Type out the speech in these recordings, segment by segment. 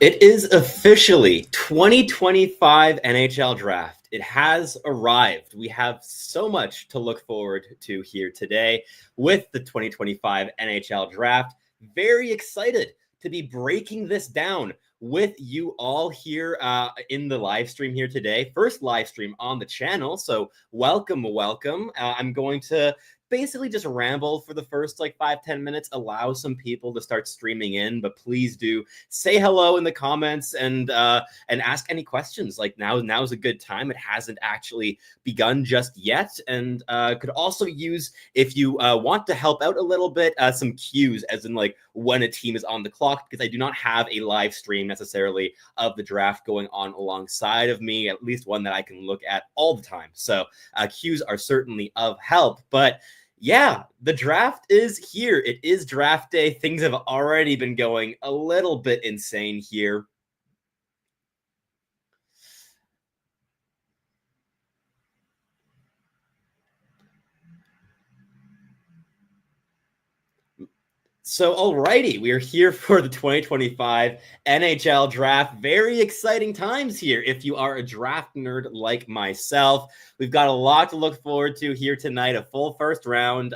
It is officially 2025 NHL Draft. It has arrived. We have so much to look forward to here today with the 2025 NHL Draft. Very excited to be breaking this down with you all here in the live stream here today. First live stream on the channel. So welcome. I'm going to basically just ramble for the first like 5-10 minutes, allow some people to start streaming in, but please do say hello in the comments and ask any questions. Like now's a good time. It hasn't actually begun just yet, and could also use, if you want to help out a little bit, some cues, as in like when a team is on the clock, because I do not have a live stream necessarily of the draft going on alongside of me, at least one that I can look at all the time. So cues are certainly of help. But yeah, the draft is here. It is draft day. Things have already been going a little bit insane here. So, alrighty, we are here for the 2025 NHL Draft. Very exciting times here if you are a draft nerd like myself. We've got a lot to look forward to here tonight, a full first round.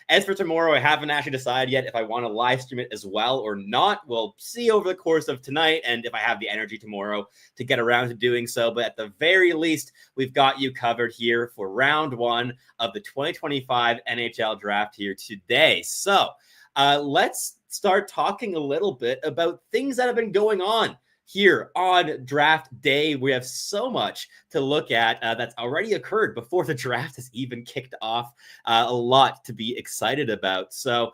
As for tomorrow, I haven't actually decided yet if I want to live stream it as well or not. We'll see over the course of tonight and if I have the energy tomorrow to get around to doing so. But at the very least, we've got you covered here for round one of the 2025 NHL Draft here today. So, let's start talking a little bit about things that have been going on here on draft day. We have so much to look at that's already occurred before the draft has even kicked off. A lot to be excited about. So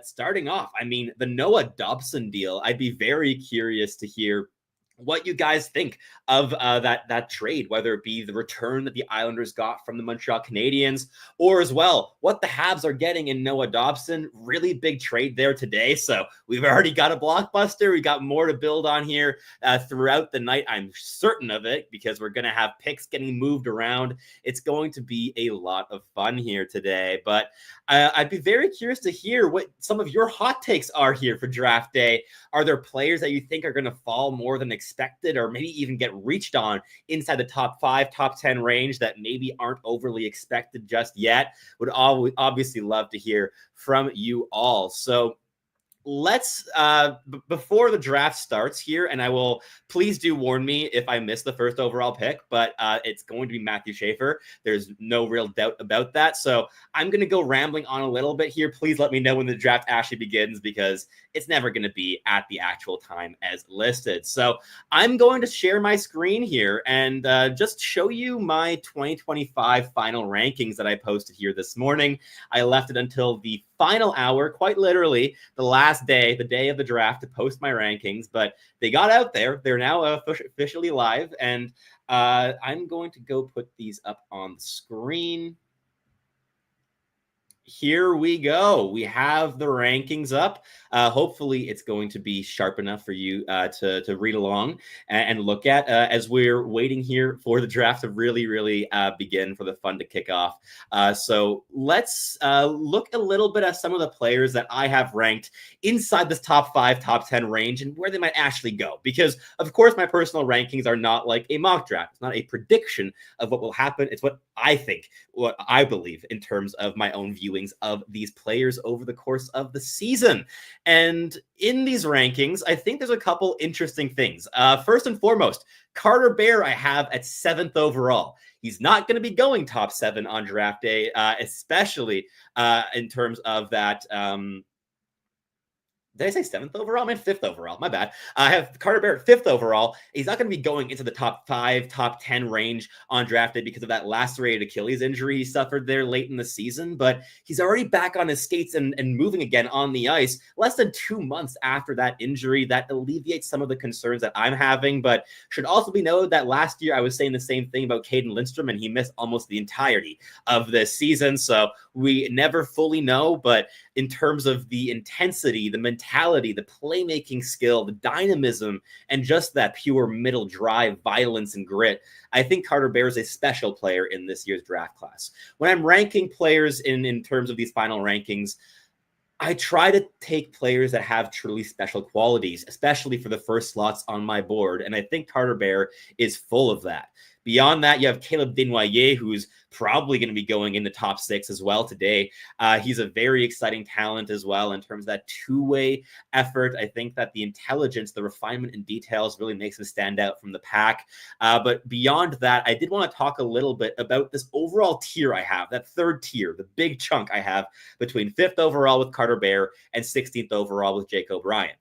starting off, I mean, the Noah Dobson deal, I'd be very curious to hear what you guys think of that trade, whether it be the return that the Islanders got from the Montreal Canadiens, or as well what the Habs are getting in Noah Dobson. Really big trade there today. So we've already got a blockbuster. We got more to build on here throughout the night. I'm certain of it, because we're going to have picks getting moved around. It's going to be a lot of fun here today. But I'd be very curious to hear what some of your hot takes are here for draft day. Are there players that you think are going to fall more than expected, or maybe even get reached on inside the top 5, top 10 range that maybe aren't overly expected just yet? Would obviously love to hear from you all. So let's before the draft starts here, and I will, please do warn me if I miss the first overall pick, but it's going to be Matthew Schaefer. There's no real doubt about that. So I'm going to go rambling on a little bit here. Please let me know when the draft actually begins, because it's never going to be at the actual time as listed. So I'm going to share my screen here and just show you my 2025 final rankings that I posted here this morning. I left it until the final hour, quite literally the last day, the day of the draft, to post my rankings, but they got out there. They're now officially live, and I'm going to go put these up on the screen. Here we go. We have the rankings up. Hopefully it's going to be sharp enough for you to read along and look at as we're waiting here for the draft to really begin, for the fun to kick off. So let's look a little bit at some of the players that I have ranked inside this top 5, top 10 range, and where they might actually go. Because, of course, my personal rankings are not like a mock draft. It's not a prediction of what will happen. It's what I think, what I believe in terms of my own viewings of these players over the course of the season. And in these rankings, I think there's a couple interesting things. First and foremost, Carter Bear I have at 7th overall. He's not going to be going top 7 on draft day, especially in terms of that. Did I say 7th overall? I meant 5th overall. My bad. I have Carter Bear at 5th overall. He's not going to be going into the top 5, top 10 range on draft day because of that lacerated Achilles injury he suffered there late in the season. But he's already back on his skates and moving again on the ice less than 2 months after that injury. That alleviates some of the concerns that I'm having. But should also be noted that last year I was saying the same thing about Caden Lindstrom, and he missed almost the entirety of this season. So we never fully know. But in terms of the intensity, the mentality, the playmaking skill, the dynamism, and just that pure middle drive, violence, and grit, I think Carter Bear is a special player in this year's draft class. When I'm ranking players in terms of these final rankings, I try to take players that have truly special qualities, especially for the first slots on my board. And I think Carter Bear is full of that. Beyond that, you have Caleb Desnoyers, who's probably going to be going in the top 6 as well today. He's a very exciting talent as well in terms of that two-way effort. I think that the intelligence, the refinement and details really makes him stand out from the pack. But beyond that, I did want to talk a little bit about this overall tier I have, that third tier, the big chunk I have between 5th overall with Carter Bear and 16th overall with Jake O'Brien.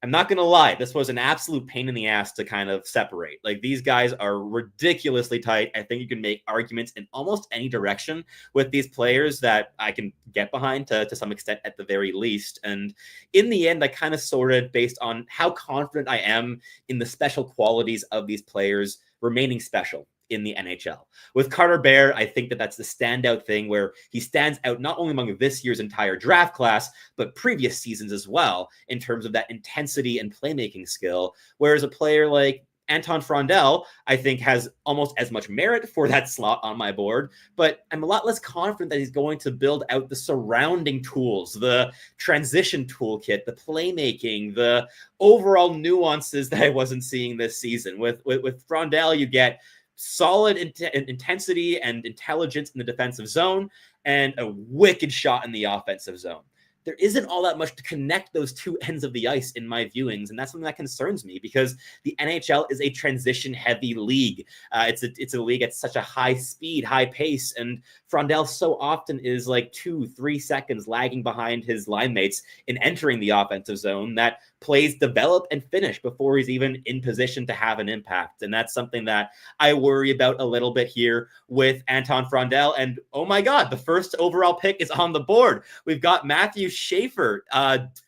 I'm not going to lie, this was an absolute pain in the ass to kind of separate. Like, these guys are ridiculously tight. I think you can make arguments in almost any direction with these players that I can get behind to some extent at the very least. And in the end, I kind of sorted based on how confident I am in the special qualities of these players remaining special in the NHL. With Carter Bear, I think that that's the standout thing where he stands out not only among this year's entire draft class, but previous seasons as well, in terms of that intensity and playmaking skill. Whereas a player like Anton Frondel, I think, has almost as much merit for that slot on my board, but I'm a lot less confident that he's going to build out the surrounding tools, the transition toolkit, the playmaking, the overall nuances that I wasn't seeing this season. With Frondel, you get solid intensity and intelligence in the defensive zone and a wicked shot in the offensive zone. There isn't all that much to connect those two ends of the ice in my viewings, and that's something that concerns me because the NHL is a transition-heavy league. It's a league at such a high speed, high pace, and Frondel so often is like 2-3 seconds lagging behind his line mates in entering the offensive zone that plays develop and finish before he's even in position to have an impact. And that's something that I worry about a little bit here with Anton Frondel. And oh my God, the first overall pick is on the board. We've got Matthew Schaefer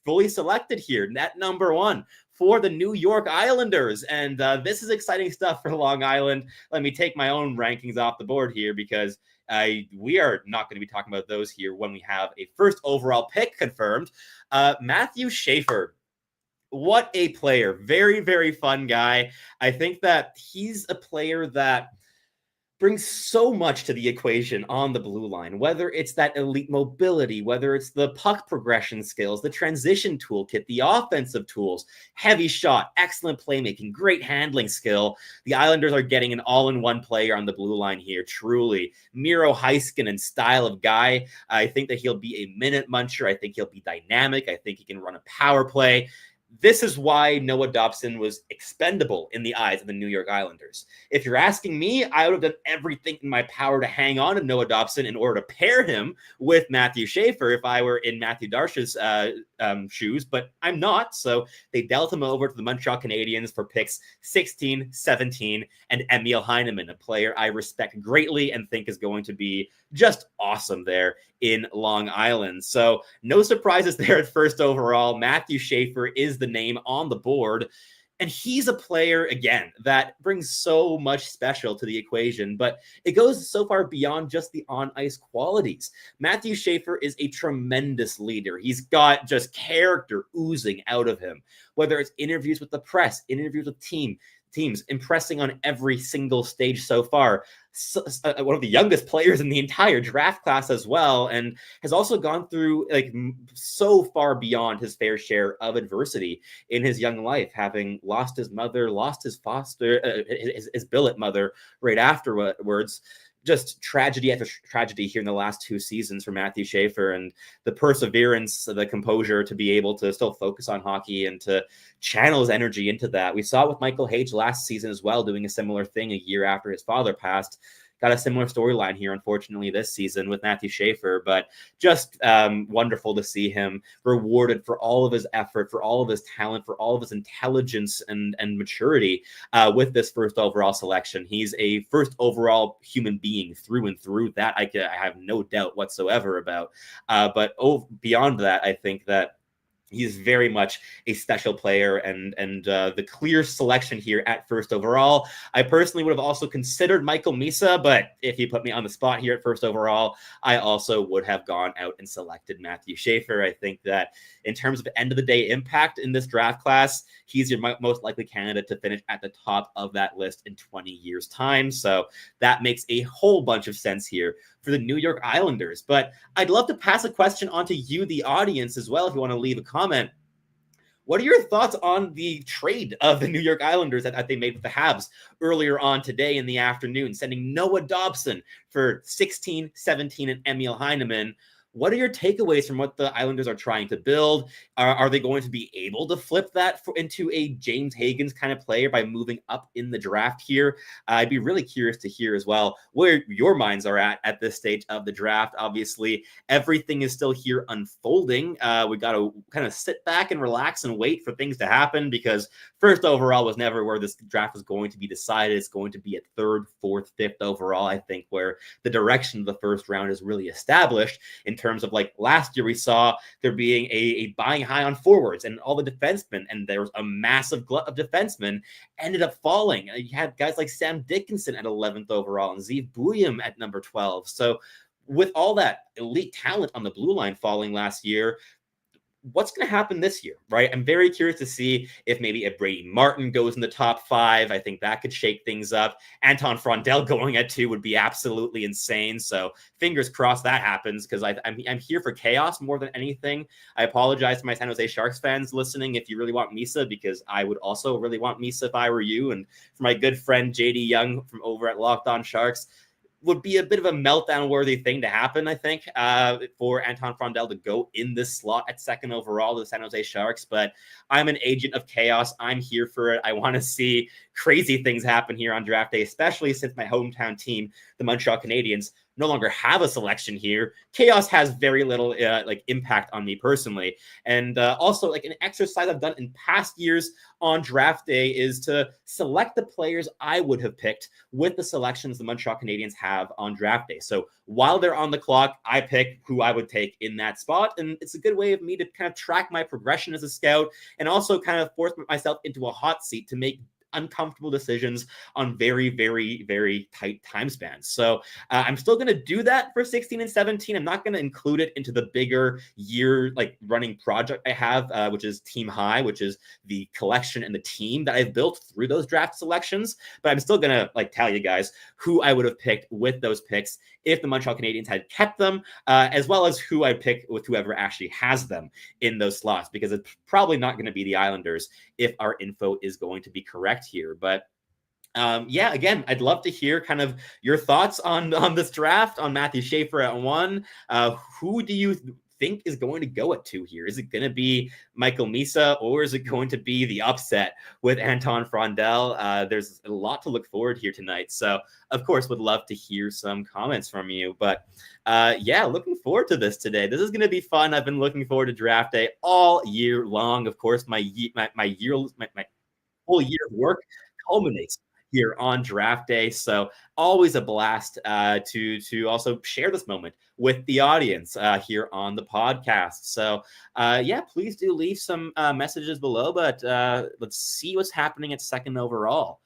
fully selected here, net number 1 for the New York Islanders. And this is exciting stuff for Long Island. Let me take my own rankings off the board here because we are not going to be talking about those here when we have a first overall pick confirmed. Matthew Schaefer. What a player. Very, very fun guy. I think that he's a player that brings so much to the equation on the blue line, whether it's that elite mobility, whether it's the puck progression skills, the transition toolkit, the offensive tools, heavy shot, excellent playmaking, great handling skill. The Islanders are getting an all-in-one player on the blue line here, truly. Miro Heiskanen style of guy. I think that he'll be a minute muncher. I think he'll be dynamic. I think he can run a power play. This is why Noah Dobson was expendable in the eyes of the New York Islanders. If you're asking me, I would have done everything in my power to hang on to Noah Dobson in order to pair him with Matthew Schaefer if I were in Matthew Darsh's shoes, but I'm not. So they dealt him over to the Montreal Canadiens for picks 16, 17, and Emil Heineman, a player I respect greatly and think is going to be just awesome there in Long Island. So no surprises there at first overall. Matthew Schaefer is the name on the board. And he's a player, again, that brings so much special to the equation, but it goes so far beyond just the on-ice qualities. Matthew Schaefer is a tremendous leader. He's got just character oozing out of him, whether it's interviews with the press, interviews with teams, impressing on every single stage so far. One of the youngest players in the entire draft class as well, and has also gone through so far beyond his fair share of adversity in his young life, having lost his mother, lost his his billet mother right afterwards. Just tragedy after tragedy here in the last 2 seasons for Matthew Schaefer, and the perseverance, the composure to be able to still focus on hockey and to channel his energy into that. We saw it with Michael Hage last season as well, doing a similar thing a year after his father passed. Got a similar storyline here, unfortunately, this season with Matthew Schaefer, but just wonderful to see him rewarded for all of his effort, for all of his talent, for all of his intelligence and maturity with this first overall selection. He's a first overall human being through and through. That I have no doubt whatsoever about. But beyond that, I think that he's very much a special player and the clear selection here at first overall. I personally would have also considered Michael Misa, but if you put me on the spot here at first overall, I also would have gone out and selected Matthew Schaefer. I think that in terms of end of the day impact in this draft class, he's your most likely candidate to finish at the top of that list in 20 years' time. So that makes a whole bunch of sense here for the New York Islanders. But I'd love to pass a question on to you, the audience, as well, if you want to leave a comment. What are your thoughts on the trade of the New York Islanders that they made with the Habs earlier on today in the afternoon, sending Noah Dobson for 16, 17, and Emil Heineman? What are your takeaways from what the Islanders are trying to build? Are they going to be able to flip that into a James Higgins kind of player by moving up in the draft here? I'd be really curious to hear as well where your minds are at this stage of the draft. Obviously, everything is still here unfolding. We got to kind of sit back and relax and wait for things to happen, because first overall was never where this draft was going to be decided. It's going to be at third, fourth, fifth overall, I think, where the direction of the first round is really established. In terms of, like, last year, we saw there being a buying high on forwards and all the defensemen, and there was a massive glut of defensemen ended up falling. You had guys like Sam Dickinson at 11th overall and Zeev Buium at number 12. So with all that elite talent on the blue line falling last year, what's going to happen this year, right? I'm very curious to see if maybe a Brady Martin goes in the top 5. I think that could shake things up. Anton Frondell going at 2 would be absolutely insane. So fingers crossed that happens, because I'm here for chaos more than anything. I apologize to my San Jose Sharks fans listening if you really want Misa, because I would also really want Misa if I were you. And for my good friend JD Young from over at Locked On Sharks, would be a bit of a meltdown-worthy thing to happen, I think, for Anton Frondell to go in this slot at 2nd overall to the San Jose Sharks. But I'm an agent of chaos. I'm here for it. I want to see crazy things happen here on draft day, especially since my hometown team, the Montreal Canadiens, no longer have a selection here. Chaos has very little impact on me personally. And also, like, an exercise I've done in past years on draft day is to select the players I would have picked with the selections the Montreal Canadiens have on draft day. So while they're on the clock, I pick who I would take in that spot. And it's a good way of me to kind of track my progression as a scout, and also kind of force myself into a hot seat to make uncomfortable decisions on very, very, very tight time spans. So I'm still going to do that for 16 and 17. I'm not going to include it into the bigger year running project I have, which is Team High, which is the collection and the team that I've built through those draft selections. But I'm still going to tell you guys who I would have picked with those picks if the Montreal Canadiens had kept them, as well as who I pick with whoever actually has them in those slots, because it's probably not going to be the Islanders if our info is going to be correct here. But again, I'd love to hear kind of your thoughts on this draft, on Matthew Schaefer at 1. Who do you think is going to go at 2 here? Is it going to be Michael Misa, or is it going to be the upset with Anton Frondell? There's a lot to look forward here tonight. So, of course, would love to hear some comments from you. But looking forward to this today. This is going to be fun. I've been looking forward to draft day all year long. Of course, my whole year of work culminates here on draft day. So always a blast to also share this moment with the audience here on the podcast. So please do leave some messages below, but let's see what's happening at 2nd overall.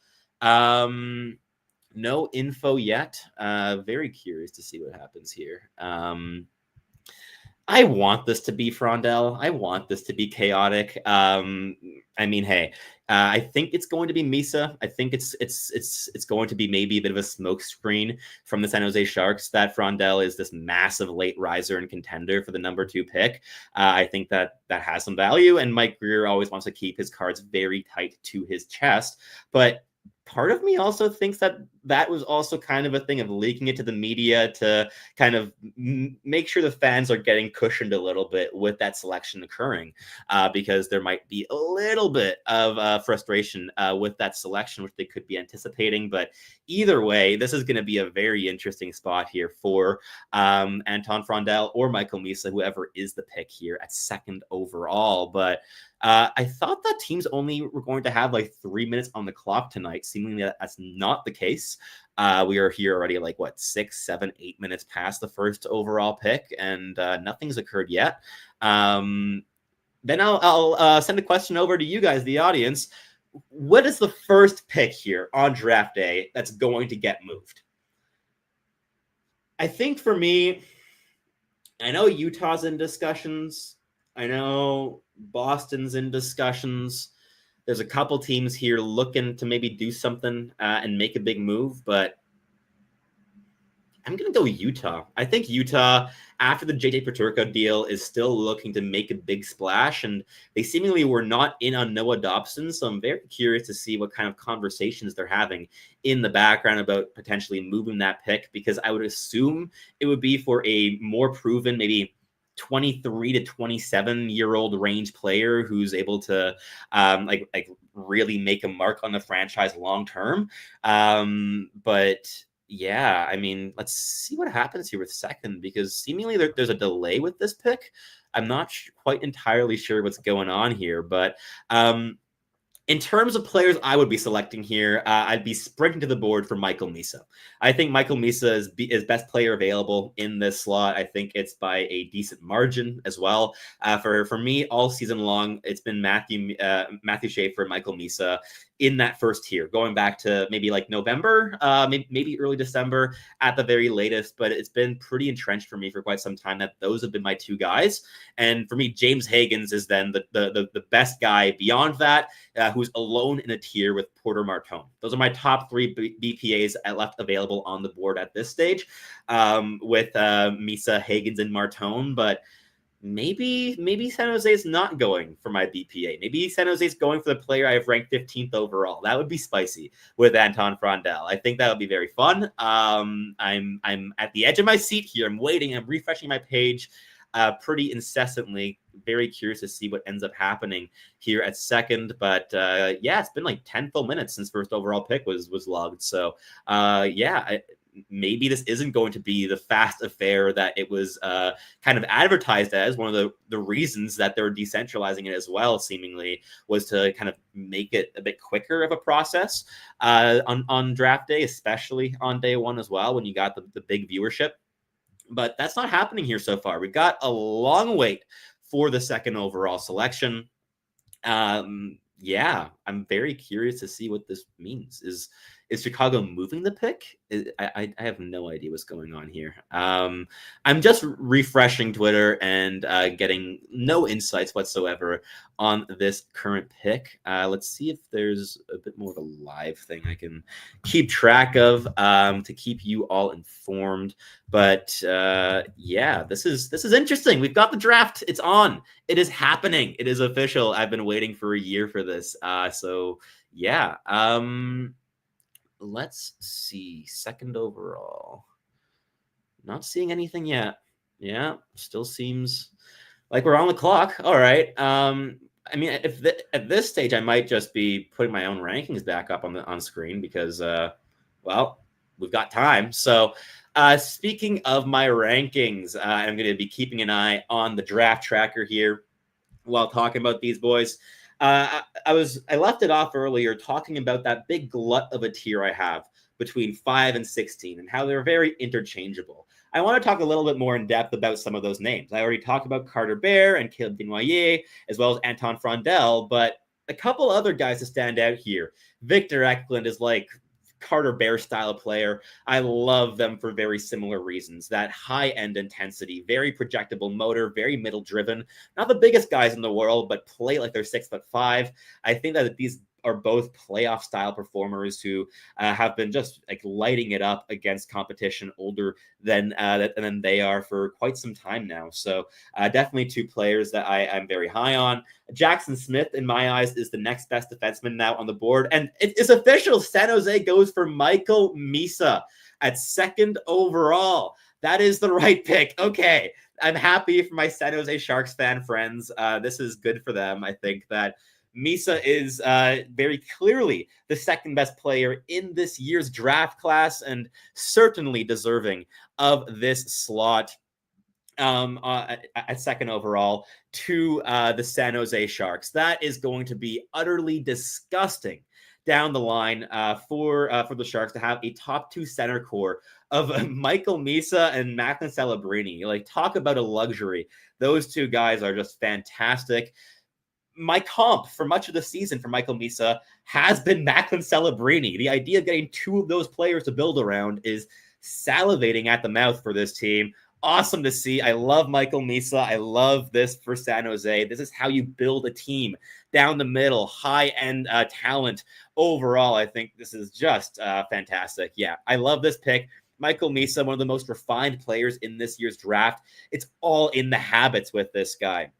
No info yet. Very curious to see what happens here. I want this to be Frondell. I want this to be chaotic. I think it's going to be Misa. I think it's going to be maybe a bit of a smoke screen from the San Jose Sharks that Frondell is this massive late riser and contender for the number 2 pick. I think that has some value, and Mike Grier always wants to keep his cards very tight to his chest. But part of me also thinks that was also kind of a thing of leaking it to the media to kind of make sure the fans are getting cushioned a little bit with that selection occurring, because there might be a little bit of frustration with that selection, which they could be anticipating. But either way, this is going to be a very interesting spot here for Anton Frondell or Michael Misa, whoever is the pick here at 2nd overall. But I thought that teams only were going to have 3 minutes on the clock tonight. Seemingly that's not the case. We are here already 6, 7, 8 minutes past the 1st overall pick, and nothing's occurred yet. Then I'll send a question over to you guys, the audience. What is the first pick here on draft day that's going to get moved? I think for me, I know Utah's in discussions. I know Boston's in discussions. There's a couple teams here looking to maybe do something and make a big move, but I'm going to go Utah. I think Utah, after the JJ Peterka deal, is still looking to make a big splash, and they seemingly were not in on Noah Dobson, so I'm very curious to see what kind of conversations they're having in the background about potentially moving that pick, because I would assume it would be for a more proven, maybe 23 to 27-year-old range player who's able to like really make a mark on the franchise long term. But yeah, I mean, let's see what happens here with second, because seemingly there's a delay with this pick. I'm not quite entirely sure what's going on here, but in terms of players I would be selecting here, I'd be sprinting to the board for Michael Misa. I think Michael Misa is best player available in this slot. I think it's by a decent margin as well. For me, all season long, it's been Matthew Schaefer, Michael Misa in that first tier, going back to maybe like November, maybe early December at the very latest. But it's been pretty entrenched for me for quite some time that those have been my two guys. And for me, James Higgins is then the best guy beyond that, who's alone in a tier with Porter Martone. Those are my top three BPAs left available on the board at this stage, with Misa, Higgins, and Martone. But maybe San Jose is not going for my BPA. Maybe San Jose is going for the player I have ranked 15th overall. That would be spicy with Anton Frondel. I think that would be very fun. I'm at the edge of my seat here. I'm waiting. I'm refreshing my page pretty incessantly. Very curious to see what ends up happening here at second. But yeah, it's been like 10 full minutes since first overall pick was logged. So maybe this isn't going to be the fast affair that it was kind of advertised as. One of the reasons that they're decentralizing it as well, seemingly, was to kind of make it a bit quicker of a process on draft day, especially on day one as well, when you got the big viewership. But that's not happening here so far. We've got a long wait for the second overall selection. Yeah, I'm very curious to see what this means. Is Chicago moving the pick? I have no idea what's going on here. I'm just refreshing Twitter and getting no insights whatsoever on this current pick. Let's see if there's a bit more of a live thing I can keep track of to keep you all informed. But yeah, this is interesting. We've got the draft. It's on. It is happening. It is official. I've been waiting for a year for this. So yeah. Let's see. Second overall. Not seeing anything yet. Yeah, still seems like we're on the clock. All right. I mean, at this stage, I might just be putting my own rankings back up on screen because, well, we've got time. So, speaking of my rankings, I'm going to be keeping an eye on the draft tracker here while talking about these boys. I left it off earlier talking about that big glut of a tier I have between 5 and 16 and how they're very interchangeable. I want to talk a little bit more in depth about some of those names. I already talked about Carter Bear and Caleb Desnoyers, as well as Anton Frondel, but a couple other guys to stand out here. Victor Eklund is like Carter Bear style player. I love them for very similar reasons. That high-end intensity, very projectable motor, very middle-driven. Not the biggest guys in the world, but play like they're 6'5". I think that these are both playoff style performers who have been just like lighting it up against competition older than they are for quite some time now. So definitely two players that I'm very high on. Jackson Smith, in my eyes, is the next best defenseman now on the board. And it's official. San Jose goes for Michael Misa at second overall. That is the right pick. Okay. I'm happy for my San Jose Sharks fan friends. This is good for them. I think that Misa is very clearly the second best player in this year's draft class and certainly deserving of this slot at second overall to the San Jose Sharks. That is going to be utterly disgusting down the line for the Sharks to have a top two center core of Michael Misa and Macklin Celebrini. Like, talk about a luxury. Those two guys are just fantastic. My comp for much of the season for Michael Misa has been Macklin Celebrini. The idea of getting two of those players to build around is salivating at the mouth for this team. Awesome to see. I love Michael Misa. I love this for San Jose. This is how you build a team down the middle, high-end talent. Overall, I think this is just fantastic. Yeah, I love this pick. Michael Misa, one of the most refined players in this year's draft. It's all in the habits with this guy.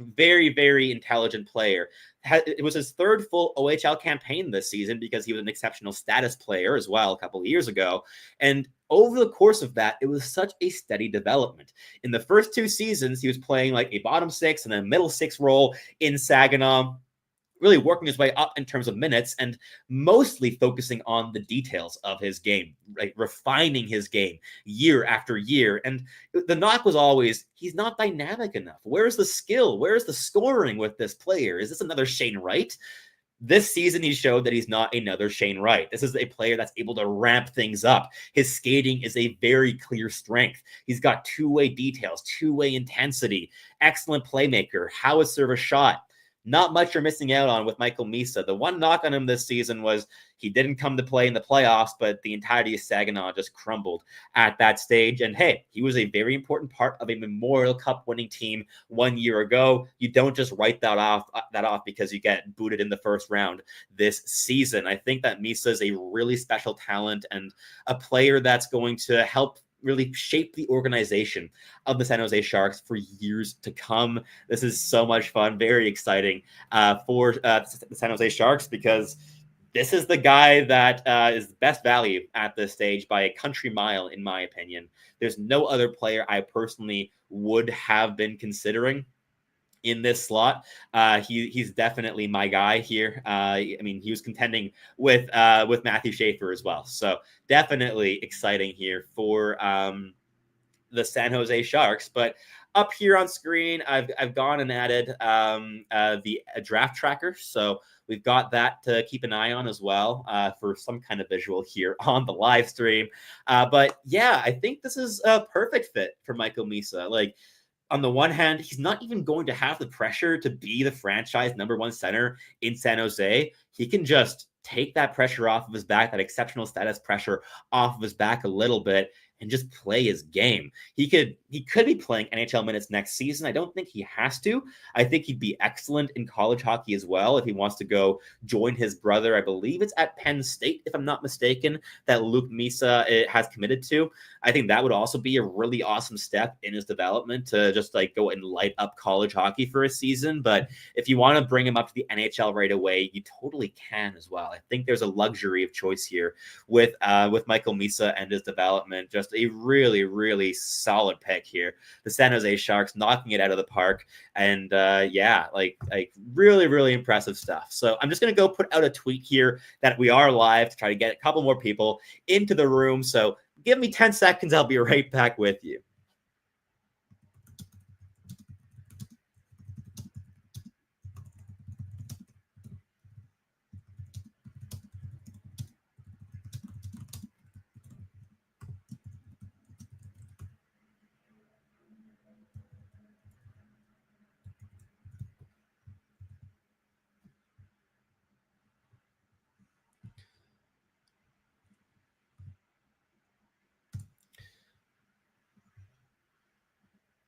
Very, very intelligent player. It was his third full OHL campaign this season because he was an exceptional status player as well a couple of years ago. And over the course of that, it was such a steady development. In the first 2 seasons, he was playing like a bottom 6 and a middle 6 role in Saginaw, really working his way up in terms of minutes and mostly focusing on the details of his game, right? Refining his game year after year. And the knock was always, he's not dynamic enough. Where's the skill? Where's the scoring with this player? Is this another Shane Wright? This season, he showed that he's not another Shane Wright. This is a player that's able to ramp things up. His skating is a very clear strength. He's got two-way details, two-way intensity, excellent playmaker, how to serve a shot. Not much you're missing out on with Michael Misa. The one knock on him this season was he didn't come to play in the playoffs, but the entirety of Saginaw just crumbled at that stage. And hey, he was a very important part of a Memorial Cup winning team 1 year ago. You don't just write that off because you get booted in the first round this season. I think that Misa is a really special talent and a player that's going to help really shape the organization of the San Jose Sharks for years to come. This is so much fun, very exciting for the San Jose Sharks because this is the guy that is best value at this stage by a country mile, in my opinion. There's no other player I personally would have been considering in this slot. He's definitely my guy here. I mean, he was contending with Matthew Schaefer as well. So definitely exciting here for the San Jose Sharks. But up here on screen, I've gone and added the draft tracker. So we've got that to keep an eye on as well for some kind of visual here on the live stream. But yeah, I think this is a perfect fit for Michael Misa. Like, on the one hand, he's not even going to have the pressure to be the franchise #1 center in San Jose. He can just take that pressure off of his back, that exceptional status pressure off of his back a little bit, and just play his game. He could be playing NHL minutes next season. I don't think he has to. I think he'd be excellent in college hockey as well if he wants to go join his brother. I believe it's at Penn State, if I'm not mistaken, that Luke Misa has committed to. I think that would also be a really awesome step in his development to just like go and light up college hockey for a season. But if you want to bring him up to the NHL right away, you totally can as well. I think there's a luxury of choice here with Michael Misa and his development. Just a really, really solid pick here. The San Jose Sharks knocking it out of the park. And yeah, like really, really impressive stuff. So I'm just going to go put out a tweet here that we are live to try to get a couple more people into the room. So give me 10 seconds. I'll be right back with you.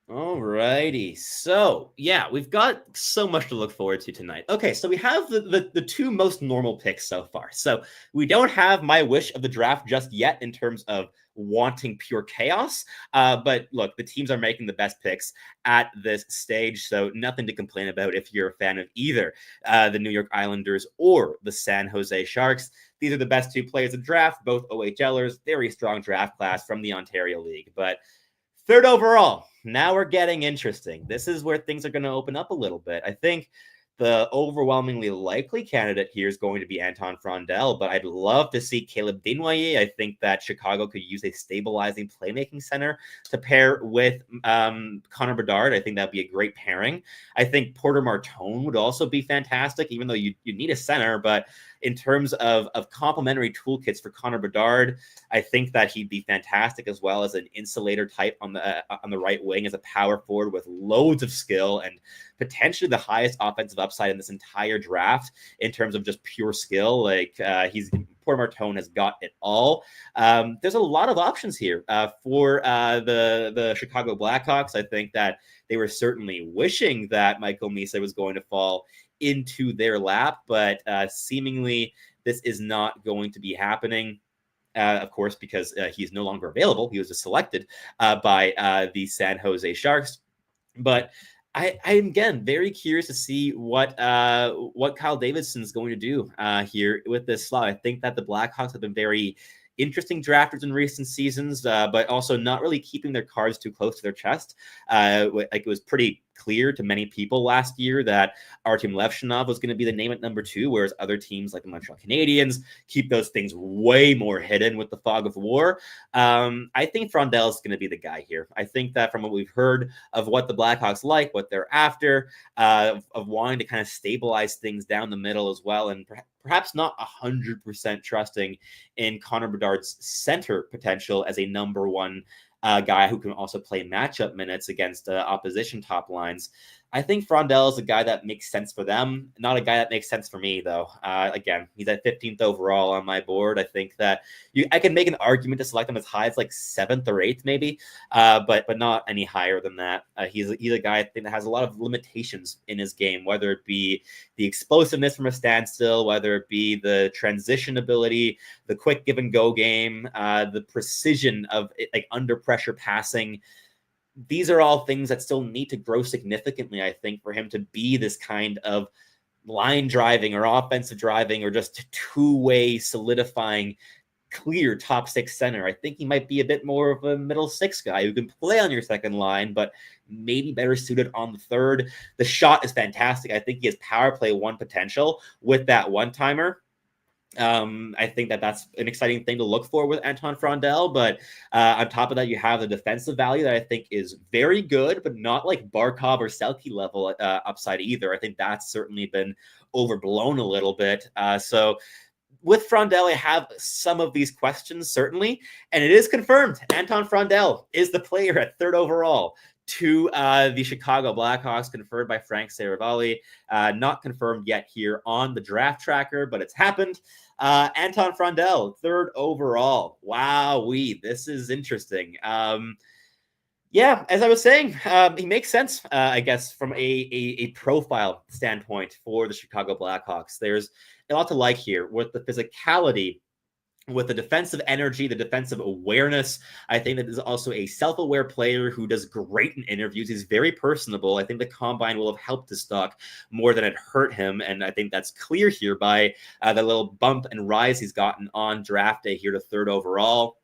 All righty. So, yeah, we've got so much to look forward to tonight. Okay, so we have the two most normal picks so far. So we don't have my wish of the draft just yet in terms of wanting pure chaos. But look, the teams are making the best picks at this stage, so nothing to complain about if you're a fan of either the New York Islanders or the San Jose Sharks. These are the best two players in the draft, both OHLers, very strong draft class from the Ontario League. But third overall, now we're getting interesting. This is where things are going to open up a little bit. I think the overwhelmingly likely candidate here is going to be Anton Frondel, but I'd love to see Caleb Desnoyers. I think that Chicago could use a stabilizing playmaking center to pair with Connor Bedard. I think that'd be a great pairing. I think Porter Martone would also be fantastic, even though you need a center, but in terms of complementary toolkits for Connor Bedard, I think that he'd be fantastic as well as an insulator type on the right wing as a power forward with loads of skill and potentially the highest offensive upside in this entire draft in terms of just pure skill. Like Porter Martone has got it all. There's a lot of options here for the Chicago Blackhawks. I think that they were certainly wishing that Michael Misa was going to fall into their lap, but seemingly this is not going to be happening. of course, because he's no longer available. He was just selected by the San Jose Sharks. But I'm again very curious to see what Kyle Davidson is going to do here with this slot. I think that the Blackhawks have been very interesting drafters in recent seasons, but also not really keeping their cards too close to their chest. Like it was pretty clear to many people last year that Artem Levshunov was going to be the name at number 2, whereas other teams like the Montreal Canadiens keep those things way more hidden with the fog of war. I think Frondell is going to be the guy here. I think that from what we've heard of what the Blackhawks like, what they're after, of wanting to kind of stabilize things down the middle as well, and perhaps not 100% trusting in Connor Bedard's center potential as a number 1 guy who can also play matchup minutes against opposition top lines. I think Frondell is a guy that makes sense for them, not a guy that makes sense for me, though. Again, he's at 15th overall on my board. I think that I can make an argument to select him as high as like 7th or 8th, maybe, but not any higher than that. He's a guy I think that has a lot of limitations in his game, whether it be the explosiveness from a standstill, whether it be the transition ability, the quick give and go game, the precision of like under pressure passing. These are all things that still need to grow significantly, I think, for him to be this kind of line driving or offensive driving or just two-way solidifying clear top 6 center. I think he might be a bit more of a middle 6 guy who can play on your second line, but maybe better suited on the third. The shot is fantastic. I think he has power play 1 potential with that one-timer. I think that that's an exciting thing to look for with Anton Frondell, but on top of that, you have the defensive value that I think is very good, but not like Barkov or Selke level upside either. I think that's certainly been overblown a little bit. So with Frondell, I have some of these questions, certainly, and it is confirmed. Anton Frondell is the player at 3rd overall to the Chicago Blackhawks, confirmed by Frank Saravalli. Not confirmed yet here on the draft tracker, but it's happened. Anton Frondell, 3rd overall. Wowee, this is interesting. Yeah, as I was saying, he makes sense, I guess, from a profile standpoint for the Chicago Blackhawks. There's a lot to like here with the physicality, with the defensive energy, the defensive awareness. I think that there's also a self-aware player who does great in interviews. He's very personable. I think the combine will have helped his stock more than it hurt him. And I think that's clear here by the little bump and rise he's gotten on draft day here to 3rd overall.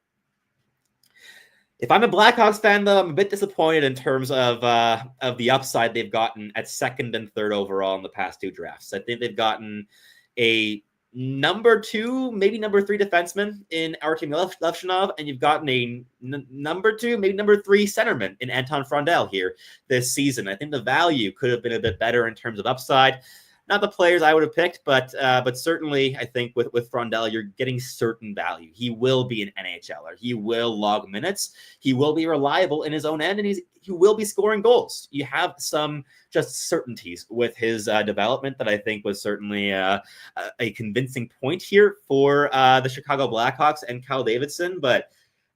If I'm a Blackhawks fan, though, I'm a bit disappointed in terms of the upside they've gotten at 2nd and 3rd overall in the past 2 drafts. I think they've gotten a number 2, maybe number 3 defenseman in Artem Levshunov, and you've gotten a number 2, maybe number 3 centerman in Anton Frondell here this season. I think the value could have been a bit better in terms of upside. Not the players I would have picked, but certainly I think with Frondell, you're getting certain value. He will be an NHLer. He will log minutes. He will be reliable in his own end, and he will be scoring goals. You have some just certainties with his development that I think was certainly a convincing point here for the Chicago Blackhawks and Kyle Davidson, but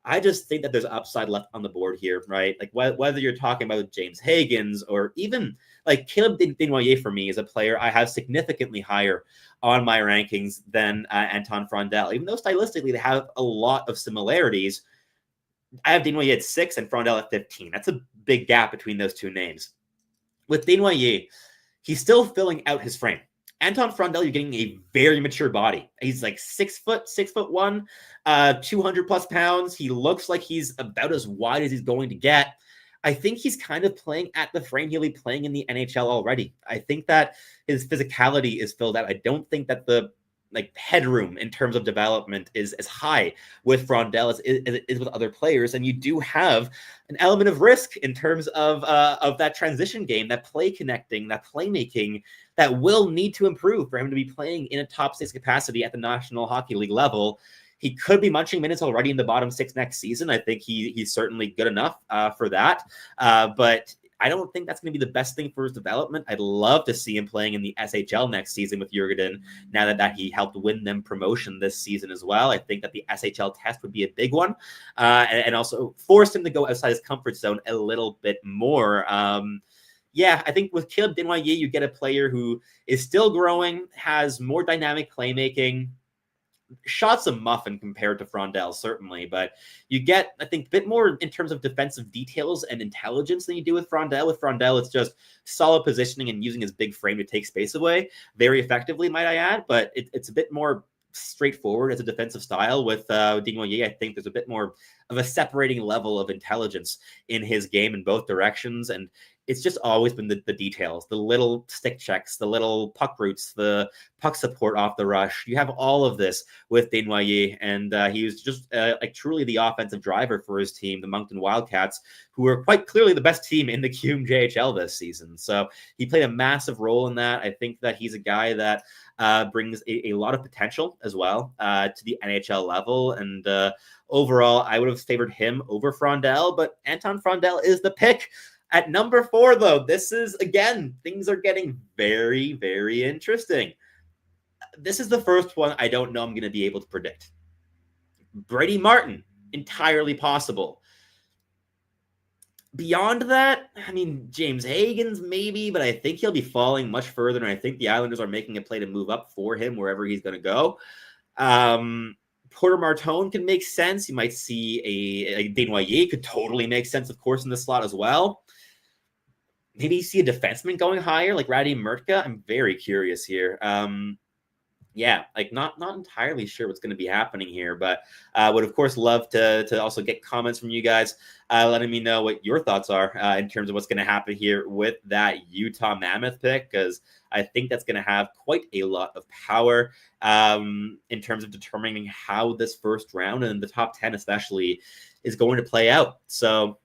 I just think that there's upside left on the board here, right? Like whether you're talking about James Higgins or even like Caleb Desnoyers for me is a player I have significantly higher on my rankings than Anton Frondell. Even though stylistically they have a lot of similarities, I have Desnoyers at 6 and Frondell at 15. That's a big gap between those 2 names. With Desnoyers, he's still filling out his frame. Anton Frondell, you're getting a very mature body. He's like 6'1", 200 plus pounds. He looks like he's about as wide as he's going to get. I think he's kind of playing at the frame he'll be playing in the NHL already. I think that his physicality is filled out. I don't think that the headroom in terms of development is as high with Frondell as it is with other players. And you do have an element of risk in terms of that transition game, that play connecting, that playmaking that will need to improve for him to be playing in a top 6 capacity at the National Hockey League level. He could be munching minutes already in the bottom 6 next season. I think he's certainly good enough for that. But I don't think that's going to be the best thing for his development. I'd love to see him playing in the SHL next season with Djurgården, now that he helped win them promotion this season as well. I think that the SHL test would be a big one, and also force him to go outside his comfort zone a little bit more. Yeah, I think with Caleb Desnoyers, you get a player who is still growing, has more dynamic playmaking, shot's a muffin compared to Frondell, certainly, but you get, I think, a bit more in terms of defensive details and intelligence than you do with Frondell. With Frondell, it's just solid positioning and using his big frame to take space away very effectively, might I add, but it's a bit more straightforward as a defensive style. With Desnoyers, I think there's a bit more of a separating level of intelligence in his game in both directions, and it's just always been the details, the little stick checks, the little puck routes, the puck support off the rush. You have all of this with Desnoyers, and he was just like truly the offensive driver for his team, the Moncton Wildcats, who were quite clearly the best team in the QMJHL this season. So he played a massive role in that. I think that he's a guy that brings a lot of potential as well to the NHL level, and overall, I would have favored him over Frondell, but Anton Frondell is the pick. At number 4, though, this is, again, things are getting very, very interesting. This is the first one I don't know I'm going to be able to predict. Brady Martin, entirely possible. Beyond that, I mean, James Higgins, maybe, but I think he'll be falling much further, and I think the Islanders are making a play to move up for him wherever he's going to go. Porter Martone can make sense. You might see a Desnoyers could totally make sense, of course, in the slot as well. Maybe you see a defenseman going higher, like Radim Murtka. I'm very curious here. Yeah, like not entirely sure what's going to be happening here, but would of course love to also get comments from you guys, letting me know what your thoughts are in terms of what's going to happen here with that Utah Mammoth pick, because I think that's going to have quite a lot of power in terms of determining how this first round and the top 10 especially is going to play out. So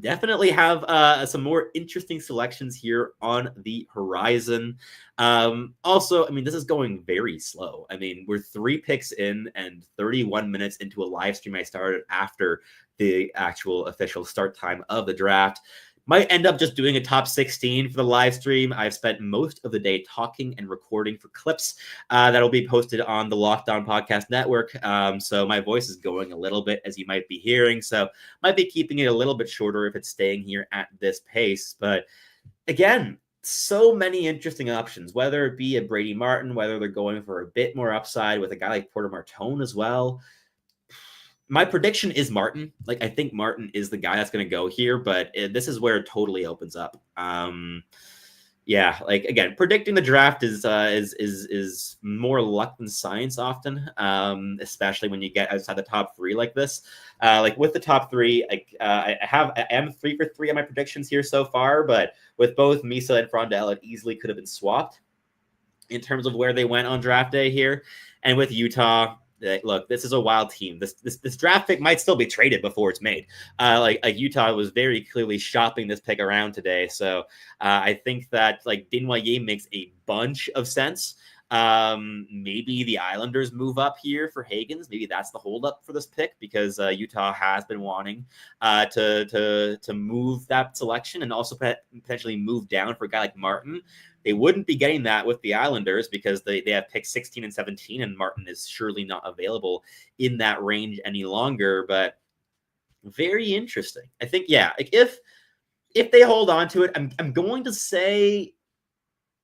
definitely have some more interesting selections here on the horizon. Also, I mean, this is going very slow. I mean, we're 3 picks in and 31 minutes into a live stream I started after the actual official start time of the draft. Might end up just doing a top 16 for the live stream. I've spent most of the day talking and recording for clips that'll be posted on the Locked On Podcast Network. So my voice is going a little bit, as you might be hearing. So might be keeping it a little bit shorter if it's staying here at this pace. But again, so many interesting options, whether it be a Brady Martin, whether they're going for a bit more upside with a guy like Porter Martone as well. My prediction is Martin. Like, I think Martin is the guy that's going to go here, but this is where it totally opens up. Yeah, like again, predicting the draft is more luck than science often, especially when you get outside the top 3 like this. Like with the top 3, I am 3 for 3 on my predictions here so far, but with both Misa and Frondell, it easily could have been swapped in terms of where they went on draft day here. And with Utah, look, this is a wild team. This draft pick might still be traded before it's made. Like Utah was very clearly shopping this pick around today. So I think that like Desnoyers makes a bunch of sense. Maybe the Islanders move up here for Higgins. Maybe that's the holdup for this pick, because Utah has been wanting to move that selection and also potentially move down for a guy like Martin. They wouldn't be getting that with the Islanders because they have picks 16 and 17, and Martin is surely not available in that range any longer. But very interesting. I think, yeah, like if they hold on to it, I'm going to say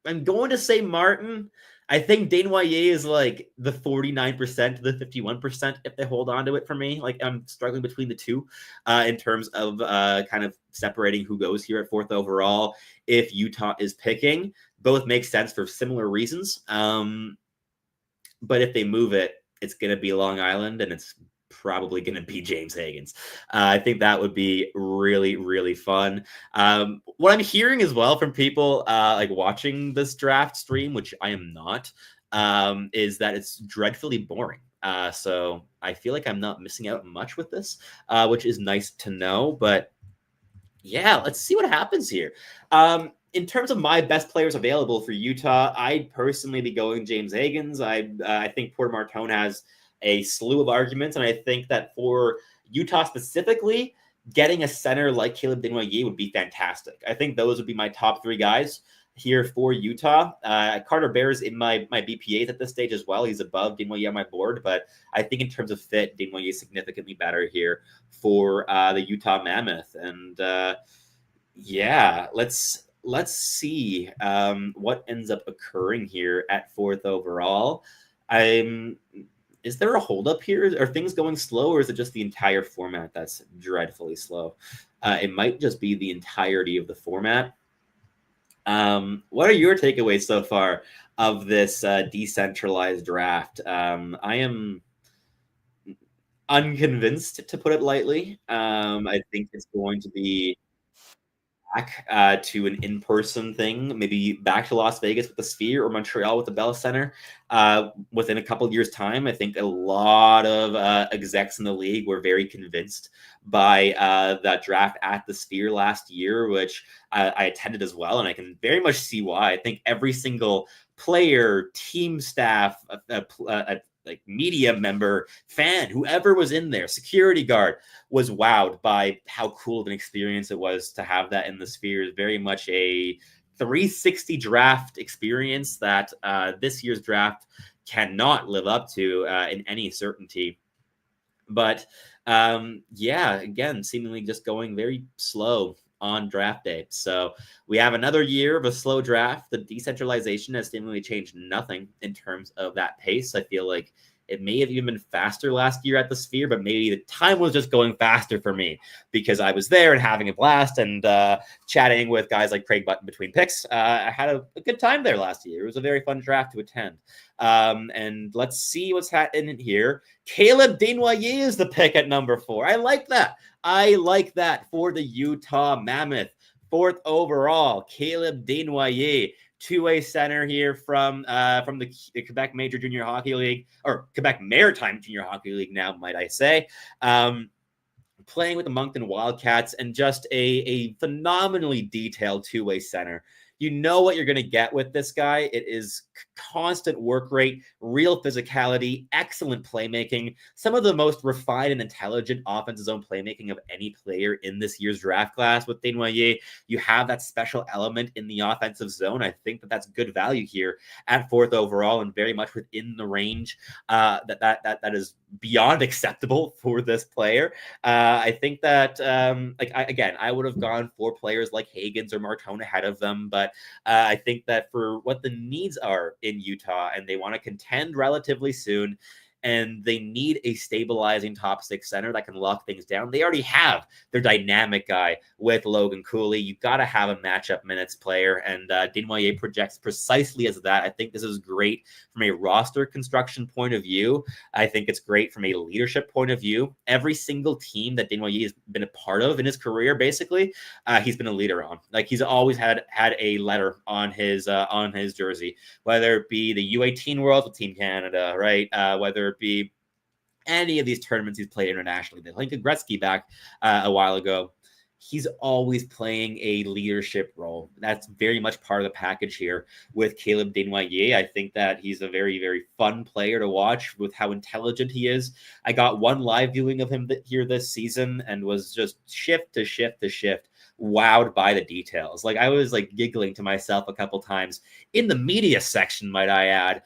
Martin. I think Desnoyers is like the 49% to the 51% if they hold on to it for me. Like, I'm struggling between the two in terms of kind of separating who goes here at 4th overall. If Utah is picking, both make sense for similar reasons. But if they move it, it's going to be Long Island, and it's probably going to be James Higgins. I think that would be really, really fun. What I'm hearing as well from people like watching this draft stream, which I am not, is that it's dreadfully boring. So I feel like I'm not missing out much with this, which is nice to know. But yeah, let's see what happens here. In terms of my best players available for Utah, I'd personally be going James Higgins. I think Porter Martone has a slew of arguments, and I think that for Utah specifically, getting a center like Caleb Desnoyers would be fantastic. I think those would be my top 3 guys here for Utah. Carter Bear's in my BPAs at this stage as well. He's above Desnoyers on my board, but I think in terms of fit, Desnoyers is significantly better here for the Utah Mammoth. And yeah, let's see what ends up occurring here at 4th overall. is there a holdup here? Are things going slow, or is it just the entire format that's dreadfully slow? It might just be the entirety of the format. What are your takeaways so far of this decentralized draft? I am unconvinced, to put it lightly. I think it's going to be back to an in-person thing, maybe back to Las Vegas with the Sphere or Montreal with the Bell Center within a couple of years' time. I think a lot of execs in the league were very convinced by that draft at the Sphere last year, which I attended as well, and I can very much see why. I think every single player, team staff, like media member, fan, whoever was in there, security guard, was wowed by how cool of an experience it was to have that in the Sphere. Very much a 360 draft experience that this year's draft cannot live up to in any certainty. But yeah, again, seemingly just going very slow on draft day. So we have another year of a slow draft. The decentralization has seemingly changed nothing in terms of that pace. I feel like it may have even been faster last year at the Sphere, but maybe the time was just going faster for me because I was there and having a blast and chatting with guys like Craig Button between picks. I had a good time there last year. It was a very fun draft to attend. And let's see what's happening here. Caleb Desnoyers is the pick at number 4. I like that. I like that for the Utah Mammoth. 4th overall, Caleb Desnoyers, two-way center here from the Quebec Major Junior Hockey League, or Quebec Maritime Junior Hockey League now, might I say. Playing with the Moncton Wildcats, and just a phenomenally detailed two-way center. You know what you're going to get with this guy. It is constant work rate, real physicality, excellent playmaking, some of the most refined and intelligent offensive zone playmaking of any player in this year's draft class. With Desnoyers, you have that special element in the offensive zone. I think that that's good value here at 4th overall and very much within the range that is beyond acceptable for this player. I think that I would have gone for players like Hagens or Martone ahead of them, but I think that for what the needs are in Utah, and they want to contend relatively soon, and they need a stabilizing top 6 center that can lock things down. They already have their dynamic guy with Logan Cooley. You've got to have a matchup minutes player, and Desnoyers projects precisely as that. I think this is great from a roster construction point of view. I think it's great from a leadership point of view. Every single team that Desnoyers has been a part of in his career, basically, he's been a leader on. Like, he's always had a letter on his jersey, whether it be the U18 Worlds with Team Canada, right? Whether it be any of these tournaments he's played internationally. They linked Gretzky back a while ago. He's always playing a leadership role. That's very much part of the package here with Caleb Desnoyers. I think that he's a very, very fun player to watch with how intelligent he is. I got one live viewing of him here this season and was just shift to shift to shift, wowed by the details. Like, I was like giggling to myself a couple times in the media section, might I add,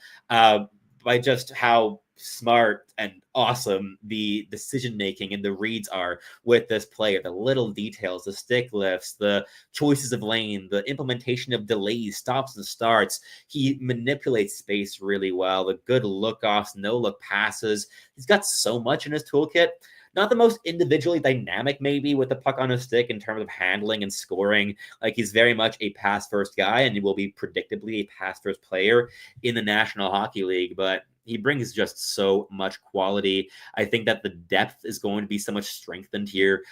by just how smart and awesome the decision making and the reads are with this player. The little details, the stick lifts, the choices of lane, the implementation of delays, stops and starts. He manipulates space really well. The good look offs, no look passes. He's got so much in his toolkit. Not the most individually dynamic, maybe, with the puck on his stick in terms of handling and scoring. Like, he's very much a pass-first guy, and he will be predictably a pass-first player in the National Hockey League. But he brings just so much quality. I think that the depth is going to be so much strengthened here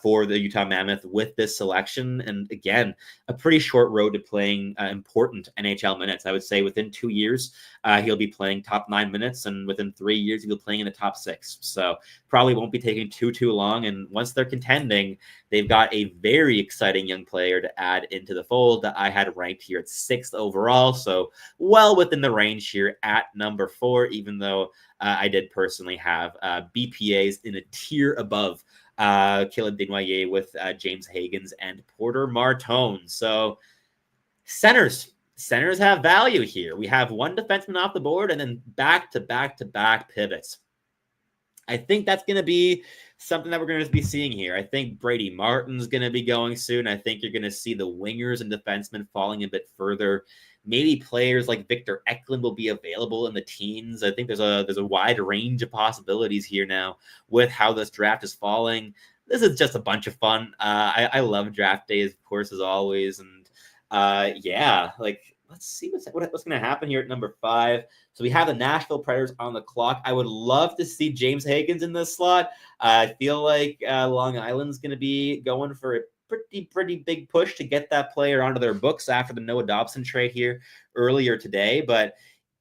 for the Utah Mammoth with this selection. And again, a pretty short road to playing important NHL minutes. I would say within 2 years, he'll be playing top 9 minutes, and within 3 years, he'll be playing in the top 6. So probably won't be taking too long. And once they're contending, they've got a very exciting young player to add into the fold that I had ranked here at 6th overall. So well within the range here at number 4, even though I did personally have BPAs in a tier above Caleb Desnoyers with James Hagens and Porter Martone. So centers have value here. We have one defenseman off the board and then back-to-back pivots. I think that's going to be something that we're going to be seeing here. I think Brady Martin's going to be going soon. I think you're going to see the wingers and defensemen falling a bit further. maybe players like Victor Eklund will be available in the teens. I think there's a wide range of possibilities here now with how this draft is falling. This is just a bunch of fun. I love draft days, of course, as always. And yeah, like, let's see what's going to happen here at number 5. So we have the Nashville Predators on the clock. I would love to see James Higgins in this slot. I feel like Long Island's going to be going for a pretty big push to get that player onto their books after the Noah Dobson trade here earlier today. But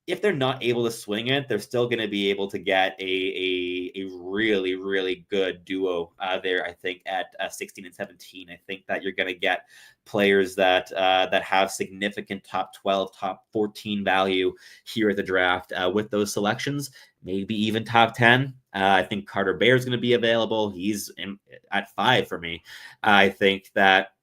if they're not able to swing it, they're still going to be able to get a really, really good duo there, I think, at 16 and 17. I think that you're going to get players that have significant top 12, top 14 value here at the draft with those selections, maybe even top 10. I think Carter Bear is going to be available. He's at 5 for me. I think that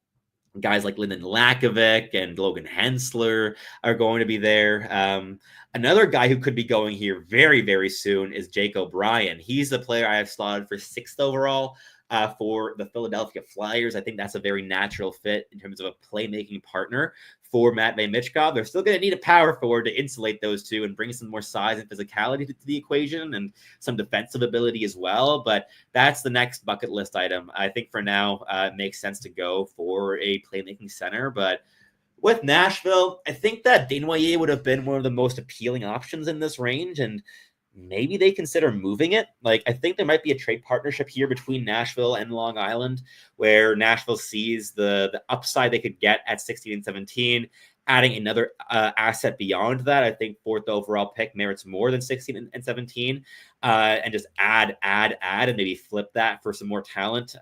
guys like Lyndon Lakovic and Logan Hensler are going to be there. Another guy who could be going here very, very soon is Jake O'Brien. He's the player I have slotted for 6th overall for the Philadelphia Flyers. I think that's a very natural fit in terms of a playmaking partner for Matvei Michkov. They're still going to need a power forward to insulate those two and bring some more size and physicality to the equation and some defensive ability as well. But that's the next bucket list item. I think for now, it makes sense to go for a playmaking center. But with Nashville, I think that Desnoyers would have been one of the most appealing options in this range. And maybe they consider moving it. Like, I think there might be a trade partnership here between Nashville and Long Island, where Nashville sees the upside they could get at 16 and 17, adding another asset beyond that. I think 4th overall pick merits more than 16 and 17, and just add, and maybe flip that for some more talent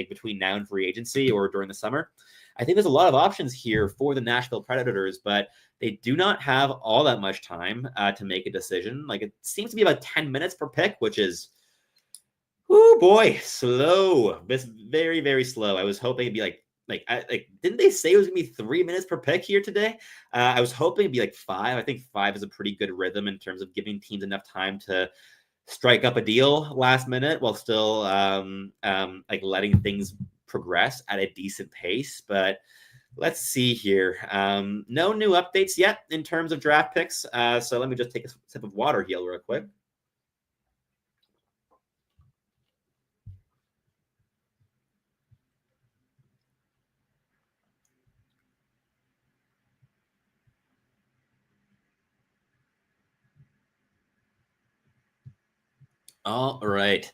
between now and free agency or during the summer. I think there's a lot of options here for the Nashville Predators, but they do not have all that much time to make a decision. Like, it seems to be about 10 minutes per pick, which is, oh boy, slow. This very, very slow. I was hoping it'd be like didn't they say it was gonna be 3 minutes per pick here today? I was hoping it'd be like 5. I think 5 is a pretty good rhythm in terms of giving teams enough time to strike up a deal last minute while still like letting things progress at a decent pace. But let's see here. No new updates yet in terms of draft picks. So let me just take a sip of water here real quick. All right.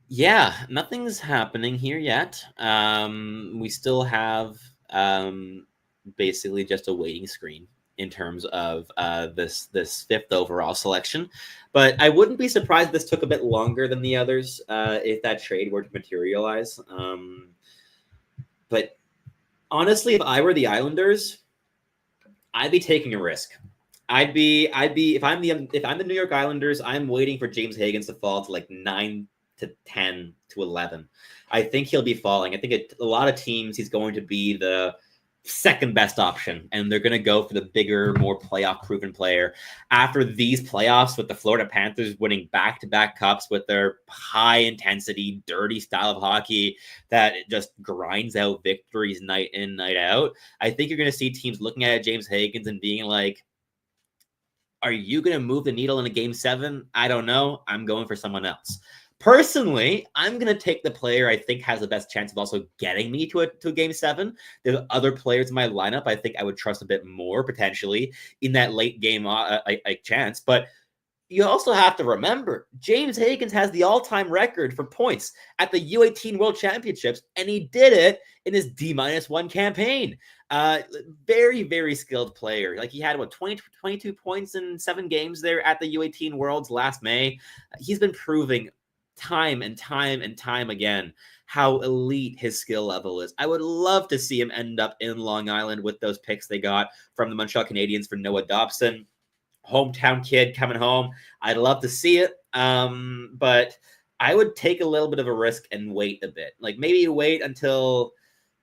Yeah, nothing's happening here yet. We still have basically just a waiting screen in terms of this 5th overall selection. But I wouldn't be surprised if this took a bit longer than the others if that trade were to materialize. But honestly, if I were the Islanders, I'd be taking a risk. I'd be if I'm the New York Islanders, I'm waiting for James Higgins to fall to like 9 to 10 to 11. I think he'll be falling. I think a lot of teams, he's going to be the second best option, and they're going to go for the bigger, more playoff proven player. After these playoffs, with the Florida Panthers winning back-to-back cups with their high intensity, dirty style of hockey that just grinds out victories night in, night out, I think you're going to see teams looking at James Higgins and being like, are you going to move the needle in a game 7? I don't know. I'm going for someone else. Personally, I'm going to take the player I think has the best chance of also getting me to a game 7. There's other players in my lineup I think I would trust a bit more potentially in that late game chance. But you also have to remember, James Higgins has the all-time record for points at the U18 World Championships, and he did it in his D-1 campaign. Very, very skilled player. Like, he had, 22 points in 7 games there at the U18 Worlds last May. He's been proving time and time again how elite his skill level is. I would love to see him end up in Long Island with those picks they got from the Montreal Canadiens for Noah Dobson. Hometown kid coming home. I'd love to see it. But I would take a little bit of a risk and wait a bit. Like, maybe wait until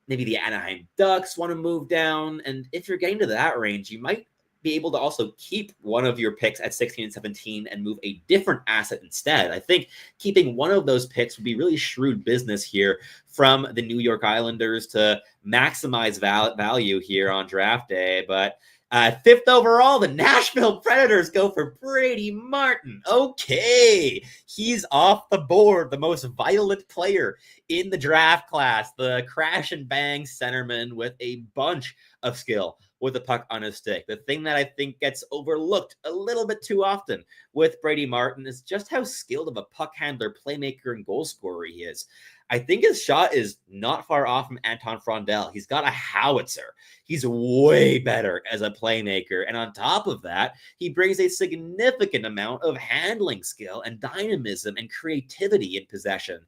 maybe the Anaheim Ducks want to move down. And if you're getting to that range, you might be able to also keep one of your picks at 16 and 17 and move a different asset instead. I think keeping one of those picks would be really shrewd business here from the New York Islanders to maximize value here on draft day. But 5th overall, the Nashville Predators go for Brady Martin. Okay, he's off the board, the most violent player in the draft class, the crash and bang centerman with a bunch of skill with the puck on his stick. The thing that I think gets overlooked a little bit too often with Brady Martin is just how skilled of a puck handler, playmaker, and goal scorer he is. I think his shot is not far off from Anton Frondel. He's got a howitzer. He's way better as a playmaker. And on top of that, he brings a significant amount of handling skill and dynamism and creativity in possession.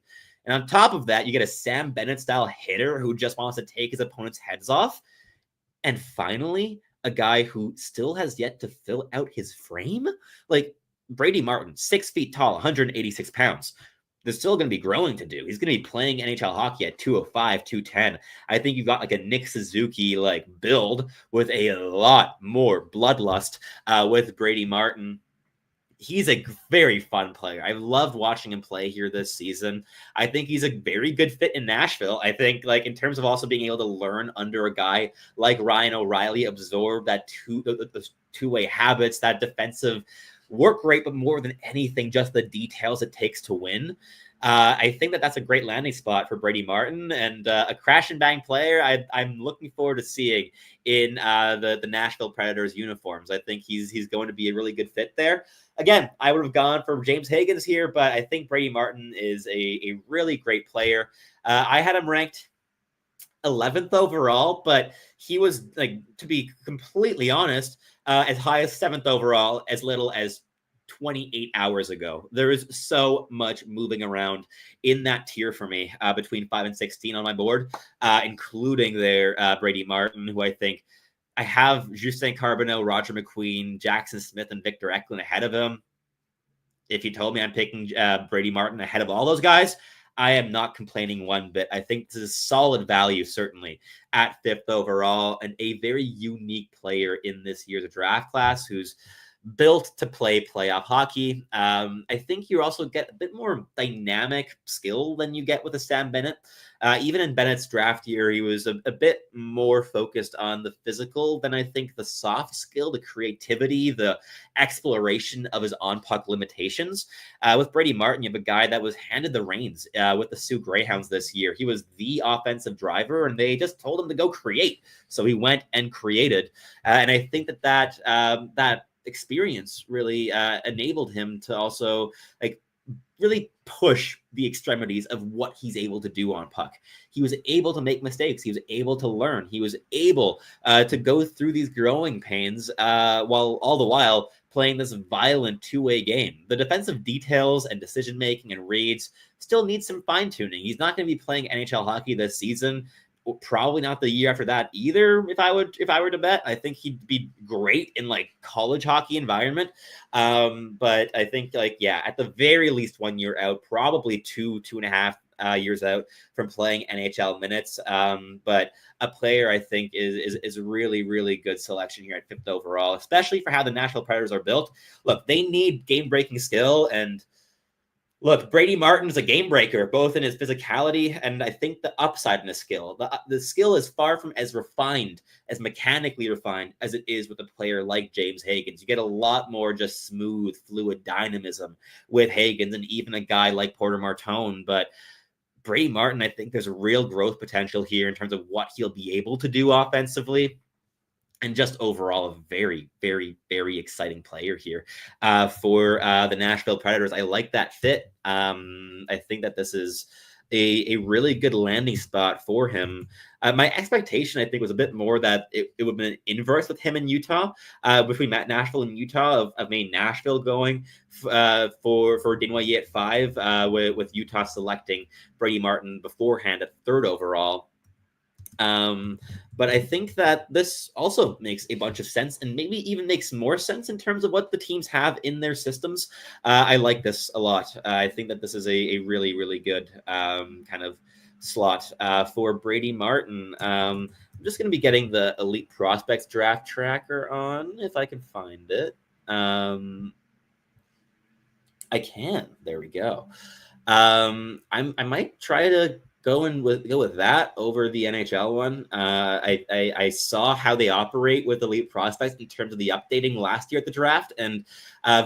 And on top of that, you get a Sam Bennett-style hitter who just wants to take his opponent's heads off. And finally, a guy who still has yet to fill out his frame. Like Brady Martin, 6 feet tall, 186 pounds. There's still going to be growing to do. He's going to be playing NHL hockey at 205, 210. I think you've got like a Nick Suzuki like build with a lot more bloodlust with Brady Martin. He's a very fun player. I've loved watching him play here this season. I think he's a very good fit in Nashville. I think, like, in terms of also being able to learn under a guy like Ryan O'Reilly, absorb that two-way habits, that defensive work rate, but more than anything, just the details it takes to win. I think that's a great landing spot for Brady Martin, and a crash and bang player I'm looking forward to seeing in the Nashville Predators uniforms. I think he's going to be a really good fit there. Again, I would have gone for James Higgins here, but I think Brady Martin is a really great player. I had him ranked 11th overall, but he was, like, to be completely honest, as high as 7th overall as little as 28 hours ago. There is so much moving around in that tier for me between 5 and 16 on my board, including their Brady Martin, who I think I have Justin Carbonneau, Roger McQueen, Jackson Smith, and Victor Eklund ahead of him. If you told me I'm picking Brady Martin ahead of all those guys, I am not complaining one bit. I think this is solid value, certainly, at 5th overall, and a very unique player in this year's draft class who's built to play playoff hockey. I think you also get a bit more dynamic skill than you get with a Sam Bennett. Even in Bennett's draft year, he was a bit more focused on the physical than I think the soft skill, the creativity, the exploration of his on-puck limitations. With Brady Martin, you have a guy that was handed the reins with the Sioux Greyhounds this year. He was the offensive driver, and they just told him to go create. So he went and created. And I think that experience really enabled him to also, like, really push the extremities of what he's able to do on puck. He was able to make mistakes. He was able to learn. He was able to go through these growing pains while all the while playing this violent two-way game. The defensive details and decision-making and reads still need some fine-tuning. He's not going to be playing NHL hockey this season. Probably not the year after that either. If I were to bet, I think he'd be great in, like, college hockey environment. But I think, like, yeah, at the very least 1 year out, probably 2.5 years out from playing NHL minutes. But a player I think is really, really good selection here at 5th overall, especially for how the Nashville Predators are built. Look, they need game-breaking skill, and look, Brady Martin's a game breaker, both in his physicality and I think the upside in his skill. The skill is far from as refined, as mechanically refined as it is with a player like James Higgins. You get a lot more just smooth, fluid dynamism with Higgins and even a guy like Porter Martone. But Brady Martin, I think there's a real growth potential here in terms of what he'll be able to do offensively. And just overall, a very, very, very exciting player here for the Nashville Predators. I like that fit. I think that this is a really good landing spot for him. My expectation, I think, was a bit more that it would have been inverse with him in Utah, between Nashville and Utah, of maybe Nashville going for Desnoyers at 5, with Utah selecting Brady Martin beforehand at 3rd overall. But I think that this also makes a bunch of sense, and maybe even makes more sense in terms of what the teams have in their systems. I like this a lot. I think that this is a really, really good kind of slot for Brady Martin. I'm just going to be getting the Elite Prospects draft tracker on if I can find it. I can. There we go. I might try to go with that over the NHL one. I saw how they operate with Elite Prospects in terms of the updating last year at the draft, and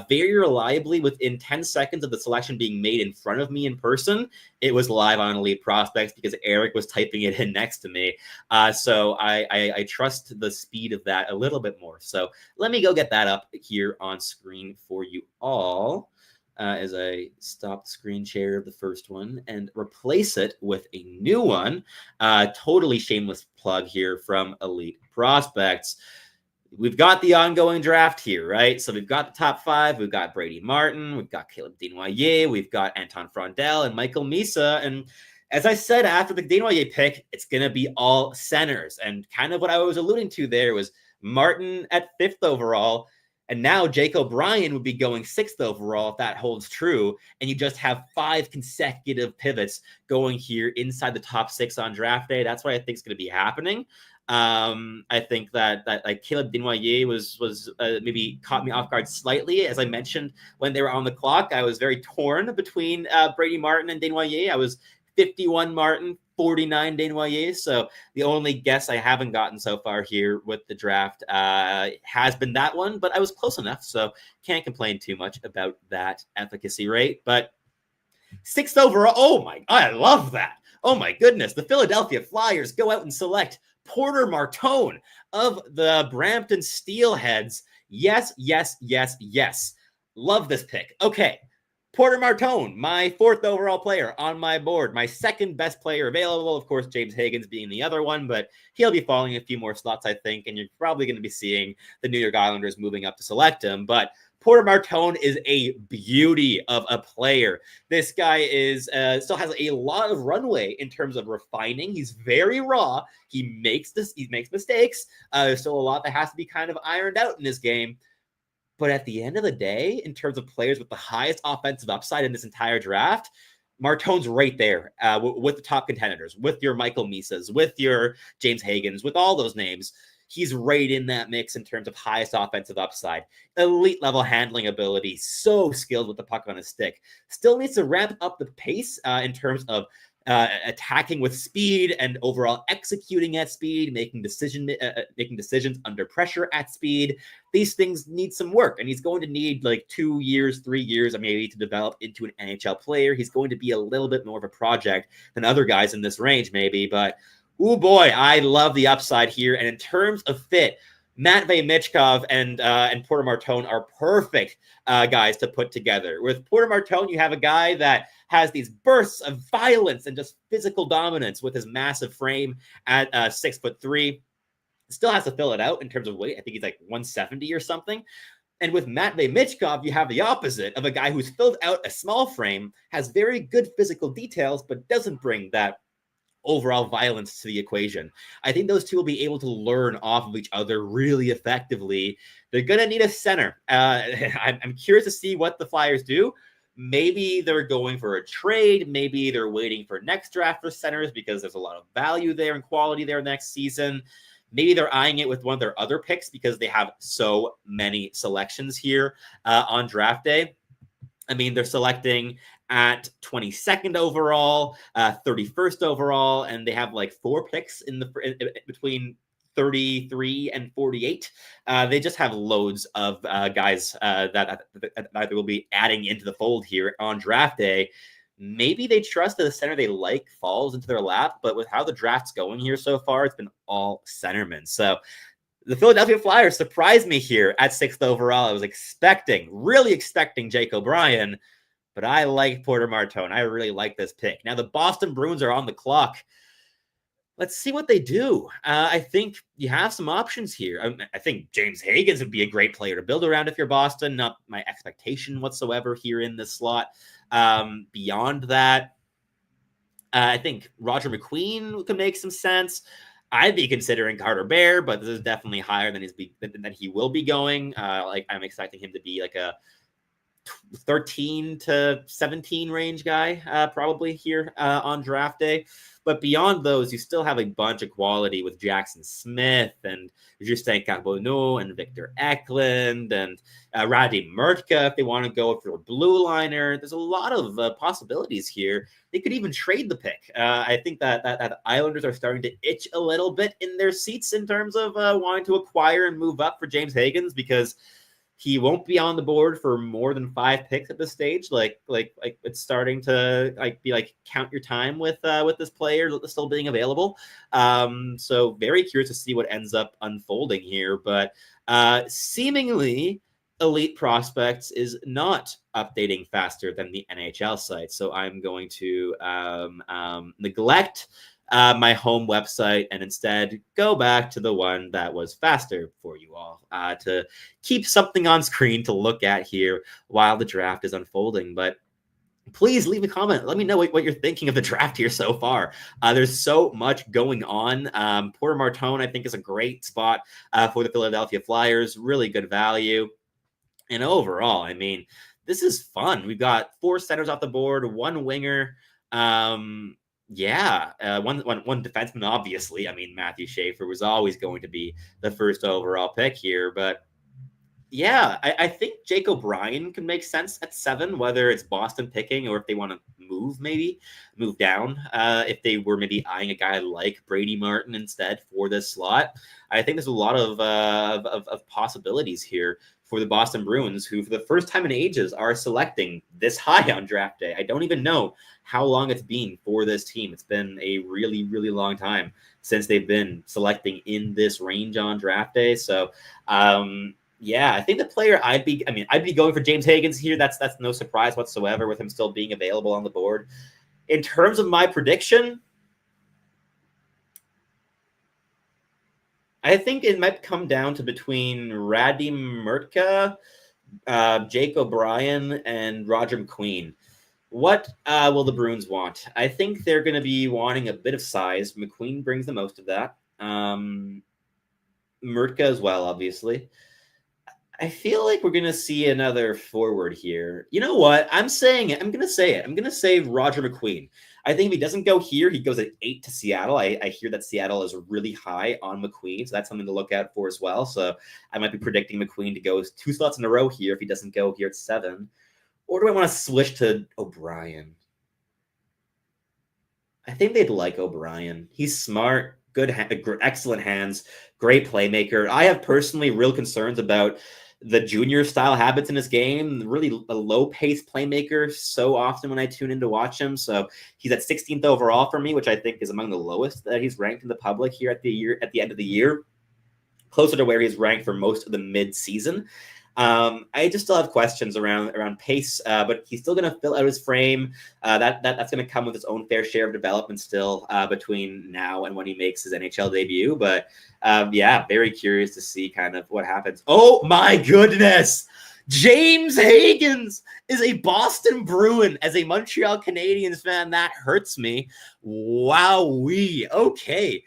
very reliably within 10 seconds of the selection being made in front of me in person, it was live on Elite Prospects because Eric was typing it in next to me. So I trust the speed of that a little bit more. So let me go get that up here on screen for you all. As I stop the screen share of the first one and replace it with a new one. Totally shameless plug here from Elite Prospects. We've got the ongoing draft here, right? So we've got the top 5. We've got Brady Martin. We've got Caleb Desnoyers. We've got Anton Frondel and Michael Misa. And as I said, after the Desnoyers pick, it's going to be all centers. And kind of what I was alluding to there was Martin at 5th overall. And now Jake O'Brien would be going 6th overall if that holds true. And you just have 5 consecutive pivots going here inside the top 6 on draft day. That's what I think is going to be happening. I think that like Caleb Desnoyers was maybe caught me off guard slightly. As I mentioned, when they were on the clock, I was very torn between Brady Martin and Desnoyers. I was 51 Martin, 49 Desnoyers. So the only guess I haven't gotten so far here with the draft has been that one, but I was close enough. So can't complain too much about that efficacy rate. But 6th overall, oh my, I love that. Oh my goodness. The Philadelphia Flyers go out and select Porter Martone of the Brampton Steelheads. Yes, yes, yes, yes. Love this pick. Okay. Porter Martone, my 4th overall player on my board, my 2nd best player available. Of course, James Higgins being the other one, but he'll be falling a few more slots, I think, and you're probably going to be seeing the New York Islanders moving up to select him. But Porter Martone is a beauty of a player. This guy is still has a lot of runway in terms of refining. He's very raw. He makes mistakes. There's still a lot that has to be kind of ironed out in this game. But at the end of the day, in terms of players with the highest offensive upside in this entire draft, Martone's right there with the top contenders, with your Michael Misas, with your James Higgins, with all those names. He's right in that mix in terms of highest offensive upside. Elite level handling ability, so skilled with the puck on his stick. Still needs to ramp up the pace in terms of attacking with speed and overall executing at speed, making decisions under pressure at speed. These things need some work, and he's going to need like 2 years, 3 years, maybe to develop into an NHL player. He's going to be a little bit more of a project than other guys in this range, maybe. But oh boy, I love the upside here. And in terms of fit, Matvei Michkov and Porter Martone are perfect guys to put together. With Porter Martone, you have a guy that has these bursts of violence and just physical dominance with his massive frame at 6'3". Still has to fill it out in terms of weight. I think he's like 170 or something. And with Matvei Michkov, you have the opposite of a guy who's filled out a small frame, has very good physical details, but doesn't bring that overall violence to the equation. I think those two will be able to learn off of each other really effectively. They're going to need a center. I'm curious to see what the Flyers do. Maybe they're going for a trade. Maybe they're waiting for next draft for centers because there's a lot of value there and quality there next season. Maybe they're eyeing it with one of their other picks because they have so many selections here on draft day. I mean, they're selecting at 22nd overall, 31st overall, and they have like 4 picks in between 33 and 48. They just have loads of guys that they will be adding into the fold here on draft day. Maybe they trust that the center they like falls into their lap, but with how the draft's going here so far, it's been all centermen. So the Philadelphia Flyers surprised me here at 6th overall. I was really expecting Jake O'Brien, but I like Porter Martone. I really like this pick. Now the Boston Bruins are on the clock. Let's see what they do. I think you have some options here. I think James Higgins would be a great player to build around if you're Boston. Not my expectation whatsoever here in this slot. Beyond that, I think Roger McQueen could make some sense. I'd be considering Carter Bear, but this is definitely higher than he will be going. I'm expecting him to be like a 13 to 17 range guy, probably here on draft day. But beyond those, you still have a bunch of quality with Jackson Smith and Justin Carbonneau and Victor Eklund and Radim Murtka if they want to go for a blue liner. There's a lot of possibilities here. They could even trade the pick. I think that Islanders are starting to itch a little bit in their seats in terms of wanting to acquire and move up for James Higgins, because he won't be on the board for more than 5 picks at this stage. Like it's starting to be count your time with this player still being available. So very curious to see what ends up unfolding here. But seemingly Elite Prospects is not updating faster than the NHL site. So I'm going to neglect my home website and instead go back to the one that was faster for you all to keep something on screen to look at here while the draft is unfolding. But please leave a comment. Let me know what you're thinking of the draft here so far. There's so much going on. Porter Martone, I think, is a great spot for the Philadelphia Flyers. Really good value. And overall, I mean, this is fun. We've got 4 centers off the board, 1 winger. One defenseman, obviously. I mean, Matthew Schaefer was always going to be the first overall pick here. But yeah, I think Jake O'Brien can make sense at 7, whether it's Boston picking or if they want to move down. If they were maybe eyeing a guy like Brady Martin instead for this slot. I think there's a lot of possibilities here for the Boston Bruins, who for the first time in ages are selecting this high on draft day. I don't even know how long it's been for this team. It's been a really, really long time since they've been selecting in this range on draft day. So, I think the player I'd be going for James Higgins here. That's no surprise whatsoever with him still being available on the board. In terms of my prediction, I think it might come down to between Radim Murtka, Jake O'Brien, and Roger McQueen. What will the Bruins want? I think they're going to be wanting a bit of size. McQueen brings the most of that. Murtka as well, obviously. I feel like we're going to see another forward here. You know what? I'm saying it. I'm going to say it. I'm going to say Roger McQueen. I think if he doesn't go here, he goes at 8 to Seattle. I hear that Seattle is really high on McQueen, so that's something to look out for as well. So I might be predicting McQueen to go 2 slots in a row here if he doesn't go here at 7. Or do I want to switch to O'Brien? I think they'd like O'Brien. He's smart, excellent hands, great playmaker. I have personally real concerns about the junior style habits in his game, really a low pace playmaker so often when I tune in to watch him. So he's at 16th overall for me, which I think is among the lowest that he's ranked in the public here at the end of the year, closer to where he's ranked for most of the mid season. I just still have questions around pace, but he's still going to fill out his frame. That's going to come with its own fair share of development still between now and when he makes his NHL debut. But very curious to see kind of what happens. Oh my goodness! James Higgins is a Boston Bruin. As a Montreal Canadiens fan, that hurts me. Wowee. Okay.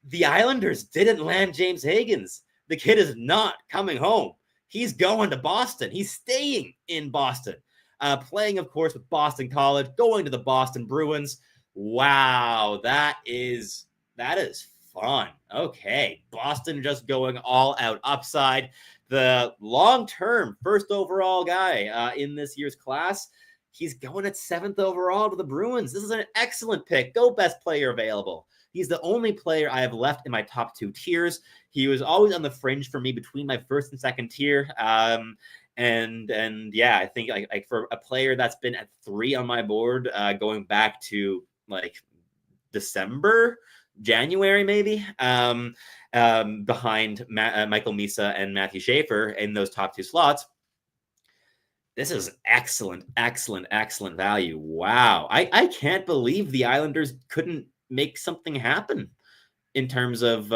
The Islanders didn't land James Higgins. The kid is not coming home. He's going to Boston. He's staying in Boston, playing, of course, with Boston College, going to the Boston Bruins. Wow, that is fun. Okay, Boston just going all out upside. The long-term first overall guy in this year's class, he's going at 7th overall to the Bruins. This is an excellent pick. Go best player available. He's the only player I have left in my top 2 tiers. He was always on the fringe for me between my first and second tier. I think like for a player that's been at 3 on my board, going back to like December, January, maybe, behind Michael Misa and Matthew Schaefer in those top 2 slots. This is excellent value. Wow. I can't believe the Islanders couldn't make something happen in terms of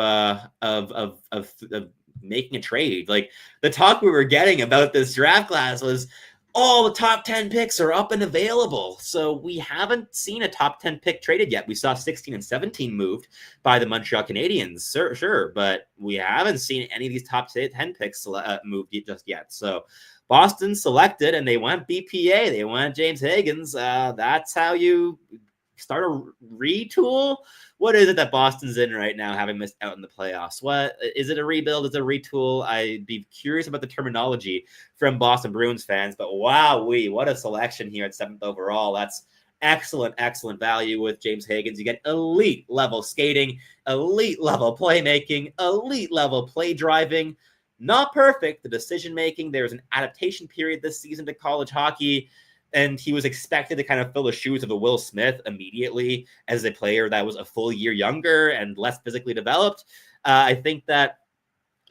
making a trade. Like the talk we were getting about this draft class was, all the top 10 picks are up and available. So we haven't seen a top 10 pick traded yet. We saw 16 and 17 moved by the Montreal Canadiens, sure, but we haven't seen any of these top 10 picks moved just yet. So Boston selected and they went BPA. They went James Higgins. That's how you start a retool. What is it that Boston's in right now, having missed out in the playoffs? What is it? A rebuild? Is it a retool? I'd be curious about the terminology from Boston Bruins fans, but wow, what a selection here at 7th overall. That's excellent value with James Higgins. You get elite level skating, elite level playmaking, elite level play driving. Not perfect, the decision making. There's an adaptation period this season to college hockey, and he was expected to kind of fill the shoes of a Will Smith immediately as a player that was a full year younger and less physically developed. I think that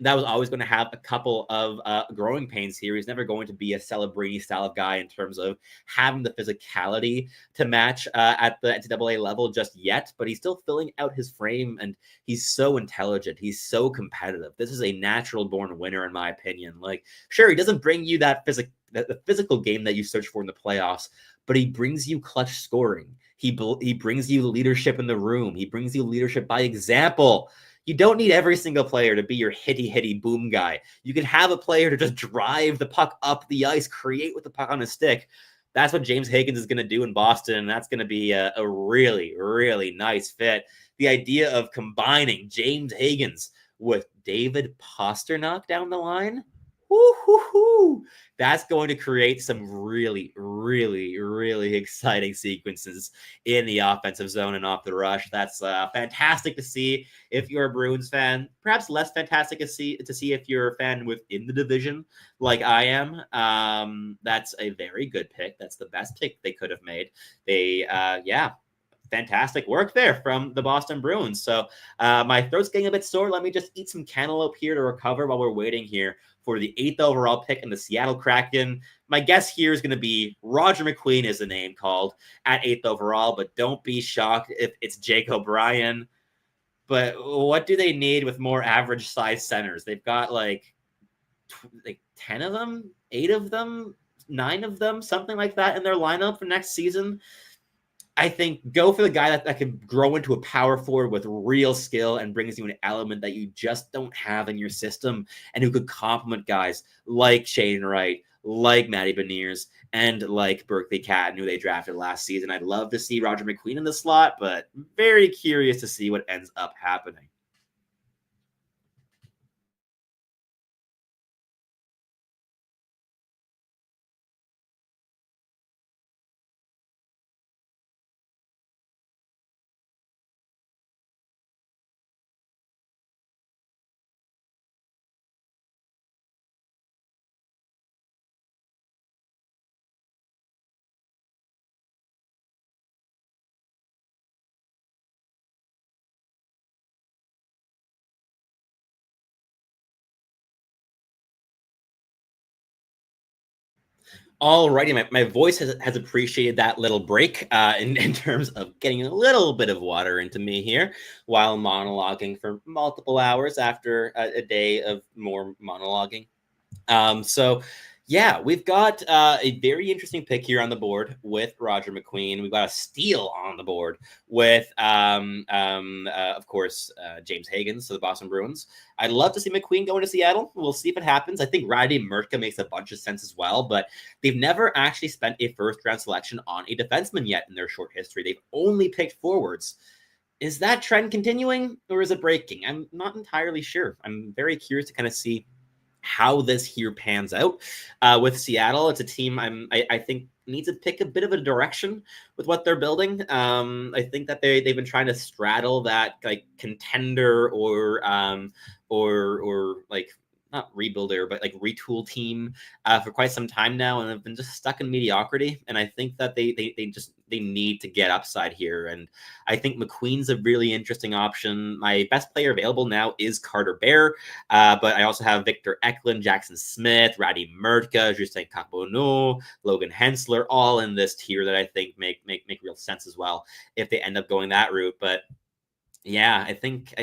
was always going to have a couple of growing pains here. He's never going to be a Celebrini style of guy in terms of having the physicality to match at the NCAA level just yet, but he's still filling out his frame, and he's so intelligent. He's so competitive. This is a natural born winner, in my opinion. Like, sure, he doesn't bring you that the physical game that you search for in the playoffs, but he brings you clutch scoring. He brings you leadership in the room. He brings you leadership by example. You don't need every single player to be your hitty boom guy. You can have a player to just drive the puck up the ice, create with the puck on a stick. That's what James Higgins is going to do in Boston, and that's going to be a really nice fit. The idea of combining James Higgins with David Pastrnak down the line, woo-hoo-hoo. That's going to create some really exciting sequences in the offensive zone and off the rush. That's fantastic to see if you're a Bruins fan. Perhaps less fantastic to see if you're a fan within the division like I am. That's a very good pick. That's the best pick they could have made. They, fantastic work there from the Boston Bruins. So my throat's getting a bit sore. Let me just eat some cantaloupe here to recover while we're waiting here for the 8th overall pick in the Seattle Kraken. My guess here is going to be Roger McQueen is the name called at 8th overall, but don't be shocked if it's Jake O'Brien. But what do they need with more average size centers? They've got like 10 of them, 8 of them, 9 of them, something like that in their lineup for next season. I think go for the guy that can grow into a power forward with real skill and brings you an element that you just don't have in your system, and who could complement guys like Shane Wright, like Matty Beniers, and like Berkeley Catton, who they drafted last season. I'd love to see Roger McQueen in the slot, but very curious to see what ends up happening. Alrighty, my voice has appreciated that little break in terms of getting a little bit of water into me here while monologuing for multiple hours after a day of more monologuing. So yeah, we've got a very interesting pick here on the board with Roger McQueen. We've got a steal on the board with, of course, James Higgins, so the Boston Bruins. I'd love to see McQueen go into Seattle. We'll see if it happens. I think Raddy Murtka makes a bunch of sense as well, but they've never actually spent a first-round selection on a defenseman yet in their short history. They've only picked forwards. Is that trend continuing or is it breaking? I'm not entirely sure. I'm very curious to kind of see how this here pans out with Seattle. It's a team I think needs to pick a bit of a direction with what they're building. I think that they've been trying to straddle that like contender or like not rebuilder, but like retool team for quite some time now, and have been just stuck in mediocrity. And I think that they need to get upside here. And I think McQueen's a really interesting option. My best player available now is Carter Bear, but I also have Victor Eklund, Jackson Smith, Raddy Murtka, Justin Kakbono, Logan Hensler, all in this tier that I think make real sense as well if they end up going that route. But yeah, I think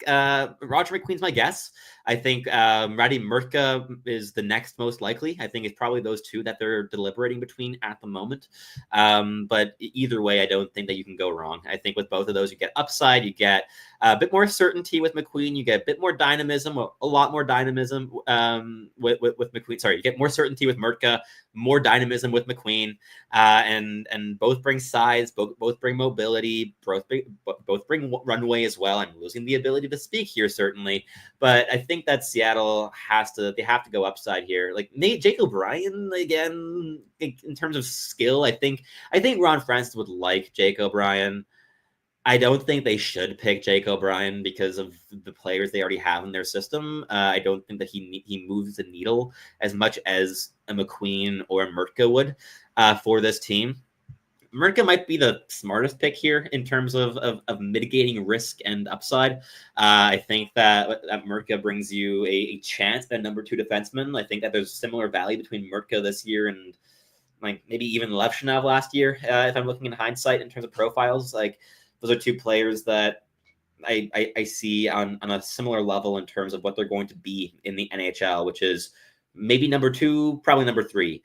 Roger McQueen's my guess. I think Radi Murka is the next most likely. I think it's probably those two that they're deliberating between at the moment. But either way, I don't think that you can go wrong. I think with both of those, you get upside, you get a bit more certainty with McQueen, you get a bit more dynamism, a lot more dynamism with McQueen. Sorry, you get more certainty with Murka, more dynamism with McQueen, and both bring size, both bring mobility, both bring runway as well. I'm losing the ability to speak here, certainly, but I think that Seattle have to go upside here. Like Jake O'Brien, again, in terms of skill, I think Ron Francis would like Jake O'Brien. I don't think they should pick Jake O'Brien because of the players they already have in their system. I don't think that he moves the needle as much as a McQueen or a Murka would for this team. Murka might be the smartest pick here in terms of mitigating risk and upside. I think that Murka brings you a chance at number 2 defenseman. I think that there's similar value between Murka this year and like maybe even Levchinov last year, if I'm looking in hindsight in terms of profiles. Like those are two players that I see on a similar level in terms of what they're going to be in the NHL, which is maybe number 2, probably number 3.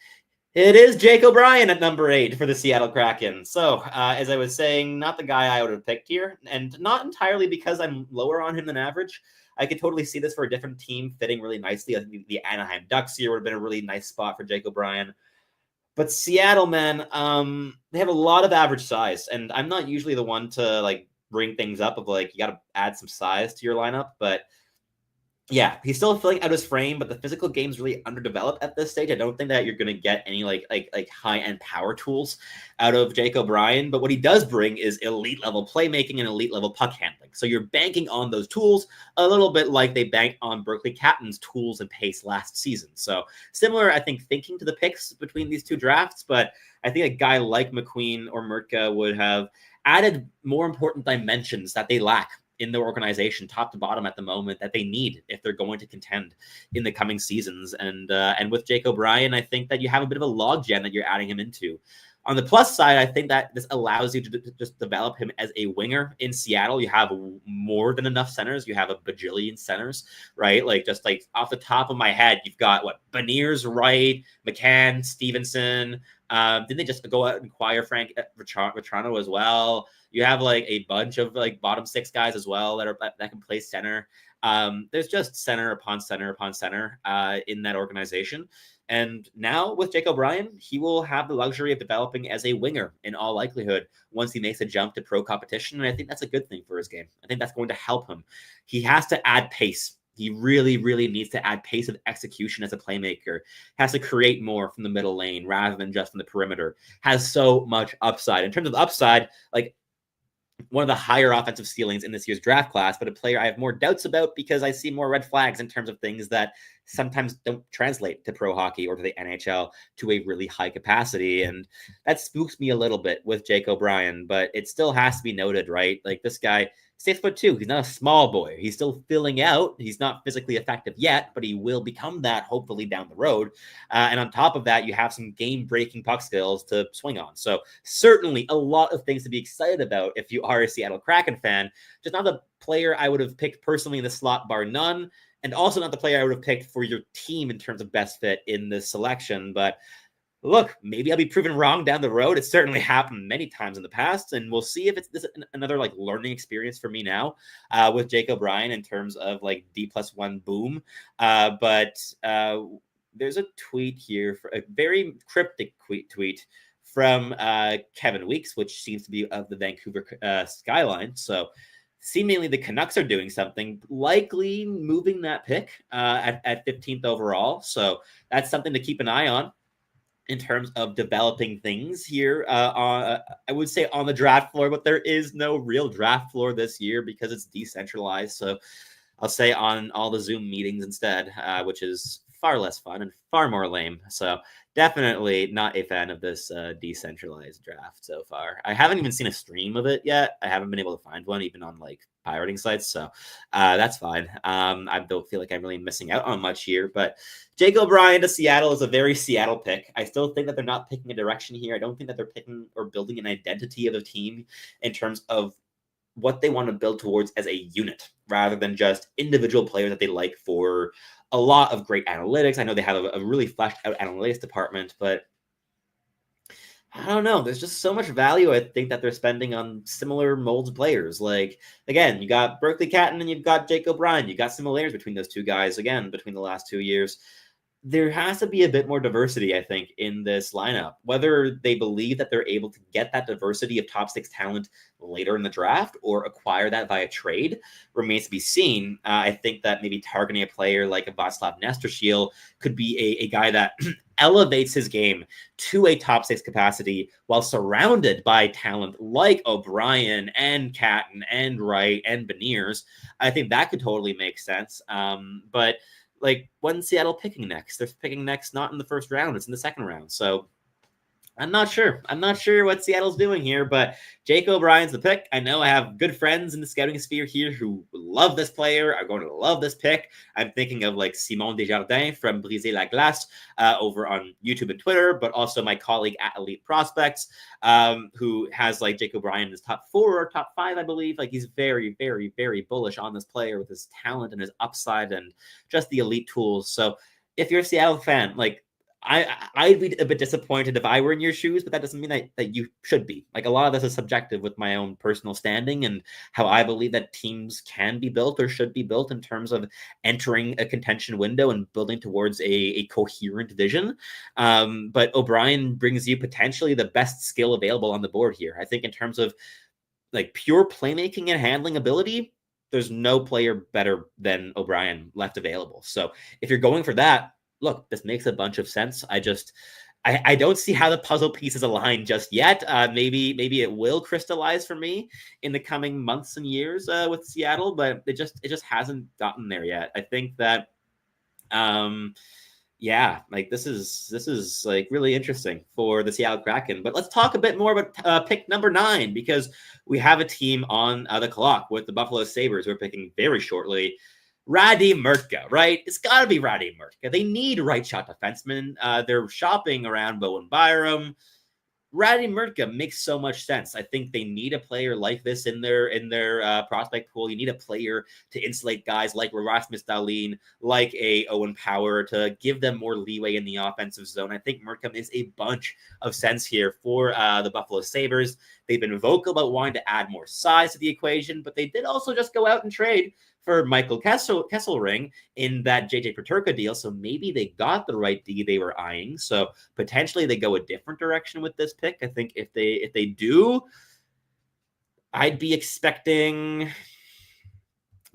It is Jake O'Brien at number 8 for the Seattle Kraken. So, as I was saying, not the guy I would have picked here, and not entirely because I'm lower on him than average. I could totally see this for a different team fitting really nicely. I think the Anaheim Ducks here would have been a really nice spot for Jake O'Brien. But Seattle, man, they have a lot of average size, and I'm not usually the one to like bring things up of like you got to add some size to your lineup, but yeah, he's still filling out his frame, but the physical game's really underdeveloped at this stage. I don't think that you're going to get any like high-end power tools out of Jake O'Brien, but what he does bring is elite-level playmaking and elite-level puck handling. So you're banking on those tools a little bit like they banked on Berkeley Captain's tools and pace last season. So similar, I think, thinking to the picks between these two drafts, but I think a guy like McQueen or Murka would have added more important dimensions that they lack in the organization, top to bottom at the moment, that they need if they're going to contend in the coming seasons. And with Jake O'Brien, I think that you have a bit of a logjam that you're adding him into. On the plus side, I think that this allows you to just develop him as a winger in Seattle. You have more than enough centers. You have a bajillion centers, right? Like just like off the top of my head, you've got Beniers, Wright, McCann, Stevenson. Didn't they just go out and acquire Frank Vetrano as well? You have like a bunch of like bottom 6 guys as well that can play center. There's just center upon center upon center in that organization. And now with Jake O'Brien, he will have the luxury of developing as a winger in all likelihood once he makes a jump to pro competition. And I think that's a good thing for his game. I think that's going to help him. He has to add pace. He really, really needs to add pace of execution as a playmaker. Has to create more from the middle lane rather than just from the perimeter. Has so much upside. In terms of upside, like one of the higher offensive ceilings in this year's draft class, but a player I have more doubts about because I see more red flags in terms of things that sometimes don't translate to pro hockey or to the NHL to a really high capacity. And that spooks me a little bit with Jake O'Brien, but it still has to be noted, right? Like this guy, 6'2". He's not a small boy. He's still filling out. He's not physically effective yet, but he will become that hopefully down the road. And on top of that, you have some game-breaking puck skills to swing on. So certainly a lot of things to be excited about if you are a Seattle Kraken fan. Just not the player I would have picked personally in the slot, bar none, and also not the player I would have picked for your team in terms of best fit in this selection. But look, maybe I'll be proven wrong down the road. It's certainly happened many times in the past, and we'll see if it's another like learning experience for me now with Jake O'Brien in terms of like D+1 boom. But there's a tweet here, for a very cryptic tweet from Kevin Weeks, which seems to be of the Vancouver Skyline. So seemingly the Canucks are doing something, likely moving that pick at 15th overall. So that's something to keep an eye on in terms of developing things here I would say on the draft floor, but there is no real draft floor this year because it's decentralized. So I'll say on all the Zoom meetings instead, which is far less fun and far more lame. So definitely not a fan of this decentralized draft so far. I haven't even seen a stream of it yet. I haven't been able to find one even on like pirating sites. So that's fine. I don't feel like I'm really missing out on much here, but Jake O'Brien to Seattle is a very Seattle pick. I still think that they're not picking a direction here. I don't think that they're picking or building an identity of the team in terms of what they want to build towards as a unit rather than just individual players that they like for a lot of great analytics. I know they have a really fleshed out analytics department, but I don't know. There's just so much value, I think, that they're spending on similar molds players. Like, again, you got Berkeley Catton and you've got Jake O'Brien. You got similarities between those two guys, again, between the last 2 years. There has to be a bit more diversity, I think, in this lineup. Whether they believe that they're able to get that diversity of top 6 talent later in the draft or acquire that via trade remains to be seen. I think that maybe targeting a player like a Václav Nestoshil could be a guy that elevates his game to a top 6 capacity while surrounded by talent like O'Brien and Catton and Wright and Beniers. I think that could totally make sense. But like, when's Seattle picking next? They're picking next not in the first round, it's in the second round. So I'm not sure. I'm not sure what Seattle's doing here, but Jake O'Brien's the pick. I know I have good friends in the scouting sphere here who love this player, are going to love this pick. I'm thinking of like Simon Desjardins from Briser la Glace over on YouTube and Twitter, but also my colleague at Elite Prospects, who has like Jake O'Brien in his top 4 or top 5, I believe. Like, he's very, very, very bullish on this player with his talent and his upside and just the elite tools. So if you're a Seattle fan, like, I'd be a bit disappointed if I were in your shoes, but that doesn't mean that you should be. Like, a lot of this is subjective with my own personal standing and how I believe that teams can be built or should be built in terms of entering a contention window and building towards a coherent vision. But O'Brien brings you potentially the best skill available on the board here. I think in terms of like pure playmaking and handling ability, there's no player better than O'Brien left available. So if you're going for that, look, this makes a bunch of sense. I don't see how the puzzle pieces align just yet. Maybe it will crystallize for me in the coming months and years with Seattle, but it just hasn't gotten there yet. I think that, yeah, like this is like really interesting for the Seattle Kraken. But let's talk a bit more about pick number 9, because we have a team on the clock with the Buffalo Sabres. We're picking very shortly. Radim Murtka, right? It's got to be Radim Murtka. They need right shot defensemen. They're shopping around Bowen Byram. Radim Murtka makes so much sense. I think they need a player like this in their prospect pool. You need a player to insulate guys like Rasmus Dahlin, like a Owen Power, to give them more leeway in the offensive zone. I think Murtka makes a bunch of sense here for the Buffalo Sabres. They've been vocal about wanting to add more size to the equation, but they did also just go out and trade for Michael Kesselring in that JJ Peterka deal. So maybe they got the right D they were eyeing. So potentially they go a different direction with this pick. I think if they do, I'd be expecting,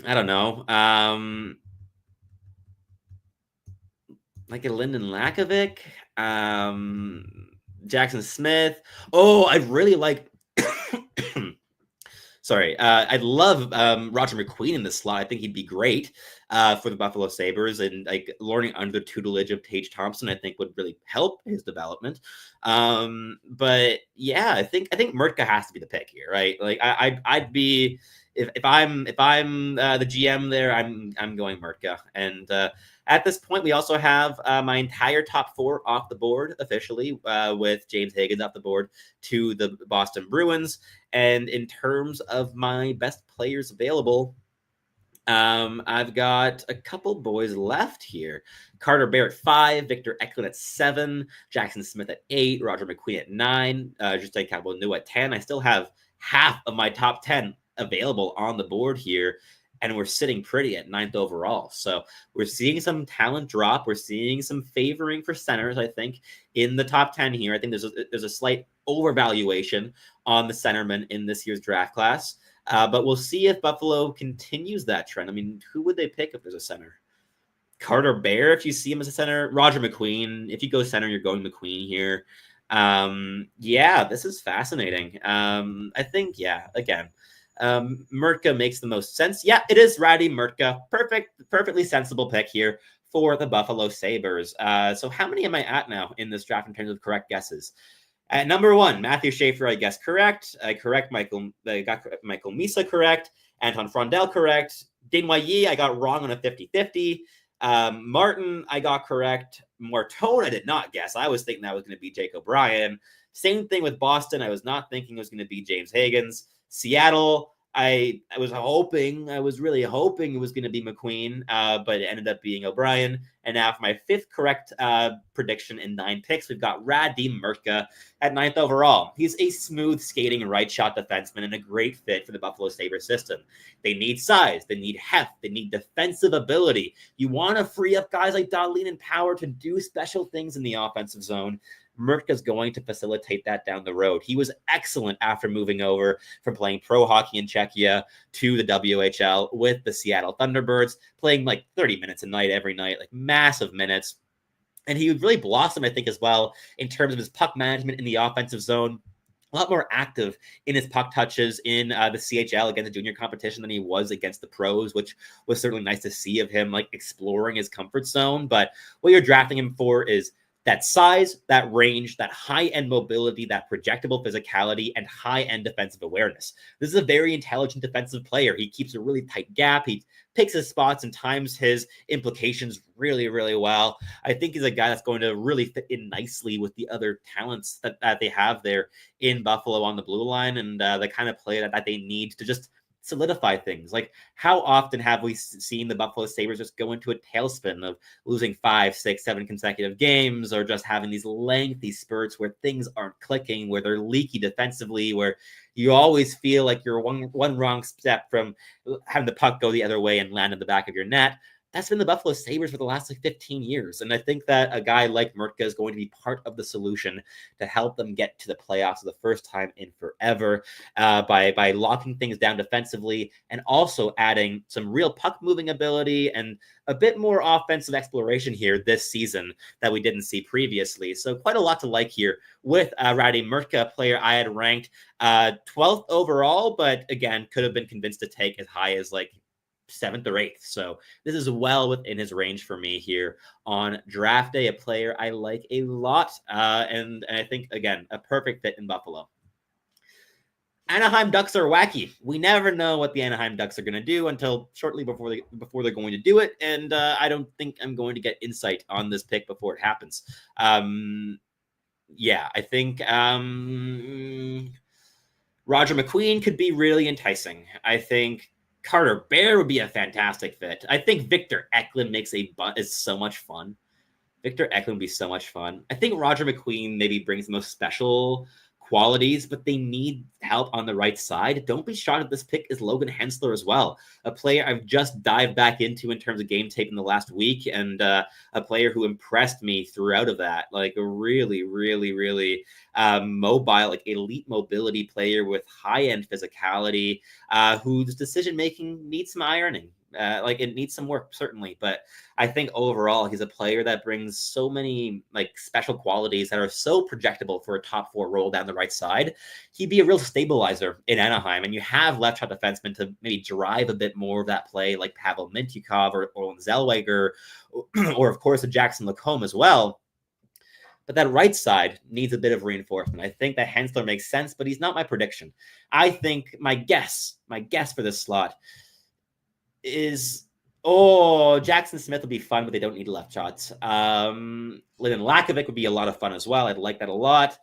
I don't know, like a Lyndon Lakovic, Jackson Smith. Oh, I'd really like Sorry, I'd love Roger McQueen in this slot. I think he'd be great for the Buffalo Sabres, and like learning under the tutelage of Tage Thompson, I think would really help his development. But yeah, I think Murtka has to be the pick here, right? Like I'd be if I'm the GM there, I'm going Murtka. And at this point, we also have my entire top 4 off the board officially, with James Higgins off the board to the Boston Bruins. And in terms of my best players available, I've got a couple boys left here. Carter Bear at 5, Victor Eklund at 7, Jackson Smith at 8, Roger McQueen at 9, Justin Cabot-New at 10. I still have half of my top 10 available on the board here, and we're sitting pretty at 9th overall. So we're seeing some talent drop. We're seeing some favoring for centers, I think, in the top 10 here. I think there's a slight overvaluation on the centermen in this year's draft class. But we'll see if Buffalo continues that trend. I mean, who would they pick if there's a center? Carter Bear, if you see him as a center. Roger McQueen. If you go center, you're going McQueen here. Yeah, this is fascinating. I think, yeah, again, Murtka makes the most sense. Yeah, it is Radim Murtka. Perfectly sensible pick here for the Buffalo Sabres. So how many am I at now in this draft in terms of correct guesses? At number 1, Matthew Schaefer, I guess correct. I got Michael Misa correct. Anton Frondel correct. Desnoyers, I got wrong on a 50-50. Martin, I got correct. Martone, I did not guess. I was thinking that was going to be Jake O'Brien. Same thing with Boston. I was not thinking it was going to be James Higgins. Seattle, I was really hoping it was going to be McQueen, but it ended up being O'Brien. And now for my fifth correct prediction in 9 picks, we've got Radim Murtka at 9th overall. He's a smooth skating right shot defenseman and a great fit for the Buffalo Sabres system. They need size, they need heft, they need defensive ability. You want to free up guys like Dahlin and Power to do special things in the offensive zone. Murtka's going to facilitate that down the road. He was excellent after moving over from playing pro hockey in Czechia to the WHL with the Seattle Thunderbirds, playing like 30 minutes a night every night, like massive minutes. And he would really blossom, I think, as well in terms of his puck management in the offensive zone. A lot more active in his puck touches in the CHL against the junior competition than he was against the pros, which was certainly nice to see of him like exploring his comfort zone. But what you're drafting him for is that size, that range, that high-end mobility, that projectable physicality, and high-end defensive awareness. This is a very intelligent defensive player. He keeps a really tight gap. He picks his spots and times his implications really, really well. I think he's a guy that's going to really fit in nicely with the other talents that they have there in Buffalo on the blue line, and the kind of player that they need to just solidify things. Like, how often have we seen the Buffalo Sabres just go into a tailspin of losing 5, 6, 7 consecutive games, or just having these lengthy spurts where things aren't clicking, where they're leaky defensively, where you always feel like you're one wrong step from having the puck go the other way and land in the back of your net. That's been the Buffalo Sabres for the last 15 years. And I think that a guy like Murtka is going to be part of the solution to help them get to the playoffs for the first time in forever by locking things down defensively and also adding some real puck moving ability and a bit more offensive exploration here this season that we didn't see previously. So quite a lot to like here with Radim Murtka, a player I had ranked 12th overall, but again, could have been convinced to take as high as like 7th or 8th. So this is well within his range for me here on draft day, a player I like a lot. And I think, again, a perfect fit in Buffalo. Anaheim Ducks are wacky. We never know what the Anaheim Ducks are going to do until shortly before they're going to do it. And I don't think I'm going to get insight on this pick before it happens. Yeah, I think Roger McQueen could be really enticing. I think Carter Bear would be a fantastic fit. I think Victor Eklund is so much fun. Victor Eklund would be so much fun. I think Roger McQueen maybe brings the most special qualities, but they need help on the right side. Don't be shocked if this pick is Logan Hensler as well, a player I've just dived back into in terms of game tape in the last week, and a player who impressed me throughout of that. Like a really, really, really mobile, like elite mobility player with high-end physicality, whose decision-making needs some ironing. Like it needs some work, certainly, but I think overall he's a player that brings so many like special qualities that are so projectable for a top 4 role down the right side. He'd be a real stabilizer in Anaheim, and you have left shot defensemen to maybe drive a bit more of that play, like Pavel Mintyukov or Orlin Zellweger, or of course a Jackson Lacombe as well. But that right side needs a bit of reinforcement. I think that Hensler makes sense, but he's not my prediction. I think my guess for this slot is Jackson Smith will be fun, but they don't need left shots. Lyndon Lakovic would be a lot of fun as well. I'd like that a lot.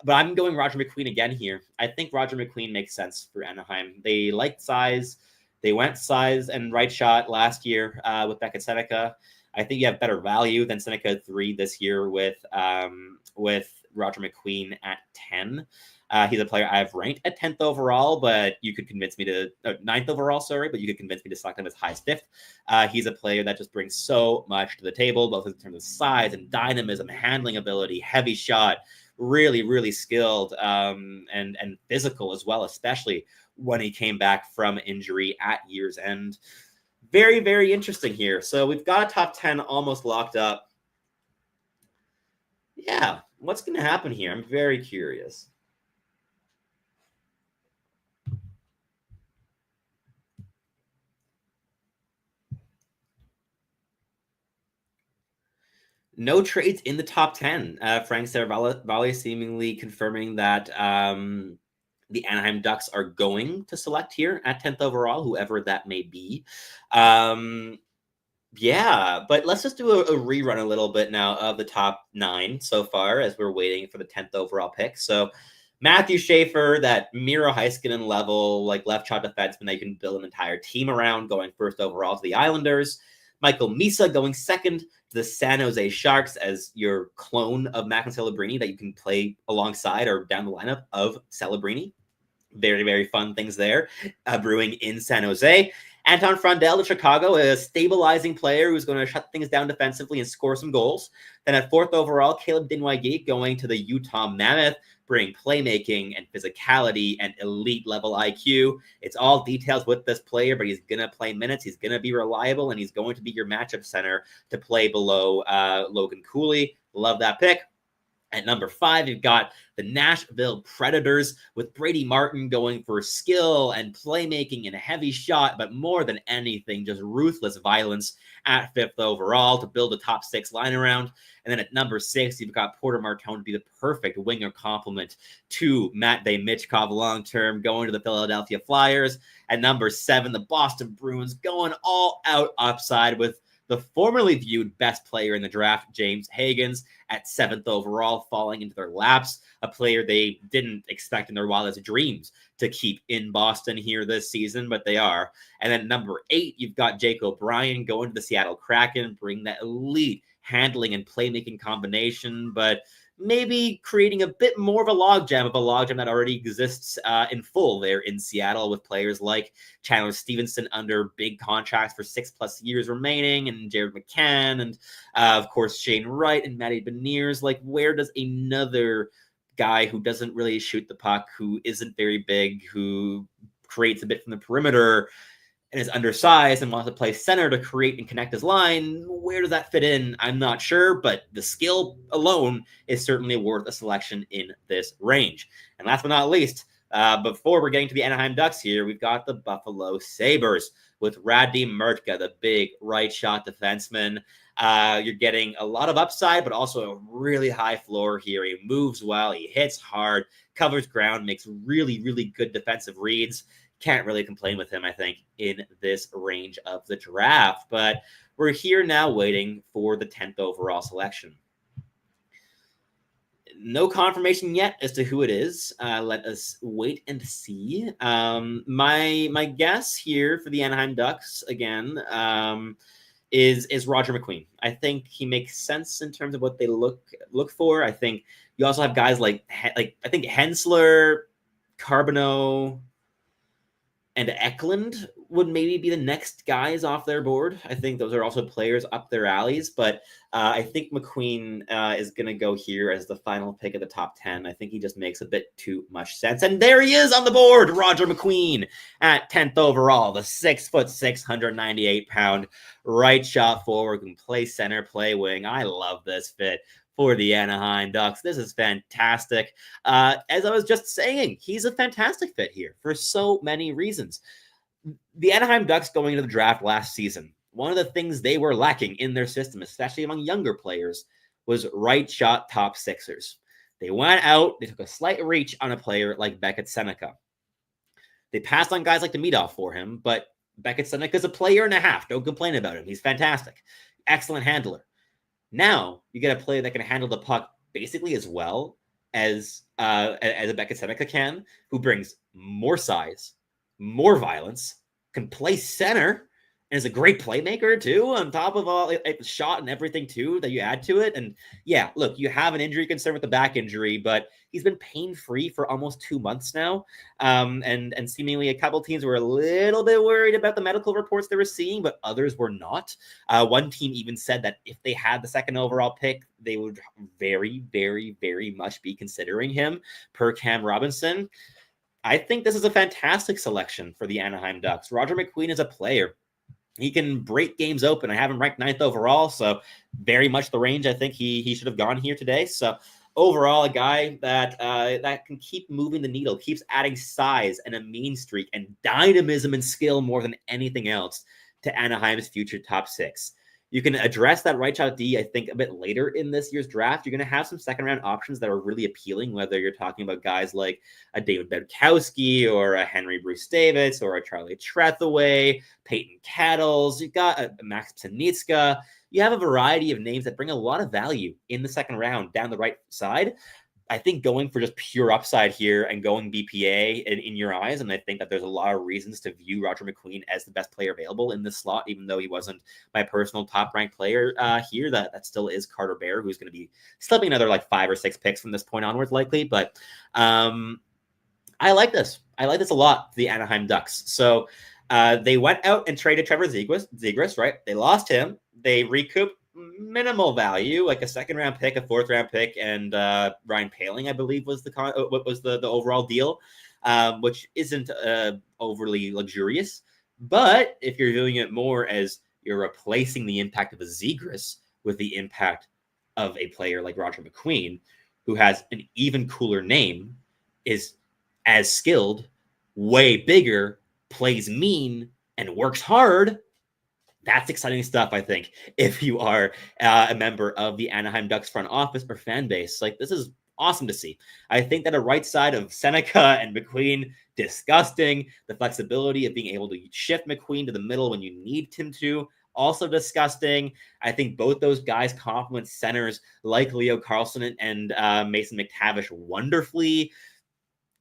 But I'm going Roger McQueen again here. I think Roger McQueen makes sense for Anaheim. They liked size. They went size and right shot last year with Beckett Seneca. I think you have better value than Seneca 3 this year with Roger McQueen at 10. He's a player I've ranked at 10th overall, but you could convince me to 9th overall, but you could convince me to select him as high as 5th. He's a player that just brings so much to the table, both in terms of size and dynamism, handling ability, heavy shot, really, really skilled and physical as well, especially when he came back from injury at year's end. Very, very interesting here. So we've got a top 10 almost locked up. Yeah, what's going to happen here? I'm very curious. No trades in the top 10. Frank Seravalli seemingly confirming that the Anaheim Ducks are going to select here at 10th overall, whoever that may be. Yeah, but let's just do a rerun a little bit now of the top 9 so far as we're waiting for the 10th overall pick. So Matthew Schaefer, that Miro Heiskanen level, like left shot defenseman that you can build an entire team around, going first overall to the Islanders. Michael Misa going second to the San Jose Sharks as your clone of Macklin Celebrini that you can play alongside or down the lineup of Celebrini. Very, very fun things there brewing in San Jose. Anton Frondell to Chicago, a stabilizing player who's going to shut things down defensively and score some goals. Then at fourth overall, Caleb Dinwiddie going to the Utah Mammoth, bring playmaking and physicality and elite level IQ. It's all details with this player, but he's going to play minutes. He's going to be reliable, and he's going to be your matchup center to play below Logan Cooley. Love that pick. At number 5, you've got the Nashville Predators with Brady Martin going for skill and playmaking and a heavy shot, but more than anything, just ruthless violence at 5th overall to build a top 6 line around. And then at number 6, you've got Porter Martone to be the perfect winger complement to Matvei Michkov long-term, going to the Philadelphia Flyers. At number 7, the Boston Bruins going all out upside with the formerly viewed best player in the draft, James Higgins, at 7th overall, falling into their laps, a player they didn't expect in their wildest dreams to keep in Boston here this season, but they are. And then number 8, you've got Jake O'Brien going to the Seattle Kraken, bring that elite handling and playmaking combination, but maybe creating a bit more of a logjam that already exists in full there in Seattle with players like Chandler Stevenson under big contracts for 6+ years remaining, and Jared McCann, and of course Shane Wright and Matty Beniers. Like, where does another guy who doesn't really shoot the puck, who isn't very big, who creates a bit from the perimeter and is undersized and wants to play center to create and connect his line, where does that fit in? I'm not sure, but the skill alone is certainly worth a selection in this range. And last but not least, before we're getting to the Anaheim Ducks here, we've got the Buffalo Sabres with Radim Mertka, the big right shot defenseman. You're getting a lot of upside, but also a really high floor here. He moves well, he hits hard, covers ground, makes really, really good defensive reads. Can't really complain with him, I think, in this range of the draft. But we're here now waiting for the 10th overall selection. No confirmation yet as to who it is. Let us wait and see. My guess here for the Anaheim Ducks, again, is Roger McQueen. I think he makes sense in terms of what they look for. I think you also have guys like I think Hensler, Carbonneau, and Eklund would maybe be the next guys off their board. I think those are also players up their alleys, but I think McQueen is going to go here as the final pick of the top 10. I think he just makes a bit too much sense. And there he is on the board, Roger McQueen at 10th overall, the 6'6", 198-pound right shot forward, can play center, play wing. I love this fit for the Anaheim Ducks. This is fantastic. As I was just saying, he's a fantastic fit here for so many reasons. The Anaheim Ducks going into the draft last season, one of the things they were lacking in their system, especially among younger players, was right shot top sixers. They went out, they took a slight reach on a player like Beckett Seneca. They passed on guys like Demidov for him, but Beckett Seneca is a player and a half. Don't complain about him. He's fantastic. Excellent handler. Now you get a player that can handle the puck basically as well as a Beckett Seneca can, who brings more size, more violence, can play center, and is a great playmaker too, on top of all the shot and everything too that you add to it. And yeah, look, you have an injury concern with the back injury, but he's been pain-free for almost 2 months now. And seemingly a couple teams were a little bit worried about the medical reports they were seeing, but others were not. One team even said that if they had the 2nd overall pick, they would very, very, very much be considering him, per Cam Robinson. I think this is a fantastic selection for the Anaheim Ducks. Roger McQueen is a player. He can break games open. I have him ranked 9th overall, so very much the range I think he should have gone here today. So overall, a guy that can keep moving the needle, keeps adding size and a mean streak and dynamism and skill more than anything else to Anaheim's future top 6. You can address that right shot D, I think, a bit later in this year's draft. You're going to have some second-round options that are really appealing, whether you're talking about guys like a David Bedkowski or a Henry Bruce Davis or a Charlie Trethaway, Peyton Kettles. You've got a Max Psanitska. You have a variety of names that bring a lot of value in the second round down the right side. I think going for just pure upside here and going BPA in your eyes, and I think that there's a lot of reasons to view Roger McQueen as the best player available in this slot, even though he wasn't my personal top-ranked player here. That still is Carter Bear, who's going to be slipping another like 5 or 6 picks from this point onwards, likely. But I like this. I like this a lot, the Anaheim Ducks. So they went out and traded Trevor Zegras, right? They lost him. They recouped minimal value, like a 2nd-round pick, a 4th-round pick, and Ryan Poehling, I believe, was the overall deal, which isn't overly luxurious. But if you're doing it more as you're replacing the impact of a Zegras with the impact of a player like Roger McQueen, who has an even cooler name, is as skilled, way bigger, plays mean, and works hard. That's exciting stuff, I think, if you are a member of the Anaheim Ducks front office or fan base. Like, this is awesome to see. I think that a right side of Seneca and McQueen, disgusting. The flexibility of being able to shift McQueen to the middle when you need him to, also disgusting. I think both those guys complement centers like Leo Carlson and Mason McTavish wonderfully.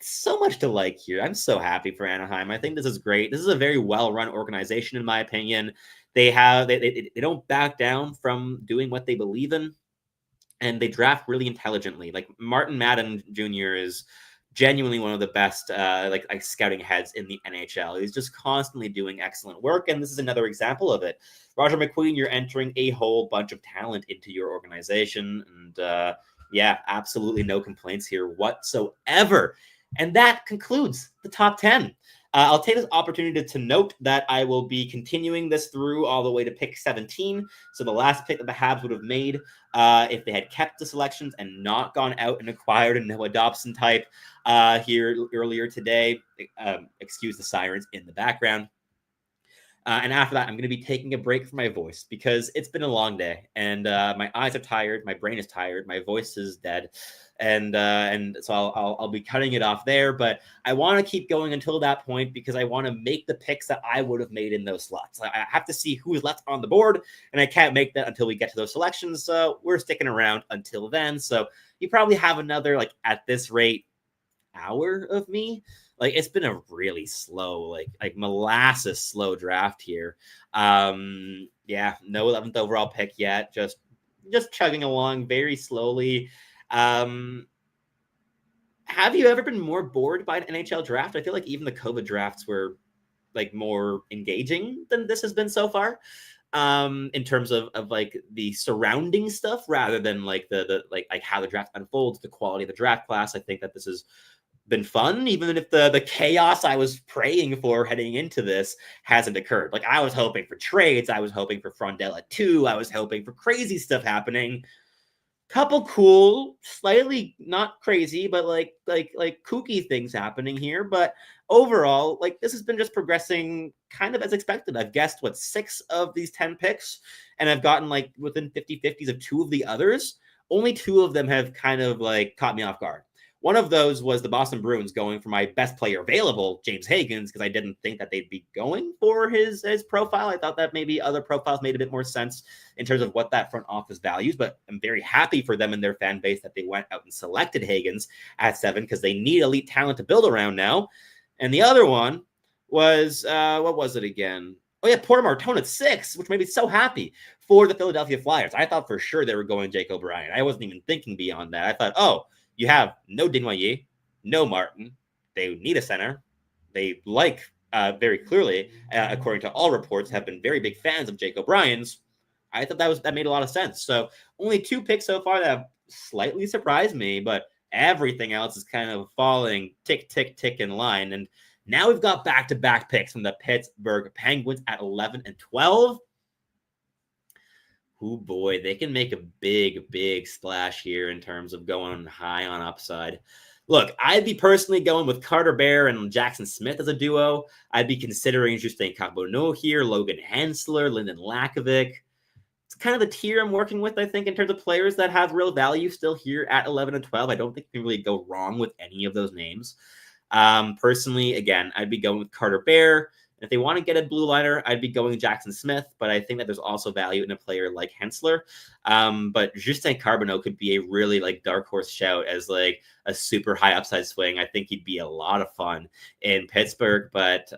So much to like here. I'm so happy for Anaheim. I think this is great. This is a very well-run organization, in my opinion. They don't back down from doing what they believe in, and they draft really intelligently. Like Martin Madden Jr. is genuinely one of the best like scouting heads in the NHL. He's just constantly doing excellent work, and this is another example of it. Roger McQueen, you're entering a whole bunch of talent into your organization, and yeah, absolutely no complaints here whatsoever. And that concludes the top 10. I'll take this opportunity to note that I will be continuing this through all the way to pick 17. So the last pick that the Habs would have made if they had kept the selections and not gone out and acquired a Noah Dobson type here earlier today. Excuse the sirens in the background. And after that, I'm going to be taking a break from my voice because it's been a long day and my eyes are tired. My brain is tired. My voice is dead. And so I'll be cutting it off there. But I want to keep going until that point because I want to make the picks that I would have made in those slots. I have to see who is left on the board, and I can't make that until we get to those selections. So we're sticking around until then. So you probably have another, like at this rate, hour of me. Like it's been a really slow, like molasses slow draft here. Yeah, no 11th overall pick yet. Just chugging along very slowly. Have you ever been more bored by an NHL draft? I feel like even the COVID drafts were like more engaging than this has been so far. In terms of like the surrounding stuff rather than like the like how the draft unfolds, the quality of the draft class. I think that this has been fun, even if the chaos I was praying for heading into this hasn't occurred. Like I was hoping for trades, I was hoping for Frondella 2, I was hoping for crazy stuff happening. Couple cool, slightly not crazy, but like kooky things happening here. But overall, like this has been just progressing kind of as expected. I've guessed 6 of these 10 picks, and I've gotten like within 50-50s of 2 of the others. Only 2 of them have kind of like caught me off guard. One of those was the Boston Bruins going for my best player available, James Higgins, because I didn't think that they'd be going for his profile. I thought that maybe other profiles made a bit more sense in terms of what that front office values, but I'm very happy for them and their fan base that they went out and selected Higgins at 7 because they need elite talent to build around now. And the other one was, what was it again? Oh, yeah, Porter Martone at 6, which made me so happy for the Philadelphia Flyers. I thought for sure they were going Jake O'Brien. I wasn't even thinking beyond that. I thought, oh, you have no Desnoyers, no Martin. They need a center. They very clearly, according to all reports, have been very big fans of Jake O'Brien's. I thought that made a lot of sense. So only 2 picks so far that have slightly surprised me, but everything else is kind of falling tick, tick, tick in line. And now we've got back-to-back picks from the Pittsburgh Penguins at 11 and 12. Oh boy, they can make a big, big splash here in terms of going high on upside. Look, I'd be personally going with Carter Bear and Jackson Smith as a duo. I'd be considering Justin Carbonneau here, Logan Hensler, Lyndon Lakovic. It's kind of the tier I'm working with, I think, in terms of players that have real value still here at 11 and 12. I don't think you can really go wrong with any of those names. Personally, again, I'd be going with Carter Bear. If they want to get a blue liner, I'd be going Jackson Smith, but I think that there's also value in a player like Hensler. But Justin Carbonneau could be a really like dark horse shout as like a super high upside swing. I think he'd be a lot of fun in Pittsburgh, but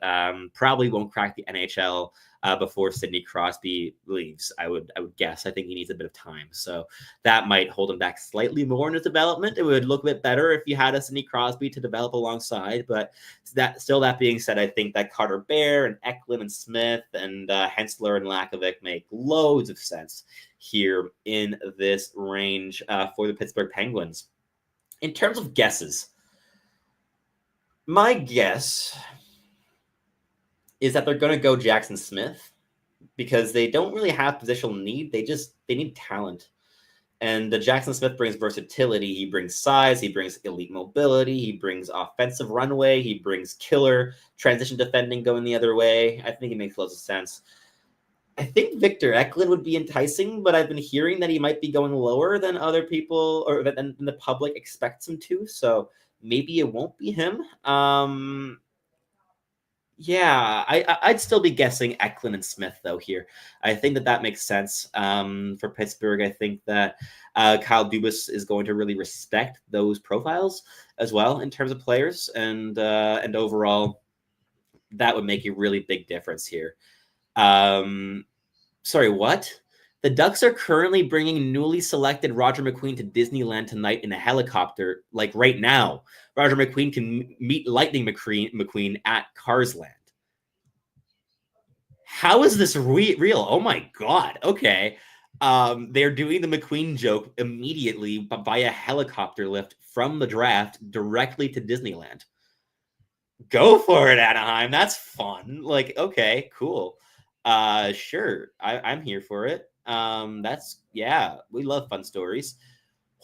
probably won't crack the NHL before Sidney Crosby leaves. I would guess. I think he needs a bit of time, so that might hold him back slightly more in his development. It would look a bit better if you had a Sidney Crosby to develop alongside, but that being said, I think that Carter Bear and Eklund and Smith and Hensler and Lakovic make loads of sense here in this range for the Pittsburgh Penguins. In terms of guesses, my guess is that they're going to go Jackson Smith because they don't really have positional need. They need talent. And the Jackson Smith brings versatility. He brings size. He brings elite mobility. He brings offensive runway. He brings killer transition defending going the other way. I think it makes lots of sense. I think Victor Eklund would be enticing, but I've been hearing that he might be going lower than other people or than the public expects him to. So maybe it won't be him. Yeah, I'd still be guessing Eklund and Smith, though, here. I think that makes sense for Pittsburgh. I think that Kyle Dubas is going to really respect those profiles as well in terms of players. And overall, that would make a really big difference here. Sorry, what? The Ducks are currently bringing newly selected Roger McQueen to Disneyland tonight in a helicopter, like right now. Roger McQueen can meet Lightning McQueen at Carsland. How is this real? Oh my God. Okay. They're doing the McQueen joke immediately via helicopter lift from the draft directly to Disneyland. Go for it, Anaheim. That's fun. Like, okay, cool. Sure. I'm here for it. We love fun stories.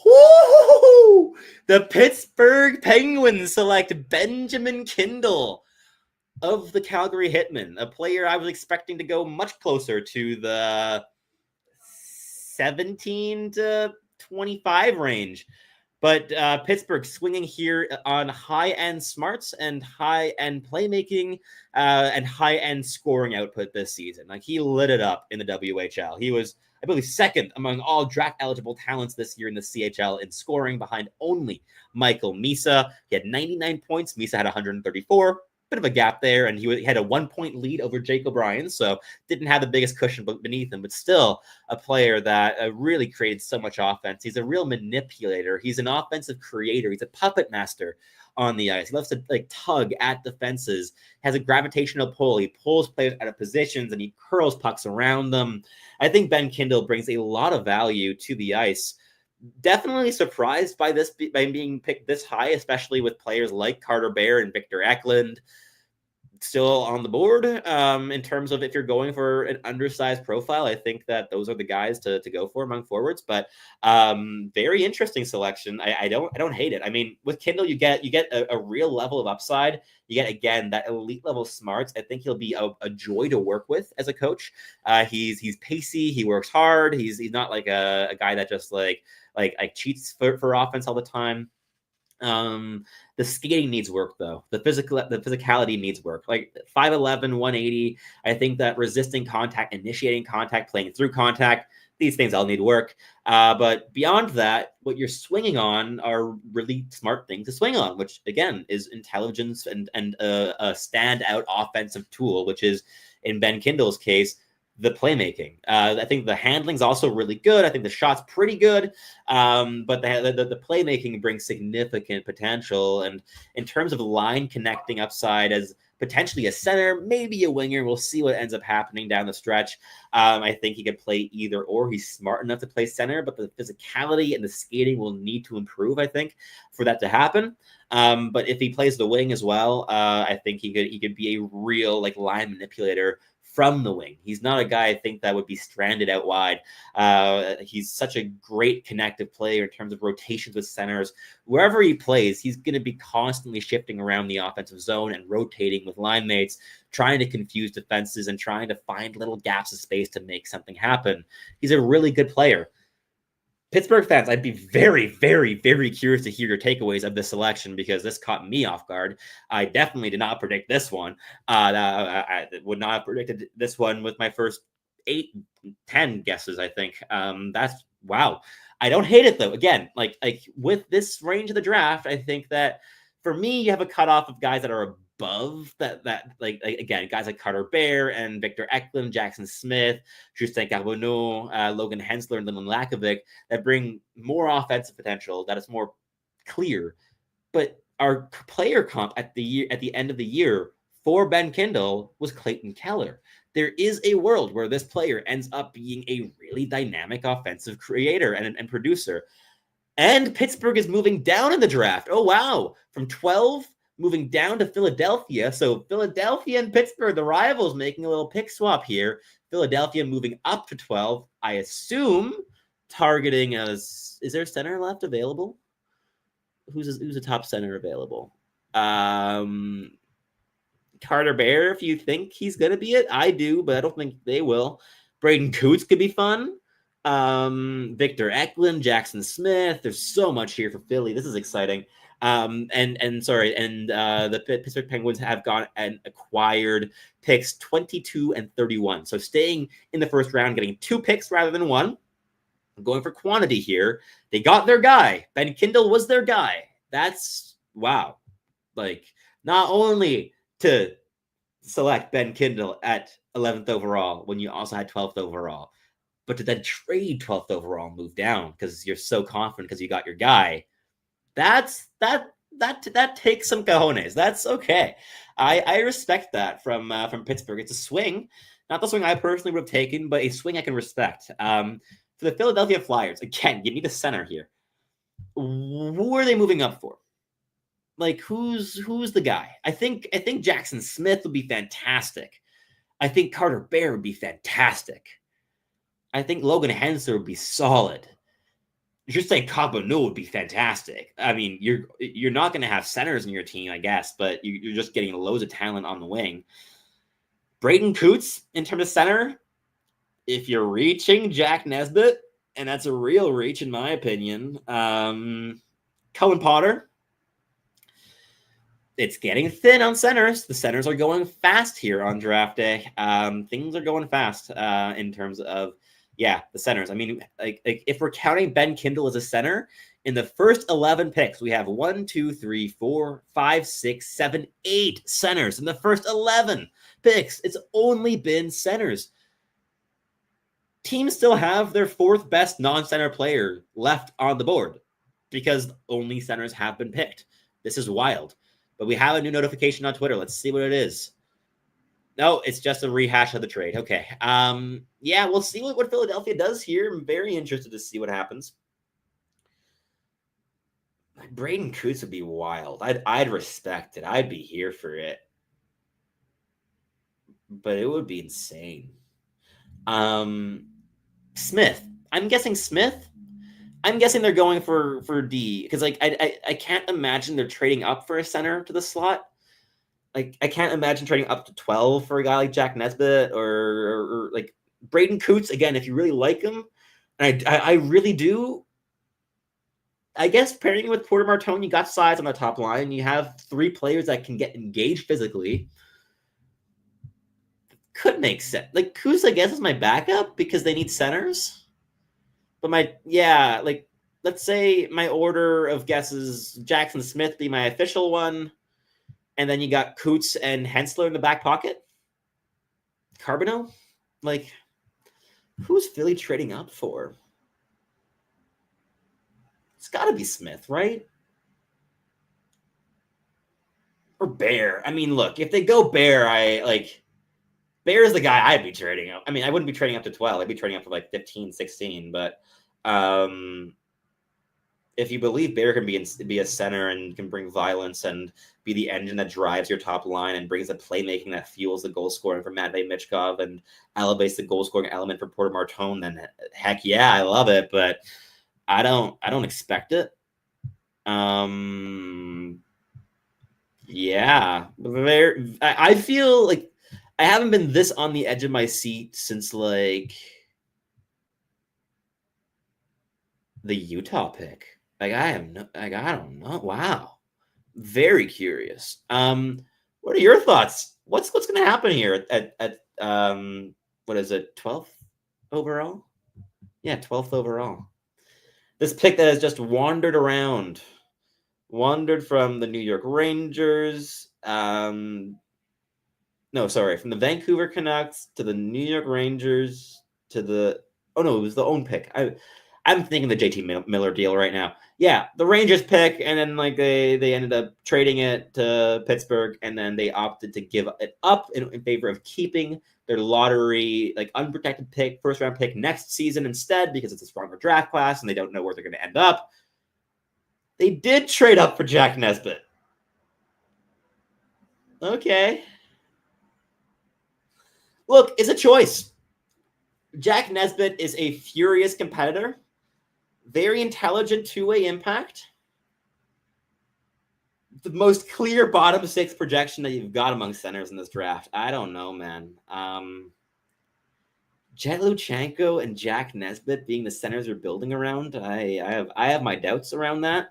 Woo! The Pittsburgh Penguins select Benjamin Kindle of the Calgary Hitmen, a player I was expecting to go much closer to the 17 to 25 range. But Pittsburgh swinging here on high-end smarts and high-end playmaking and high-end scoring output this season. Like, he lit it up in the WHL. He was, I believe, second among all draft-eligible talents this year in the CHL in scoring behind only Michael Misa. He had 99 points. Misa had 134. Bit of a gap there, and he had a 1-point lead over Jake O'Brien, so didn't have the biggest cushion beneath him, but still a player that really created so much offense. He's a real manipulator. He's an offensive creator. He's a puppet master on the ice. He loves to like tug at defenses, has a gravitational pull. He pulls players out of positions, and he curls pucks around them. I think Ben Kindle brings a lot of value to the ice. Definitely surprised by being picked this high, especially with players like Carter Bear and Victor Eklund still on the board. In terms of if you're going for an undersized profile, I think that those are the guys to go for among forwards. But very interesting selection. I don't hate it. I mean, with Kindle, you get a real level of upside. You get, again, that elite level smarts. I think he'll be a joy to work with as a coach. He's pacey. He works hard. He's not like a guy that just like cheats for offense all the time. The skating needs work, though. The physicality needs work. Like 5'11", 180. I think that resisting contact, initiating contact, playing through contact, these things all need work. But beyond that, what you're swinging on are really smart things to swing on, which, again, is intelligence and a standout offensive tool, which is, in Ben Kindle's case, the playmaking. I think the handling's also really good. I think the shot's pretty good, but the playmaking brings significant potential. And in terms of line connecting upside as potentially a center, maybe a winger, we'll see what ends up happening down the stretch. I think he could play either or. He's smart enough to play center, but the physicality and the skating will need to improve, I think, for that to happen. But if he plays the wing as well, I think he could be a real like line manipulator from the wing. He's not a guy I think that would be stranded out wide. He's such a great connective player in terms of rotations with centers. Wherever he plays, he's going to be constantly shifting around the offensive zone and rotating with line mates, trying to confuse defenses and trying to find little gaps of space to make something happen. He's a really good player. Pittsburgh fans, I'd be very, very, very curious to hear your takeaways of this selection because this caught me off guard. I definitely did not predict this one. I would not have predicted this one with my first 8-10 guesses, I think. That's wow. I don't hate it though. Again, like with this range of the draft, I think that for me, you have a cutoff of guys that are above that like again, guys like Carter Bear and Victor Eklund, Jackson Smith, Justin Carbonneau, Logan Hensler, and Lyndon Lakovic that bring more offensive potential, that is more clear. But our player comp at the end of the year for Ben Kindle was Clayton Keller. There is a world where this player ends up being a really dynamic offensive creator and producer. And Pittsburgh is moving down in the draft. Oh, wow. From 12, moving down to Philadelphia. So Philadelphia and Pittsburgh, the rivals, making a little pick swap here. Philadelphia moving up to 12. I assume targeting as, is there a center left available? Who's a top center available? Carter Bear, if you think he's going to be it. I do, but I don't think they will. Braden Coots could be fun. Victor Eklund, Jackson Smith. There's so much here for Philly. This is exciting. The Pittsburgh Penguins have gone and acquired picks 22 and 31. So staying in the first round, getting 2 picks rather than 1. I'm going for quantity here. They got their guy. Ben Kindle was their guy. That's wow. Like, not only to select Ben Kindle at 11th overall when you also had 12th overall, but to then trade 12th overall and move down because you're so confident because you got your guy. That takes some cojones. That's okay. I respect that from Pittsburgh. It's a swing, not the swing I personally would have taken, but a swing I can respect. For the Philadelphia Flyers, again, you need a center here. Who are they moving up for? Like, who's the guy? I think Jackson Smith would be fantastic. I think Carter Bear would be fantastic. I think Logan Hensler would be solid. Just like Carbonneau would be fantastic. I mean, you're not going to have centers in your team, I guess, but you're just getting loads of talent on the wing. Braden Coots, in terms of center, if you're reaching, Jack Nesbitt, and that's a real reach in my opinion. Cullen Potter. It's getting thin on centers. The centers are going fast here on draft day. Things are going fast in terms of, the centers. I mean, like if we're counting Ben Kindle as a center, in the first 11 picks, we have 1, 2, 3, 4, 5, 6, 7, 8 centers in the first 11 picks. It's only been centers. Teams still have their 4th best non-center player left on the board because only centers have been picked. This is wild. But we have a new notification on Twitter. Let's see what it is. No, it's just a rehash of the trade. Okay. We'll see what Philadelphia does here. I'm very interested to see what happens. Braden Coots would be wild. I'd respect it. I'd be here for it. But it would be insane. Smith. I'm guessing Smith. I'm guessing they're going for D because like I can't imagine they're trading up for a center to the slot. Like I can't imagine trading up to 12 for a guy like Jack Nesbitt or like Braden Coots again. If you really like him, and I really do. I guess pairing with Porter Martone, you got size on the top line. You have 3 players that can get engaged physically. Could make sense. Like Coots, I guess, is my backup because they need centers. But let's say my order of guesses, Jackson Smith be my official one. And then you got Coots and Hensler in the back pocket. Carbonneau? Like, who's Philly trading up for? It's got to be Smith, right? Or Bear. I mean, look, if they go Bear, Bear is the guy I'd be trading up. I mean, I wouldn't be trading up to 12. I'd be trading up to like 15, 16. But if you believe Bear can be a center and can bring violence and be the engine that drives your top line and brings the playmaking that fuels the goal scoring for Matvei Michkov and elevates the goal scoring element for Porter Martone, then heck yeah, I love it. But I don't expect it. I feel like I haven't been this on the edge of my seat since like the Utah pick. Like I don't know. Wow. Very curious. What are your thoughts? What's going to happen here at what is it? 12th overall? Yeah, 12th overall. This pick that has just wandered around. Wandered from the New York Rangers. From the Vancouver Canucks to the New York Rangers to the... Oh, no, it was the own pick. I'm thinking the JT Miller deal right now. Yeah, the Rangers pick, and then they ended up trading it to Pittsburgh, and then they opted to give it up in favor of keeping their lottery, unprotected pick, first-round pick next season instead, because it's a stronger draft class, and they don't know where they're going to end up. They did trade up for Jack Nesbitt. Okay. Look, it's a choice. Jack Nesbitt is a furious competitor. Very intelligent two-way impact. The most clear bottom six projection that you've got among centers in this draft. I don't know, man. Jet Luchenko and Jack Nesbitt being the centers they're building around. I have my doubts around that.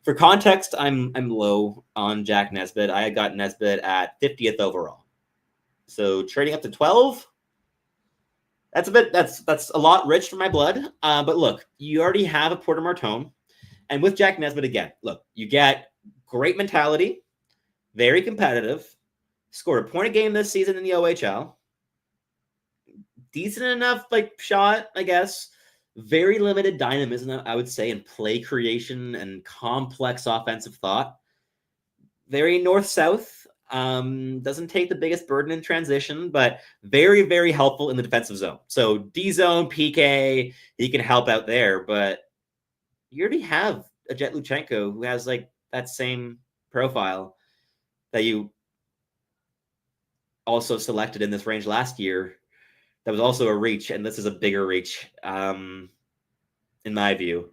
For context, I'm low on Jack Nesbitt. I got Nesbitt at 50th overall. So trading up to 12, that's a lot rich for my blood. But look, you already have a Porter Martone. And with Jack Nesbitt again, look, you get great mentality, very competitive, scored a point a game this season in the OHL. Decent enough shot, I guess. Very limited dynamism, I would say, in play creation and complex offensive thought. Very north-south. Doesn't take the biggest burden in transition, but very, very helpful in the defensive zone. So D-zone, PK, he can help out there. But you already have a Jet Luchenko who has that same profile that you also selected in this range last year. That was also a reach, and this is a bigger reach, in my view,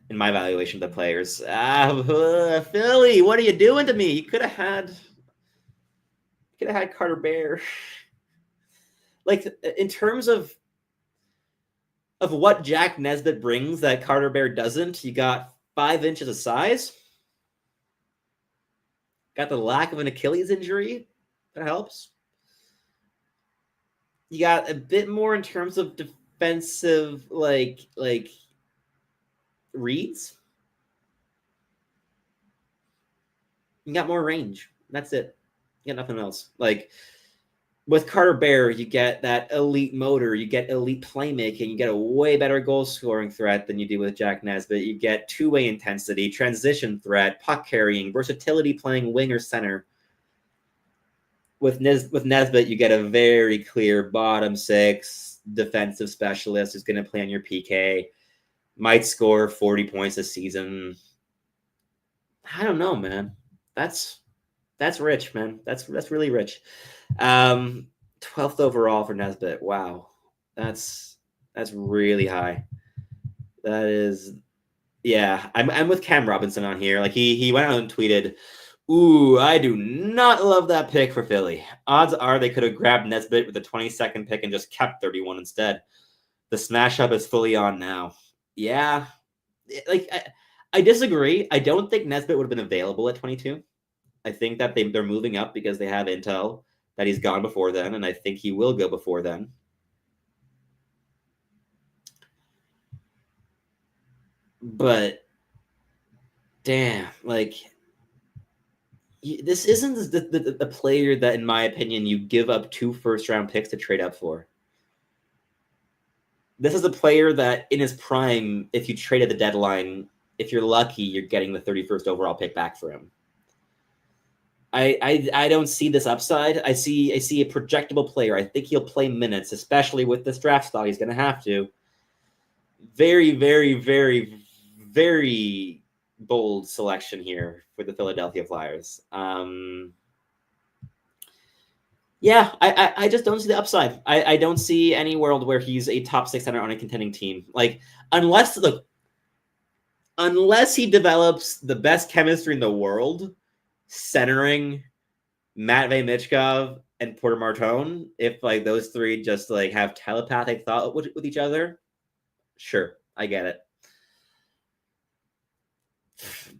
in my evaluation of the players. Philly, what are you doing to me? You could have had Carter Bear. In terms of what Jack Nesbitt brings that Carter Bear doesn't, you got 5 inches of size. Got the lack of an Achilles injury. That helps. You got a bit more in terms of defensive, reads. You got more range. That's it. You got nothing else. With Carter Bear, you get that elite motor, you get elite playmaking, you get a way better goal scoring threat than you do with Jack Nesbitt. You get two-way intensity, transition threat, puck carrying, versatility playing wing or center. With Nesbitt, you get a very clear bottom six defensive specialist who's going to play on your PK. Might score 40 points a season. I don't know, man. That's rich, man. That's really rich. 12th overall for Nesbitt. Wow. That's really high. That is, yeah. I'm with Cam Robinson on here. He went out and tweeted, "Ooh, I do not love that pick for Philly. Odds are they could have grabbed Nesbitt with the 22nd pick and just kept 31 instead. The smash up is fully on now." Yeah. I disagree. I don't think Nesbitt would have been available at 22. I think that they're moving up because they have intel that he's gone before then, and I think he will go before then. But damn, this isn't the player that, in my opinion, you give up 2 first-round picks to trade up for. This is a player that, in his prime, if you trade at the deadline, if you're lucky, you're getting the 31st overall pick back for him. I don't see this upside. I see a projectable player. I think he'll play minutes, especially with this draft stock. He's going to have to. Very, very, very, very bold selection here for the Philadelphia Flyers. Yeah, I just don't see the upside. I don't see any world where he's a top 6 center on a contending team. Unless he develops the best chemistry in the world, centering Matvei Michkov and Porter Martone, if those three just have telepathic thought with each other, sure, I get it.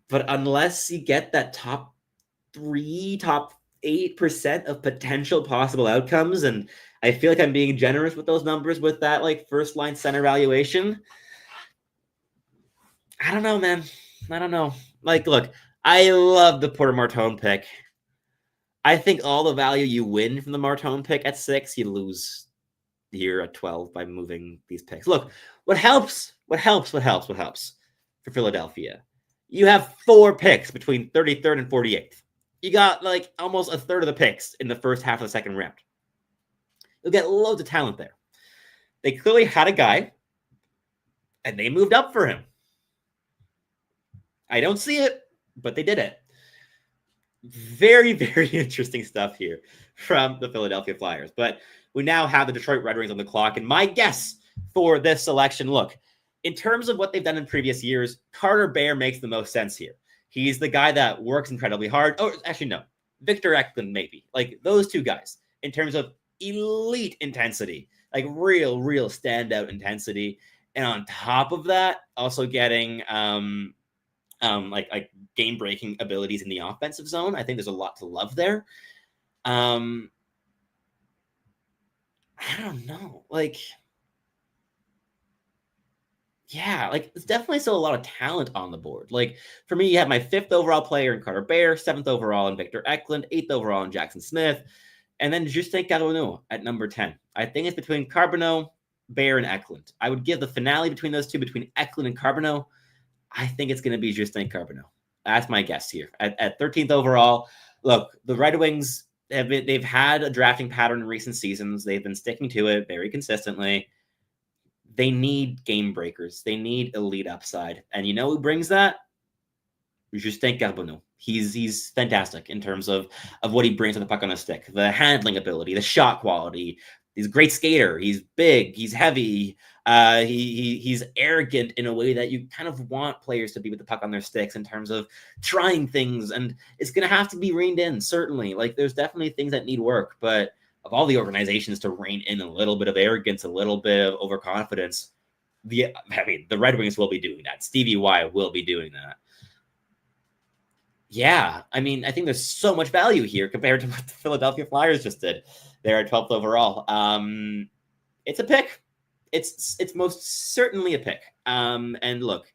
But unless you get that top 8% of potential possible outcomes, and I feel like I'm being generous with those numbers with that first line center valuation, I don't know, man. I don't know. Like, look, I love the Porter Martone pick. I think all the value you win from the Martone pick at 6, you lose here at 12 by moving these picks. Look, what helps for Philadelphia? You have 4 picks between 33rd and 48th. You got like almost a third of the picks in the first half of the second round. You'll get loads of talent there. They clearly had a guy, and they moved up for him. I don't see it, but they did it. Very, very interesting stuff here from the Philadelphia Flyers. But we now have the Detroit Red Wings on the clock. And my guess for this selection, look, in terms of what they've done in previous years, Carter Bear makes the most sense here. He's the guy that works incredibly hard. Oh, actually, no. Victor Eklund, maybe. Like those two guys in terms of elite intensity, like real standout intensity. And on top of that, also getting like game breaking abilities in the offensive zone. I think there's a lot to love there. I don't know. Like, yeah, like it's definitely still a lot of talent on the board. Like for me, you have my 5th overall player in Carter Bear, 7th overall in Victor Eklund, 8th overall in Jackson Smith, and then Justin Carbonneau at number 10. I think it's between Carbonneau, Bear, and Eklund. I would give the finale between those two, between Eklund and Carbonneau. I think it's going to be Justin Carbonneau. That's my guess here. At 13th overall, look, the Red Wings they've had a drafting pattern in recent seasons. They've been sticking to it very consistently. They need game breakers. They need elite upside. And you know who brings that? Justin Carbonneau. He's fantastic in terms of what he brings to the puck on a stick. The handling ability, the shot quality. He's a great skater. He's big. He's heavy. He's arrogant in a way that you kind of want players to be with the puck on their sticks in terms of trying things. And it's going to have to be reined in, certainly. Like, there's definitely things that need work. But of all the organizations to rein in a little bit of arrogance, a little bit of overconfidence, the Red Wings will be doing that. Stevie Y will be doing that. Yeah, I mean, I think there's so much value here compared to what the Philadelphia Flyers just did. They're at 12th overall. It's a pick. It's most certainly a pick. And look,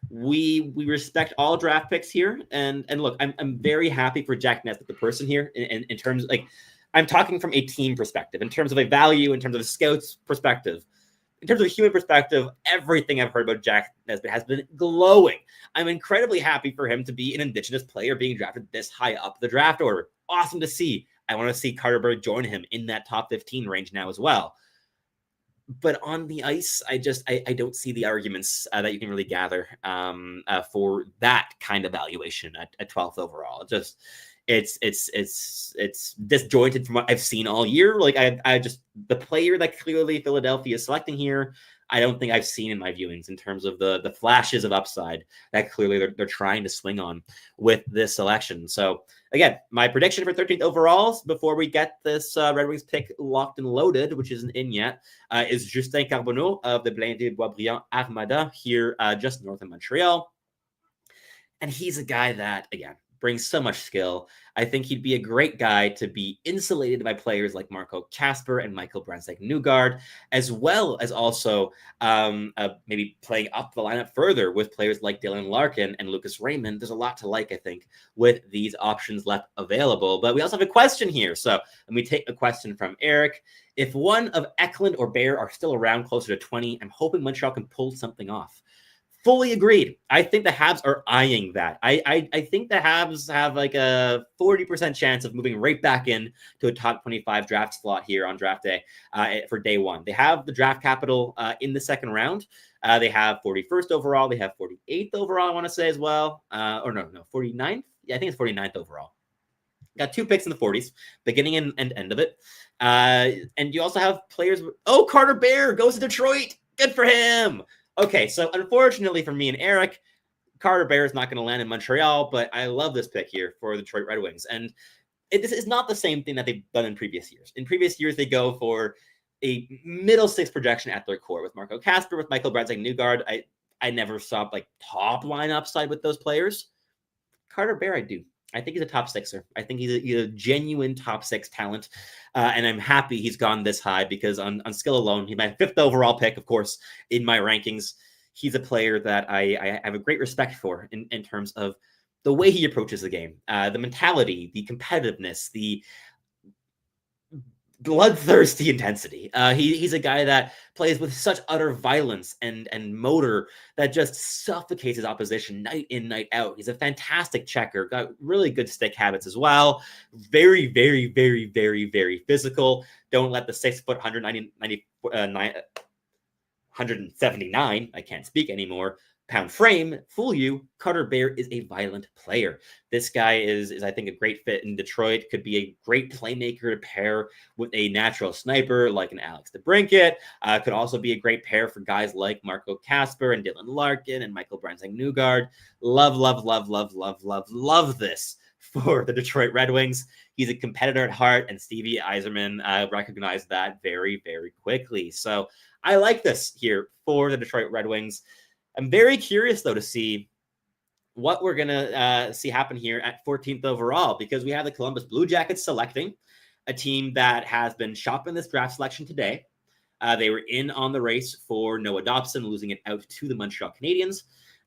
we respect all draft picks here. And look, I'm very happy for Jack Nesbitt, the person here, in terms of, like, I'm talking from a team perspective, in terms of a value, in terms of a scout's perspective. In terms of a human perspective, everything I've heard about Jack Nesbitt has been glowing. I'm incredibly happy for him to be an Indigenous player being drafted this high up the draft order. Awesome to see. I want to see Carter Bear join him in that top 15 range now as well. But on the ice, I don't see the arguments that you can really gather for that kind of valuation at 12th overall. It's disjointed from what I've seen all year. Like I just, the player that clearly Philadelphia is selecting here, I don't think I've seen in my viewings in terms of the flashes of upside that clearly they're trying to swing on with this selection. So again, my prediction for 13th overall before we get this Red Wings pick locked and loaded, which isn't in yet, is Justin Carbonneau of the Blindés Boisbriand Armada here just north of Montreal. And he's a guy that, again, brings so much skill. I think he'd be a great guy to be insulated by players like Marco Kasper and Michael Brandsegg-Newgard, as well as also maybe playing up the lineup further with players like Dylan Larkin and Lucas Raymond. There's a lot to like, I think, with these options left available. But we also have a question here. So let me take a question from Eric. If one of Eklund or Bear are still around closer to 20, I'm hoping Montreal can pull something off. Fully agreed. I think the Habs are eyeing that. I think the Habs have like a 40% chance of moving right back in to a top 25 draft slot here on draft day for day one. They have the draft capital in the second round. They have 41st overall. They have 48th overall, I want to say as well. Or no, 49th? Yeah, I think it's 49th overall. Got 2 picks in the 40s, beginning and end of it. And you also have players. Oh, Carter Bear goes to Detroit. Good for him. Okay, so unfortunately for me and Eric, Carter Bear is not going to land in Montreal, but I love this pick here for the Detroit Red Wings. And this is not the same thing that they've done in previous years. In previous years, they go for a middle 6 projection at their core with Marco Kasper, with Michael Brandsegg-Newgard. I never saw like top line upside with those players. Carter Bear, I do. I think he's a top 6er. I think he's a genuine top 6 talent. And I'm happy he's gone this high because on skill alone, he's my 5th overall pick, of course, in my rankings. he's a player that I have a great respect for in terms of the way he approaches the game, the mentality, the competitiveness, the bloodthirsty intensity. He's a guy that plays with such utter violence and motor that just suffocates his opposition night in, night out. He's a fantastic checker, got really good stick habits as well. Very, very, very, very, very physical. Don't let the 6 foot 179, I can't speak anymore, pound frame fool you. Carter Bear is a violent player. This guy is I think, a great fit in Detroit. Could be a great playmaker to pair with a natural sniper like an Alex DeBrincat. Could also be a great pair for guys like Marco Casper and Dylan Larkin and Michael Brenzing-Newgard. Love, love, love, love, love, love, love this for the Detroit Red Wings. He's a competitor at heart, and Stevie Yzerman recognized that very, very quickly. So I like this here for the Detroit Red Wings. I'm very curious, though, to see what we're going to see happen here at 14th overall, because we have the Columbus Blue Jackets selecting a team that has been shopping this draft selection today. They were in on the race for Noah Dobson, losing it out to the Montreal Canadiens.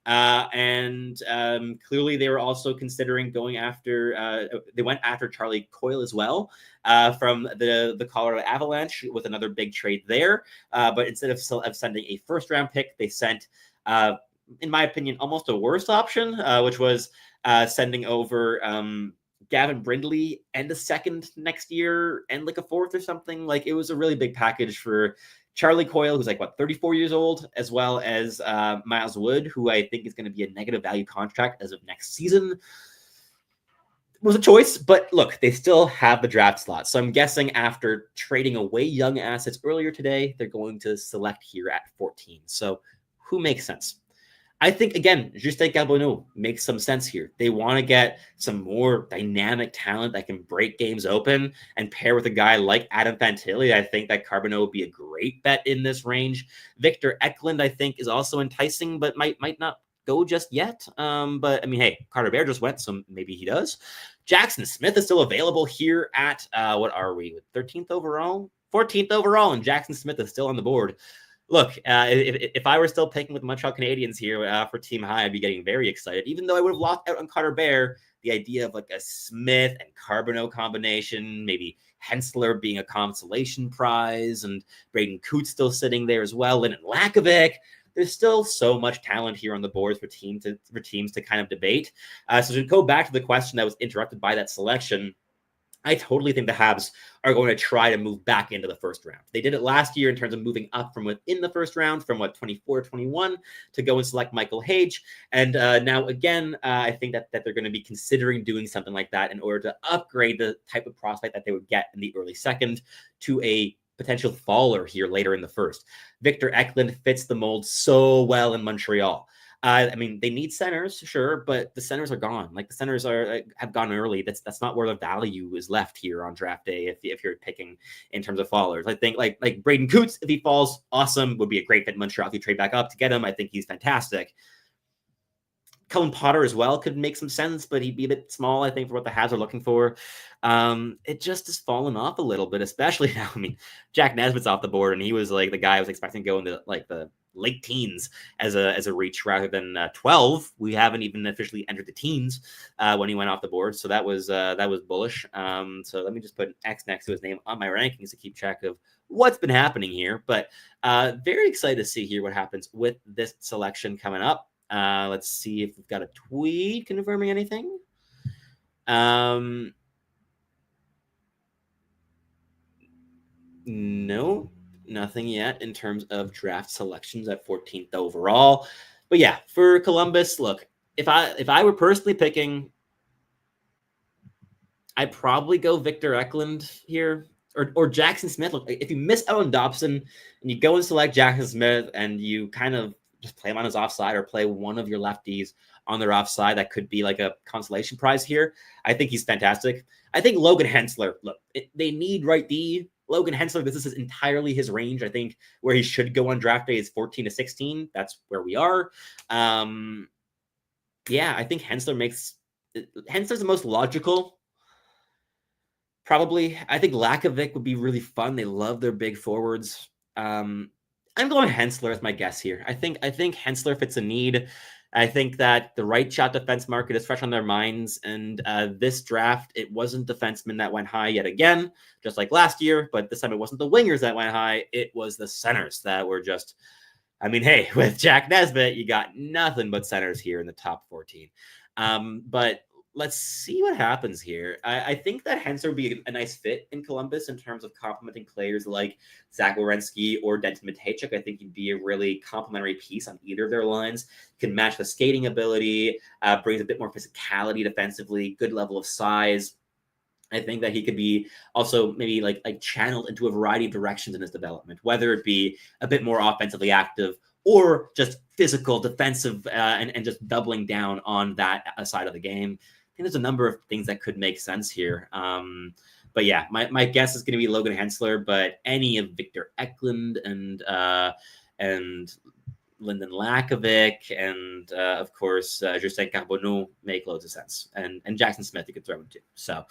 And clearly they were also considering going after, they went after Charlie Coyle as well from the Colorado Avalanche with another big trade there. But instead of sending a first round pick, they sent, in my opinion, almost a worse option, which was sending over Gavin Brindley and a second next year and like a fourth or something. Like, it was a really big package for Charlie Coyle, who's like, 34 years old, as well as Miles Wood, who I think is going to be a negative value contract as of next season. Was a choice, but look, they still have the draft slot. So I'm guessing after trading away young assets earlier today, they're going to select here at 14. So who makes sense? I think, again, Justin Gabonneau makes some sense here. They want to get some more dynamic talent that can break games open and pair with a guy like Adam Fantilli. I think that Carbonneau would be a great bet in this range. Victor Eklund, I think, is also enticing, but might not go just yet. But, I mean, hey, Carter Bear just went, so maybe he does. Jackson Smith is still available here at, what are we, 13th overall? 14th overall, and Jackson Smith is still on the board. Look, if I were still picking with the Montreal Canadiens here for Team High, I'd be getting very excited. Even though I would have locked out on Carter Bear, the idea of like a Smith and Carbonneau combination, maybe Hensler being a consolation prize, and Braden Coots still sitting there as well, and Lakovic. There's still so much talent here on the boards for teams to kind of debate. So to go back to the question that was interrupted by that selection, I totally think the Habs are going to try to move back into the first round. They did it last year in terms of moving up from within the first round, from 24, 21, to go and select Michael Hage. And now, again, I think that they're going to be considering doing something like that in order to upgrade the type of prospect that they would get in the early second to a potential faller here later in the first. Victor Eklund fits the mold so well in Montreal. I mean, they need centers, sure, but the centers are gone. Like, the centers have gone early. That's not where the value is left here on draft day if you're picking in terms of fallers. I think like Braden Coots, if he falls, awesome, would be a great fit in Montreal if you trade back up to get him. I think he's fantastic. Cullen Potter as well could make some sense, but he'd be a bit small, I think, for what the Habs are looking for. It just has fallen off a little bit, especially now. I mean, Jack Nesbitt's off the board, and he was like the guy I was expecting to go into like the late teens as a reach rather than 12. We haven't even officially entered the teens when he went off the board, so that was bullish. So let me just put an X next to his name on my rankings to keep track of what's been happening here. But very excited to see here what happens with this selection coming up. Let's see if we've got a tweet confirming anything. No, nothing yet in terms of draft selections at 14th overall. But yeah, for Columbus, look, if I were personally picking, I'd probably go Victor Eklund here or Jackson Smith. Look, if you miss out on Dobson and you go and select Jackson Smith and you kind of just play him on his offside or play one of your lefties on their offside, that could be like a consolation prize here. I think he's fantastic. I think Logan Hensler, look, they need right D. Logan Hensler, this is entirely his range. I think where he should go on draft day is 14 to 16. That's where we are. Yeah, I think Hensler's the most logical. Probably. I think Lakovic would be really fun. They love their big forwards. I'm going Hensler as my guess here. I think Hensler fits a need. I think that the right shot defense market is fresh on their minds. And this draft, it wasn't defensemen that went high yet again, just like last year. But this time it wasn't the wingers that went high. It was the centers that were just, I mean, hey, with Jack Nesbitt, you got nothing but centers here in the top 14. But let's see what happens here. I think that Hensler would be a nice fit in Columbus in terms of complementing players like Zach Werenski or Denton Matejchuk. I think he'd be a really complementary piece on either of their lines. Can match the skating ability, brings a bit more physicality defensively, good level of size. I think that he could be also maybe like channeled into a variety of directions in his development, whether it be a bit more offensively active or just physical, defensive, and just doubling down on that side of the game. I think there's a number of things that could make sense here. But yeah, my guess is going to be Logan Hensler, but any of Victor Eklund and Lyndon Lakovic and of course Justin Carbonneau make loads of sense, and Jackson Smith you could throw in too. So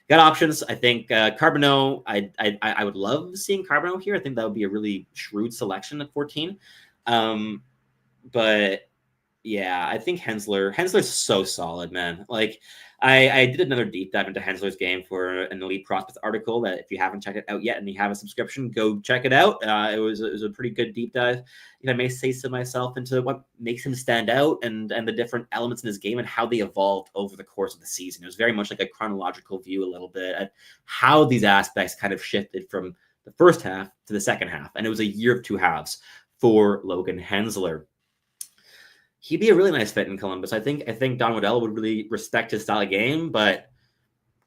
got options. I think Carbonneau. I would love seeing Carbonneau here. I think that would be a really shrewd selection at 14. But yeah, I think Hensler's so solid, man. Like I did another deep dive into Hensler's game for an Elite Prospects article that if you haven't checked it out yet and you have a subscription, go check it out. It was a pretty good deep dive, if I may say so myself, into what makes him stand out and the different elements in his game and how they evolved over the course of the season. It was very much like a chronological view a little bit at how these aspects kind of shifted from the first half to the second half. And it was a year of two halves for Logan Hensler. He'd be a really nice fit in Columbus. I think Don Waddell would really respect his style of game, but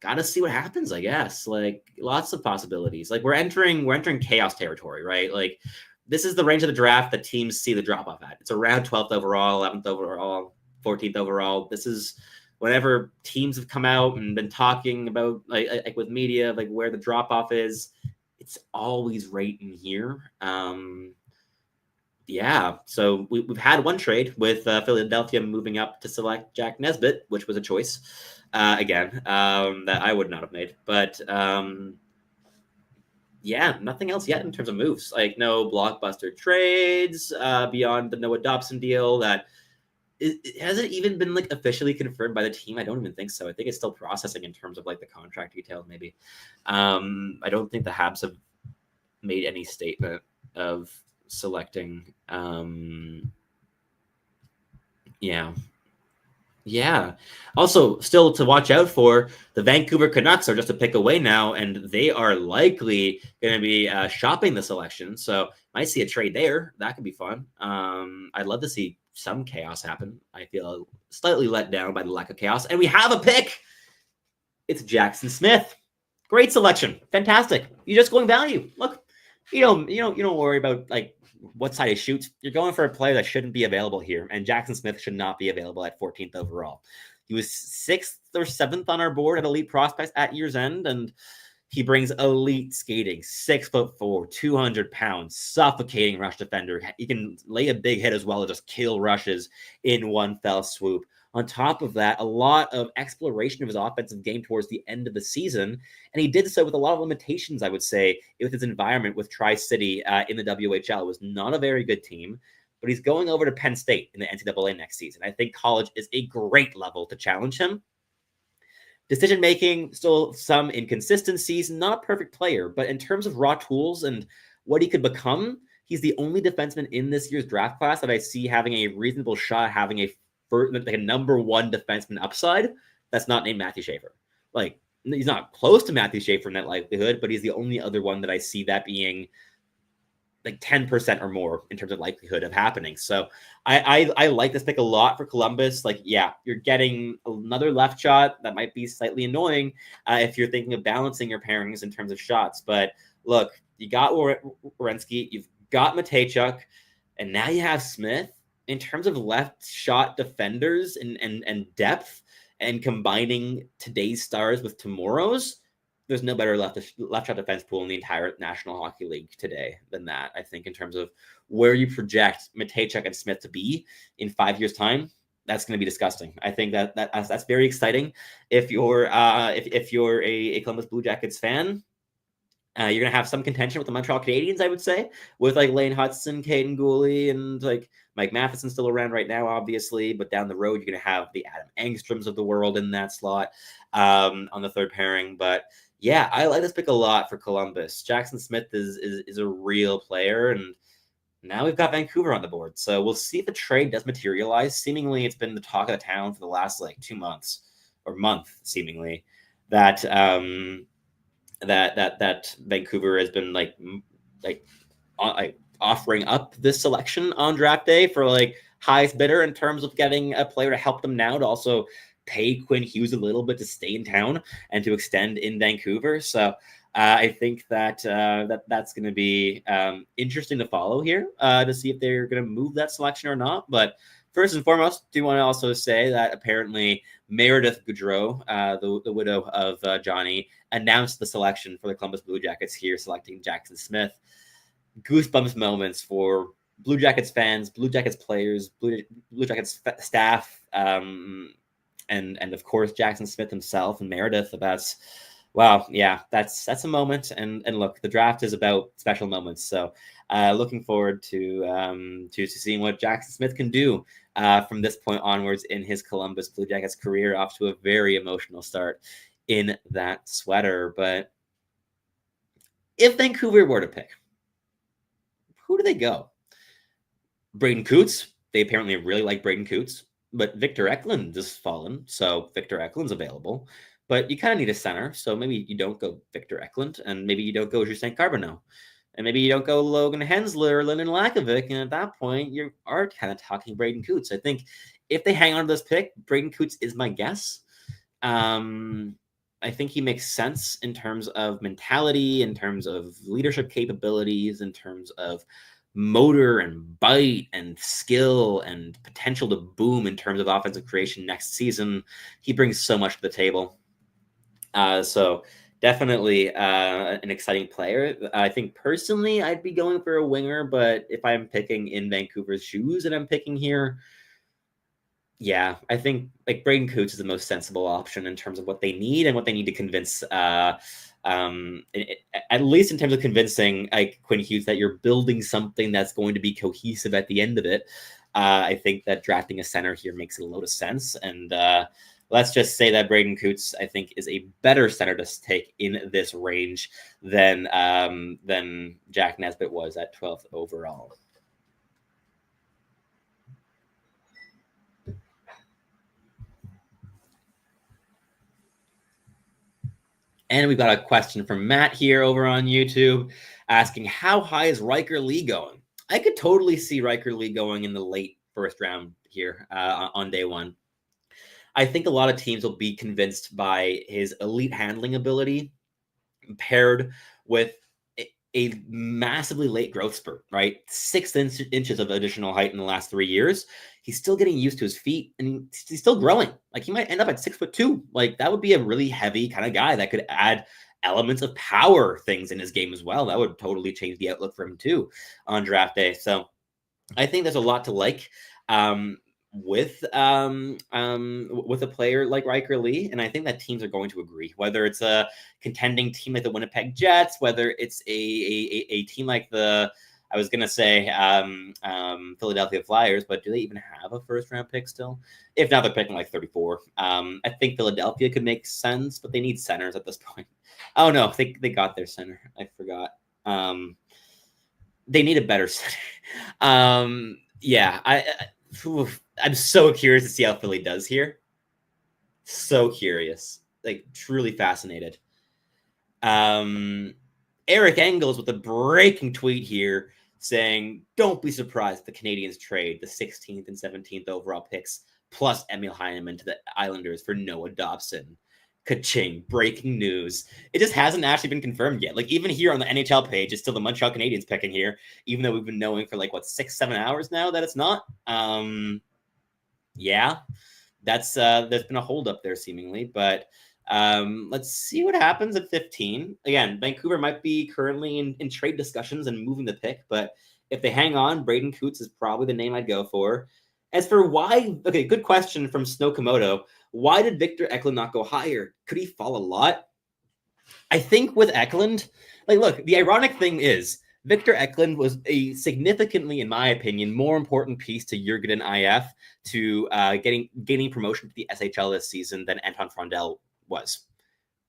gotta see what happens, I guess. Like lots of possibilities. Like we're entering chaos territory, right? Like this is the range of the draft that teams see the drop off at. It's around 12th overall, 11th overall, 14th overall. This is whenever teams have come out and been talking about like with media, like where the drop off is. It's always right in here. Yeah, so we've had one trade with Philadelphia moving up to select Jack Nesbitt, which was a choice, again, that I would not have made. But yeah, nothing else yet in terms of moves. Like no blockbuster trades beyond the Noah Dobson deal. That it hasn't even been like officially confirmed by the team. I don't even think so. I think it's still processing in terms of like the contract details. Maybe I don't think the Habs have made any statement of selecting also still to watch out for, the Vancouver Canucks are just a pick away now, and they are likely going to be shopping the selection, so might see a trade there. That could be fun. I'd love to see some chaos happen. I feel slightly let down by the lack of chaos, and we have a pick. It's Jackson Smith. Great selection. Fantastic. You're just going value. Look, you don't worry about like what side he shoots. You're going for a player that shouldn't be available here, and Jackson Smith should not be available at 14th overall. He was 6th or 7th on our board at Elite Prospects at year's end, and he brings elite skating, 6'4", 200 pounds, suffocating rush defender. He can lay a big hit as well as just kill rushes in one fell swoop. On top of that, a lot of exploration of his offensive game towards the end of the season, and he did so with a lot of limitations, I would say, with his environment with Tri-City in the WHL. It was not a very good team, but he's going over to Penn State in the NCAA next season. I think college is a great level to challenge him. Decision-making, still some inconsistencies, not a perfect player, but in terms of raw tools and what he could become, he's the only defenseman in this year's draft class that I see having a reasonable shot, having a number one defenseman upside that's not named Matthew Schaefer. Like, he's not close to Matthew Schaefer in that likelihood, but he's the only other one that I see that being like 10% or more in terms of likelihood of happening. So I like this pick a lot for Columbus. Like, yeah, you're getting another left shot that might be slightly annoying if you're thinking of balancing your pairings in terms of shots. But look, you got Werenski, you've got Matejchuk, and now you have Smith. In terms of left shot defenders and depth and combining today's stars with tomorrow's, there's no better left shot defense pool in the entire National Hockey League today than that. I think in terms of where you project Matejchuk and Smith to be in 5 years' time, that's going to be disgusting. I think that's very exciting. If you're a Columbus Blue Jackets fan, You're going to have some contention with the Montreal Canadiens, I would say, with like Lane Hudson, Caden Gooley, and like Mike Matheson still around right now, obviously. But down the road, you're going to have the Adam Angstroms of the world in that slot on the third pairing. But yeah, I like this pick a lot for Columbus. Jackson Smith is a real player, and now we've got Vancouver on the board. So we'll see if the trade does materialize. Seemingly, it's been the talk of the town for the last like 2 months or month, seemingly, that that Vancouver has been like offering up this selection on draft day for like highest bidder in terms of getting a player to help them now to also pay Quinn Hughes a little bit to stay in town and to extend in Vancouver. So I think that that's going to be interesting to follow here to see if they're going to move that selection or not. But first and foremost, do want to also say that apparently Meredith Goudreau, the widow of Johnny, announced the selection for the Columbus Blue Jackets here, selecting Jackson Smith. Goosebumps moments for Blue Jackets fans, Blue Jackets players, Blue Jackets staff, and of course Jackson Smith himself and Meredith. That's wow, yeah, that's a moment. And look, the draft is about special moments. So looking forward to seeing what Jackson Smith can do from this point onwards in his Columbus Blue Jackets career, off to a very emotional start in that sweater. But if Vancouver were to pick, who do they go? Braden Coots. They apparently really like Braden Coots, but Victor Eklund has fallen, so Victor Eklund's available. But you kind of need a center, so maybe you don't go Victor Eklund, and maybe you don't go Justin Carbonneau, and maybe you don't go Logan Hensler or Lyndon Lakovic, and at that point, you are kind of talking Braden Coots. I think if they hang on to this pick, Braden Coots is my guess. I think he makes sense in terms of mentality, in terms of leadership capabilities, in terms of motor and bite and skill and potential to boom in terms of offensive creation next season. He brings so much to the table. So definitely an exciting player. I think personally I'd be going for a winger, but if I'm picking in Vancouver's shoes and I'm picking here, yeah, I think like Braden Coots is the most sensible option in terms of what they need and what they need to convince, at least in terms of convincing like Quinn Hughes that you're building something that's going to be cohesive at the end of it. I think that drafting a center here makes a load of sense. And let's just say that Braden Coots, I think, is a better center to take in this range than Jack Nesbitt was at 12th overall. And we've got a question from Matt here over on YouTube asking, how high is Riker Lee going? I could totally see Riker Lee going in the late first round here on day one. I think a lot of teams will be convinced by his elite handling ability paired with a massively late growth spurt, right? 6 inches of additional height in the last 3 years. He's still getting used to his feet and he's still growing. Like he might end up at 6'2". Like that would be a really heavy kind of guy that could add elements of power things in his game as well. That would totally change the outlook for him too on draft day. So I think there's a lot to like with a player like Riker Lee, and I think that teams are going to agree. Whether it's a contending team like the Winnipeg Jets, whether it's a team like the I was gonna say Philadelphia Flyers, but do they even have a first round pick still? If not, they're picking like 34. I think Philadelphia could make sense, but they need centers at this point. Oh no, they got their center. I forgot. They need a better center. Yeah, I'm so curious to see how Philly does here. So curious, like truly fascinated. Eric Engels with a breaking tweet here saying, don't be surprised if the Canadiens trade the 16th and 17th overall picks plus Emil Heineman to the Islanders for Noah Dobson. Ka-ching, breaking news. It just hasn't actually been confirmed yet. Like even here on the NHL page, it's still the Montreal Canadiens picking here, even though we've been knowing for like 6-7 hours now that it's not. Yeah, that's there's been a holdup there seemingly, but let's see what happens at 15. Again, Vancouver might be currently in trade discussions and moving the pick, but if they hang on, Braden Coots is probably the name I'd go for. As for why, okay, good question from Snow Komodo. Why did Victor Eklund not go higher? Could he fall a lot? I think with Eklund, Like, look, the ironic thing is Victor Eklund was a significantly, in my opinion, more important piece to Jurgen and IF to gaining promotion to the SHL this season than Anton Frondel was.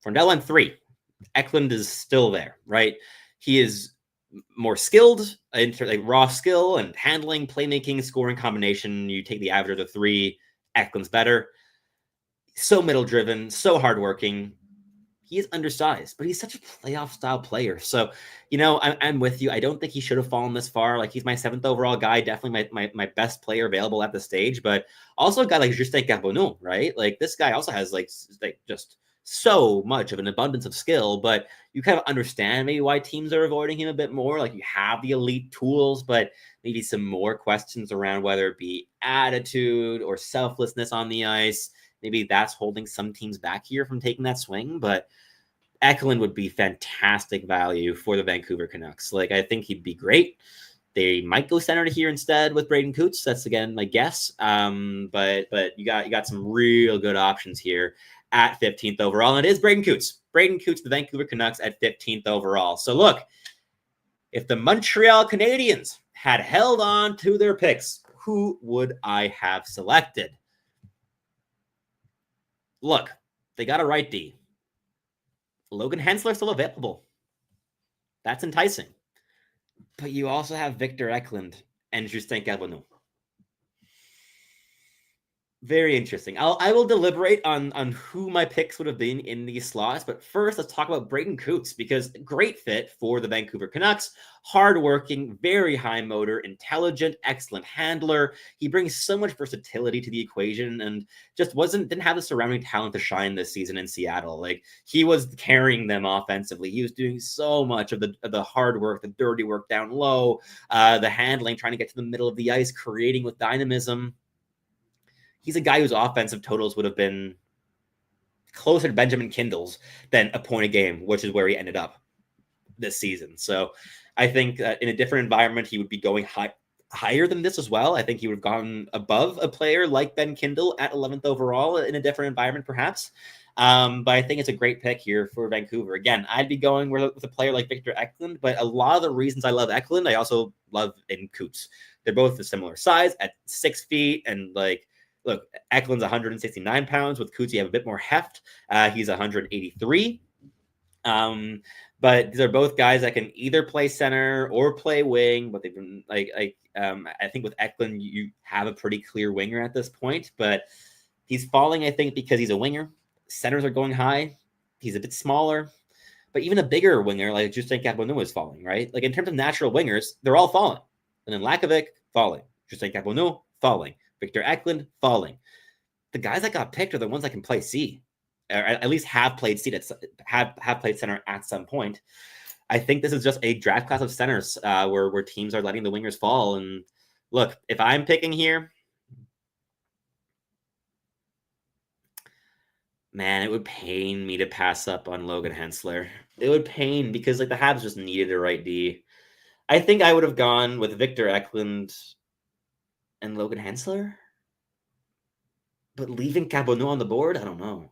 Frondel went 3. Eklund is still there, right? He is more skilled in like raw skill and handling, playmaking, scoring combination. You take the average of the 3, Eklund's better. So middle driven, so hardworking. He is undersized, but he's such a playoff style player. So, I'm with you. I don't think he should have fallen this far. Like, he's my 7th overall guy, definitely my best player available at the stage, but also a guy like Justin Carbonneau, right? Like, this guy also has like just so much of an abundance of skill, but you kind of understand maybe why teams are avoiding him a bit more. Like, you have the elite tools, but maybe some more questions around whether it be attitude or selflessness on the ice. Maybe that's holding some teams back here from taking that swing, but Eklund would be fantastic value for the Vancouver Canucks. Like, I think he'd be great. They might go center here instead with Braden Coots. That's, again, my guess. But you got some real good options here at 15th overall, and it is Braden Coots. Braden Coots, the Vancouver Canucks at 15th overall. So look, if the Montreal Canadiens had held on to their picks, who would I have selected? Look, they got a right D. Logan Hensler still available. That's enticing. But you also have Victor Eklund and Justin Carbonneau. Very interesting. I will deliberate on who my picks would have been in these slots. But first, let's talk about Braden Coots, because great fit for the Vancouver Canucks. Hardworking, very high motor, intelligent, excellent handler. He brings so much versatility to the equation and just didn't have the surrounding talent to shine this season in Seattle. Like, he was carrying them offensively. He was doing so much of the hard work, the dirty work down low, the handling, trying to get to the middle of the ice, creating with dynamism. He's a guy whose offensive totals would have been closer to Benjamin Kindle's than a point a game, which is where he ended up this season. So I think in a different environment, he would be going higher than this as well. I think he would have gone above a player like Ben Kindle at 11th overall in a different environment, perhaps. But I think it's a great pick here for Vancouver. Again, I'd be going with a player like Victor Eklund, but a lot of the reasons I love Eklund, I also love in Coots. They're both a similar size at 6 feet, and like, look, Eklund's 169 pounds. With Coots, you have a bit more heft. He's 183. But these are both guys that can either play center or play wing. But they've been I think with Eklund, you have a pretty clear winger at this point. But he's falling, I think, because he's a winger. Centers are going high. He's a bit smaller. But even a bigger winger like Justin Carbonneau is falling, right? Like, in terms of natural wingers, they're all falling. And then Lakovic, falling. Justin Carbonneau, falling. Victor Eklund, falling. The guys that got picked are the ones that can play C, or at least have played C, have played center at some point. I think this is just a draft class of centers where teams are letting the wingers fall. And look, if I'm picking here, man, it would pain me to pass up on Logan Hensler. It would pain, because like the Habs just needed a right D. I think I would have gone with Victor Eklund and Logan Hensler, but leaving Carbonneau on the board, I don't know.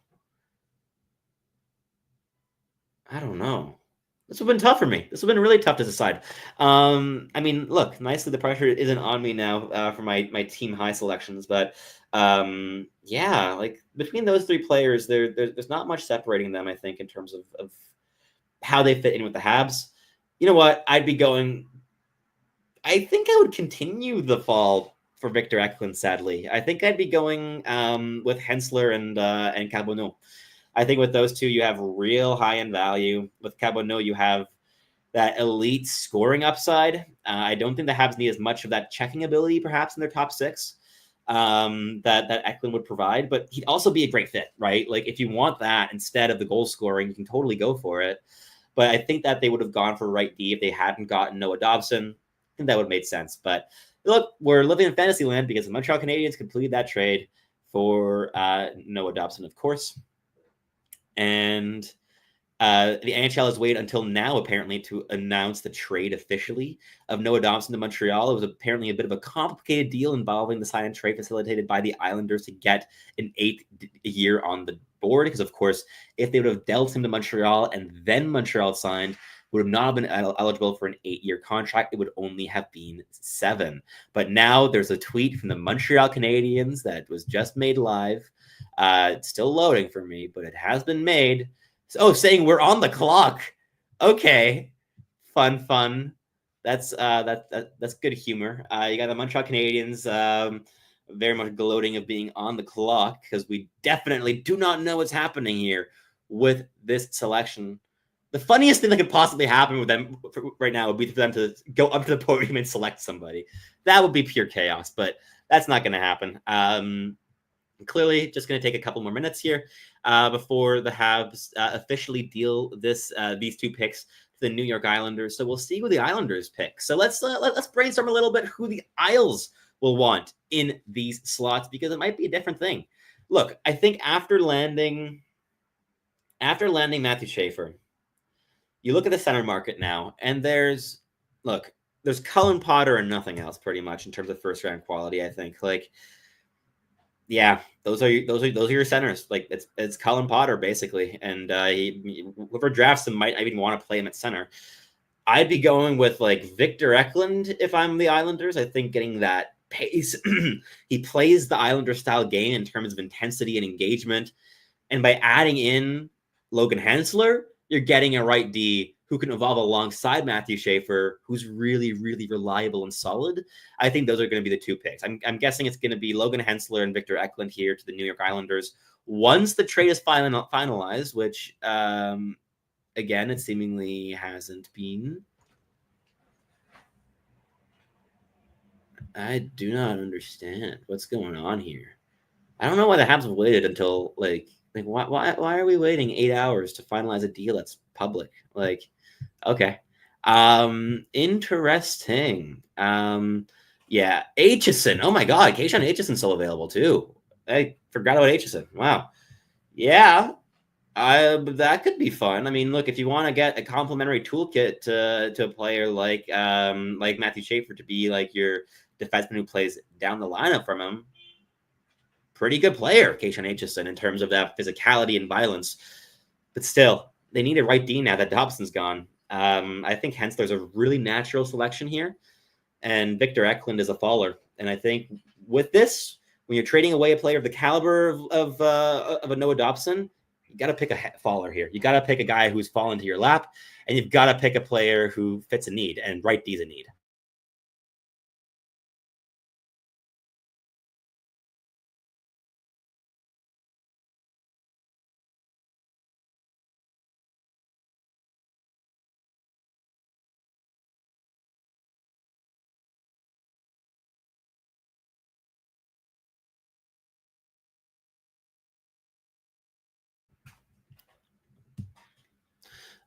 This would have been tough for me. This would have been really tough to decide. I mean, look, nicely, the pressure isn't on me now for my team high selections, but yeah, like between those 3 players, there's not much separating them, I think, in terms of how they fit in with the Habs. You know what? I think I would continue the fall for Victor Eklund, sadly. I think I'd be going with Hensler and Carbonneau. I think with those two, you have real high-end value. With Carbonneau, you have that elite scoring upside. I don't think the Habs need as much of that checking ability, perhaps, in their top 6 that Eklund would provide. But he'd also be a great fit, right? Like, if you want that instead of the goal scoring, you can totally go for it. But I think that they would have gone for right D if they hadn't gotten Noah Dobson. I think that would have made sense. But look, we're living in fantasy land because the Montreal Canadiens completed that trade for Noah Dobson, of course. And the NHL has waited until now, apparently, to announce the trade officially of Noah Dobson to Montreal. It was apparently a bit of a complicated deal involving the sign and trade facilitated by the Islanders to get an 8th year on the board. Because, of course, if they would have dealt him to Montreal and then Montreal signed, would have not been eligible for an 8-year contract. It would only have been 7. But now there's a tweet from the Montreal Canadiens that was just made live. It's still loading for me, but it has been made. Oh, saying we're on the clock. Okay, fun. That's good humor. You got the Montreal Canadiens very much gloating of being on the clock because we definitely do not know what's happening here with this selection. The funniest thing that could possibly happen with them right now would be for them to go up to the podium and select somebody. That would be pure chaos, but that's not going to happen. Clearly, just going to take a couple more minutes here before the Habs officially deal these 2 picks to the New York Islanders. So we'll see who the Islanders pick. So let's brainstorm a little bit who the Isles will want in these slots because it might be a different thing. Look, I think after landing Matthew Schaefer, you look at the center market now, and there's Cullen Potter and nothing else pretty much in terms of first round quality. I think those are your centers. Like it's Cullen Potter basically, and whoever drafts him might even want to play him at center. I'd be going with like Victor Eklund if I'm the Islanders. I think getting that pace, he plays the Islander style game in terms of intensity and engagement, and by adding in Logan Hensler, you're getting a right D who can evolve alongside Matthew Schaefer, who's really, really reliable and solid. I think those are going to be the 2 picks. I'm guessing it's going to be Logan Hensler and Victor Eklund here to the New York Islanders once the trade is finalized, which, again, it seemingly hasn't been. I do not understand what's going on here. I don't know why the Habs have waited until, why are we waiting 8 hours to finalize a deal that's public? Okay. Interesting. Yeah. Aitchison. Oh my God. Keishon Aitchison's still available too. I forgot about Aitchison. Wow. Yeah. That could be fun. I mean, look, if you want to get a complimentary toolkit to a player like Matthew Schaefer to be like your defenseman who plays down the lineup from him, pretty good player, Keishon Aitchison, in terms of that physicality and violence. But still, they need a right D now that Dobson's gone. I think Hensler's a really natural selection here, and Victor Eklund is a faller. And I think with this, when you're trading away a player of the caliber of a Noah Dobson, you got to pick a faller here. You got to pick a guy who's fallen to your lap, and you've got to pick a player who fits a need, and right D's a need.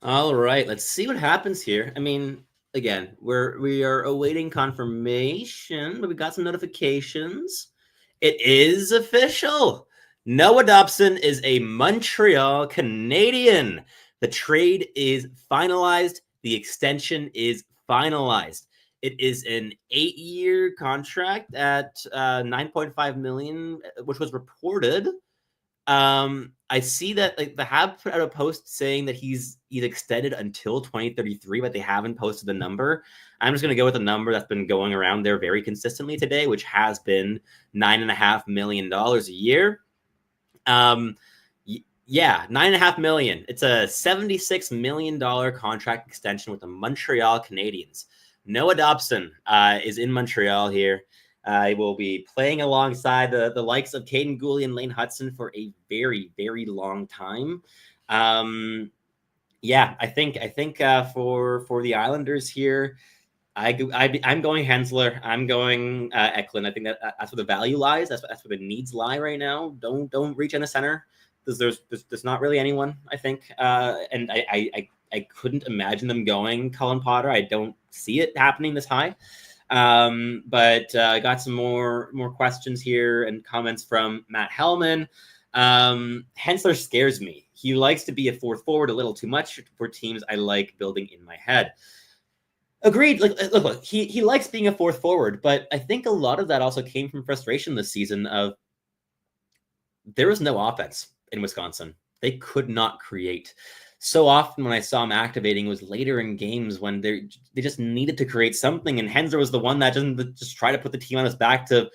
All right, let's see what happens here. I mean, again, we are awaiting confirmation, but we got some notifications. It is official. Noah Dobson is a Montreal Canadian. The trade is finalized. The extension is finalized. It is an 8-year contract at $9.5 million, which was reported. I see that the Habs put out a post saying that he's extended until 2033, but they haven't posted the number. I'm just going to go with the number that's been going around there very consistently today, which has been $9.5 million a year. Yeah, $9.5 million. It's a $76 million contract extension with the Montreal Canadiens. Noah Dobson is in Montreal here. I will be playing alongside the likes of Caden Gooley and Lane Hudson for a very, very long time. Yeah, I think for the Islanders here, I'm going Hensler. I'm going Eklund. I think that's where the value lies. That's where the needs lie right now. Don't reach in a center because there's not really anyone. I think, and I couldn't imagine them going Cullen Potter. I don't see it happening this high. But I got some more questions here and comments from Matt Hellman. Hensler scares me. He likes to be a fourth forward a little too much for teams I like building in my head. Agreed. Look, he likes being a fourth forward, but I think a lot of that also came from frustration this season of there was no offense in Wisconsin. They could not create. so often when I saw him activating, it was later in games when they just needed to create something. And Hensler was the one that doesn't just try to put the team on his back to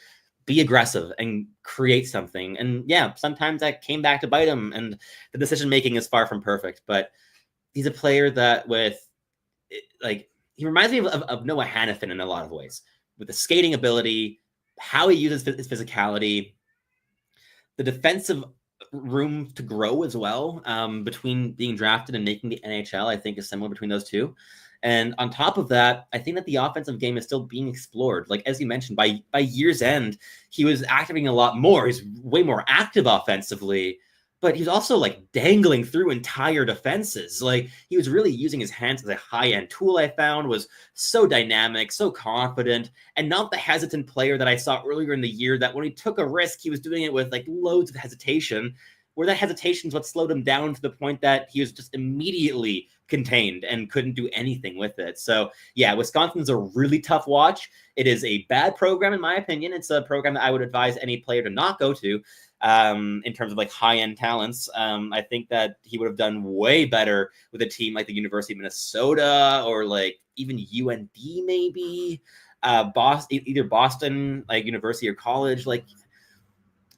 be aggressive and create something. And yeah, sometimes that came back to bite him. And the decision making is far from perfect. But he's a player that he reminds me of Noah Hannafin in a lot of ways, with the skating ability, how he uses his physicality, the defensive room to grow as well, between being drafted and making the NHL, I think is similar between those two. And on top of that, I think that the offensive game is still being explored. Like, as you mentioned, by year's end, he was activating a lot more. He's way more active offensively, but he was also like dangling through entire defenses. Like, he was really using his hands as a high-end tool. I found was so dynamic, so confident, and not the hesitant player that I saw earlier in the year that when he took a risk, he was doing it with like loads of hesitation, where that hesitation is what slowed him down to the point that he was just immediately contained and couldn't do anything with it. So yeah, Wisconsin's a really tough watch. It is a bad program, in my opinion. It's a program that I would advise any player to not go to. In terms of like high-end talents, I think that he would have done way better with a team like the University of Minnesota or like even UND, maybe either Boston, like university or college, like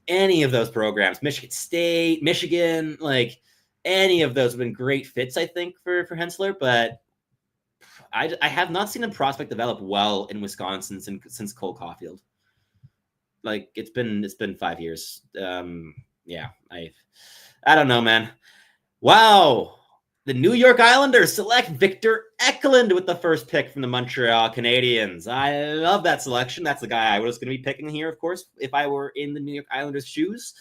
any of those programs, Michigan State, Michigan, like any of those have been great fits, I think, for Hensler. But I have not seen a prospect develop well in Wisconsin since Cole Caulfield. Like, it's been 5 years. Yeah, I don't know, man. Wow. The New York Islanders select Victor Eklund with the first pick from the Montreal Canadiens. I love that selection. That's the guy I was going to be picking here, of course, if I were in the New York Islanders' shoes.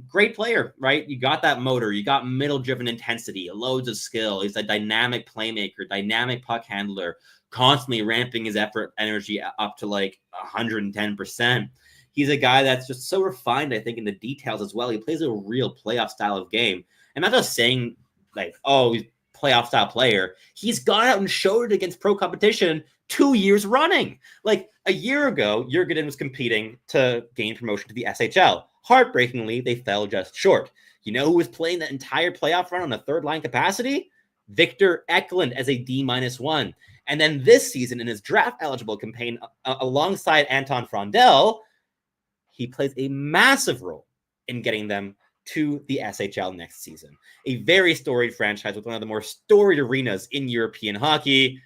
Great player, right? You got that motor. You got middle-driven intensity, loads of skill. He's a dynamic playmaker, dynamic puck handler, constantly ramping his effort energy up to like 110%. He's a guy that's just so refined, I think, in the details as well. He plays a real playoff style of game. I'm not just saying like, oh, he's a playoff style player. He's gone out and showed it against pro competition 2 years running. Like, a year ago, Jurgen was competing to gain promotion to the SHL. Heartbreakingly, they fell just short. You know who was playing that entire playoff run on a third line capacity? Victor Eklund as a D-1. And then this season, in his draft eligible campaign alongside Anton Frondel, he plays a massive role in getting them to the SHL next season. A very storied franchise with one of the more storied arenas in European hockey.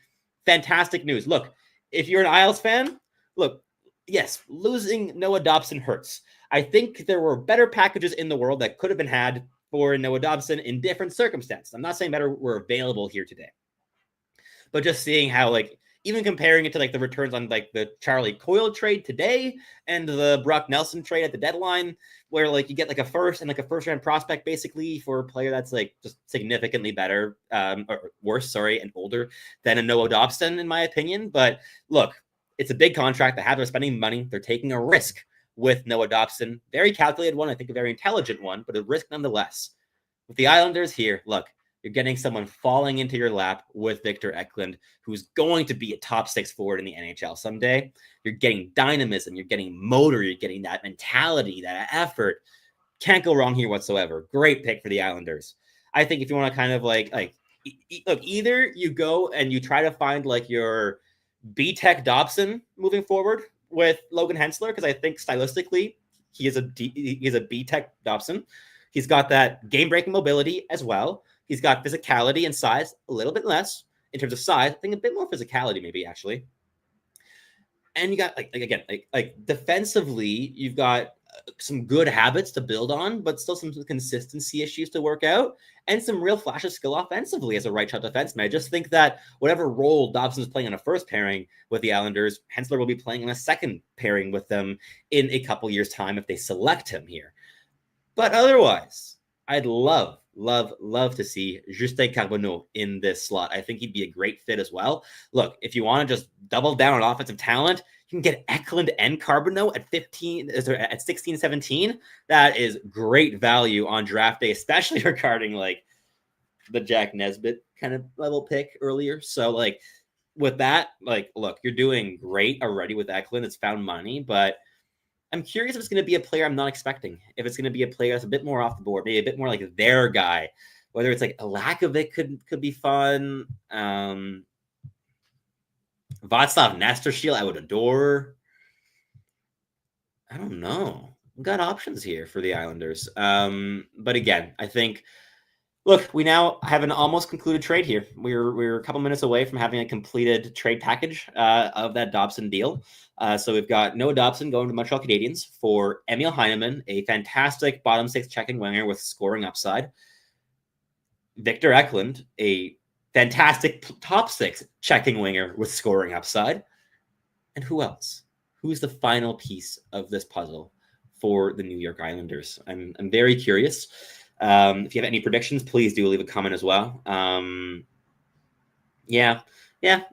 Fantastic news. Look, if you're an Isles fan, look, yes, losing Noah Dobson hurts. I think there were better packages in the world that could have been had for Noah Dobson in different circumstances. I'm not saying better were available here today, but just seeing how, like, even comparing it to like the returns on like the Charlie Coyle trade today and the Brock Nelson trade at the deadline, where like you get like a first and like a first round prospect basically for a player that's like just significantly better, or worse, sorry, and older than a Noah Dobson, in my opinion. But look, it's a big contract. They have, they're spending money. They're taking a risk with Noah Dobson. Very calculated one. I think a very intelligent one, but a risk nonetheless. With the Islanders here, look, you're getting someone falling into your lap with Victor Eklund, who's going to be a top 6 forward in the NHL someday. You're getting dynamism. You're getting motor. You're getting that mentality, that effort. Can't go wrong here whatsoever. Great pick for the Islanders. I think if you want to kind of like look, either you go and you try to find like your B-Tech Dobson moving forward with Logan Hensler, because I think stylistically he is a B-Tech Dobson. He's got that game-breaking mobility as well. He's got physicality and size, a little bit less in terms of size. I think a bit more physicality, maybe, actually. And you got like defensively, you've got some good habits to build on, but still some consistency issues to work out, and some real flash of skill offensively as a right shot defenseman. I just think that whatever role Dobson is playing on a first pairing with the Islanders, Hensler will be playing in a second pairing with them in a couple years' time if they select him here. But otherwise, I'd love to see Justin Carbonneau in this slot. I think he'd be a great fit as well. Look, if you want to just double down on offensive talent, you can get Eklund and Carbonneau at 16, 17. That is great value on draft day, especially regarding like the Jack Nesbitt kind of level pick earlier. So like with that, like, look, you're doing great already with Eklund. It's found money, but I'm curious if it's going to be a player I'm not expecting. If it's going to be a player that's a bit more off the board, maybe a bit more like their guy Whether it's like a lack of it could be fun. Václav Nestershil, I would adore. I don't know. We've got options here for the Islanders. But again, I think, look, we now have an almost concluded trade here. We're a couple minutes away from having a completed trade package of that Dobson deal. So we've got Noah Dobson going to Montreal Canadiens for Emil Heineman, a fantastic bottom six checking winger with scoring upside. Victor Eklund, a fantastic top six checking winger with scoring upside. And who else? Who's the final piece of this puzzle for the New York Islanders? I'm very curious. If you have any predictions, please do leave a comment as well. Yeah.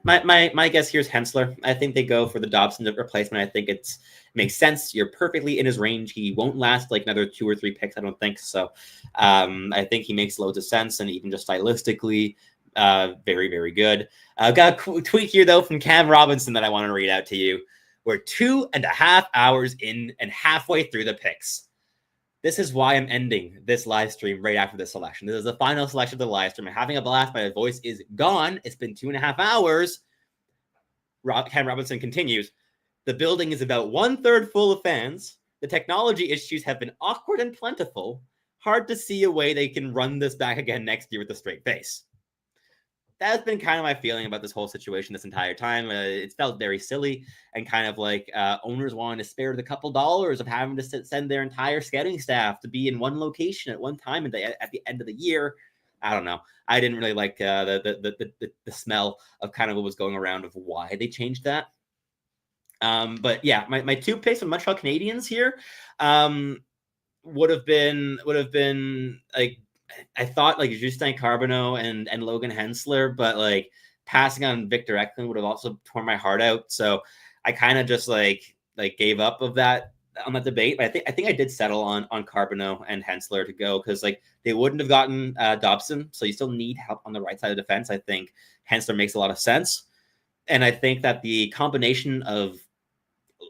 My guess here is Hensler. I think they go for the Dobson replacement. I think it makes sense. You're perfectly in his range. He won't last like another 2 or 3 picks, I don't think. So I think he makes loads of sense, and even just stylistically, very, very good. I've got a tweet here, though, from Cam Robinson that I want to read out to you. We're 2.5 hours in and halfway through the picks. This is why I'm ending this live stream right after this selection. This is the final selection of the live stream. I'm having a blast. My voice is gone. It's been 2.5 hours. Cam Robinson continues. The building is about 1/3 full of fans. The technology issues have been awkward and plentiful. Hard to see a way they can run this back again next year with a straight face. That's been kind of my feeling about this whole situation this entire time. It's felt very silly and kind of like owners wanting to spare the couple dollars of having to send their entire scouting staff to be in one location at one time at the end of the year. I don't know. I didn't really like the smell of kind of what was going around of why they changed that. But yeah, my 2 picks from Montreal Canadiens here would have been like, I thought like Justin Carbonneau and Logan Hensler, but like passing on Victor Eklund would have also torn my heart out. So I kind of just like gave up of that on that debate. But I think I did settle on Carbonneau and Hensler to go, because like they wouldn't have gotten Dobson, so you still need help on the right side of the defense. I think Hensler makes a lot of sense, and I think that the combination of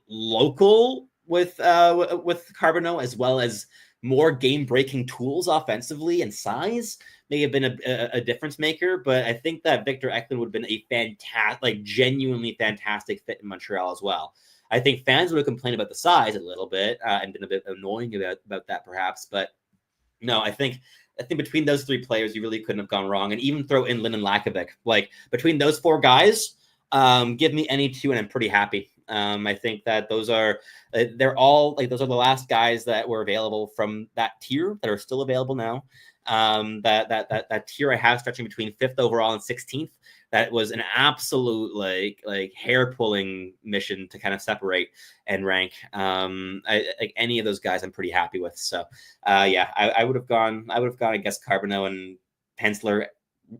local with Carbonneau, as well as more game-breaking tools offensively and size, may have been a difference maker. But I think that Victor Eklund would have been a fantastic, like genuinely fantastic fit in Montreal as well. I think fans would have complained about the size a little bit and been a bit annoying about that perhaps. But no, I think between those 3 players, you really couldn't have gone wrong. And even throw in Lyndon Lakovic. Like between those 4 guys, give me any 2 and I'm pretty happy. I think that those are they're all like, those are the last guys that were available from that tier that are still available now. That tier I have stretching between 5th overall and 16th. That was an absolute like hair pulling mission to kind of separate and rank. Like any of those guys, I'm pretty happy with. So yeah, I would have gone. I guess Carbonneau and Hensler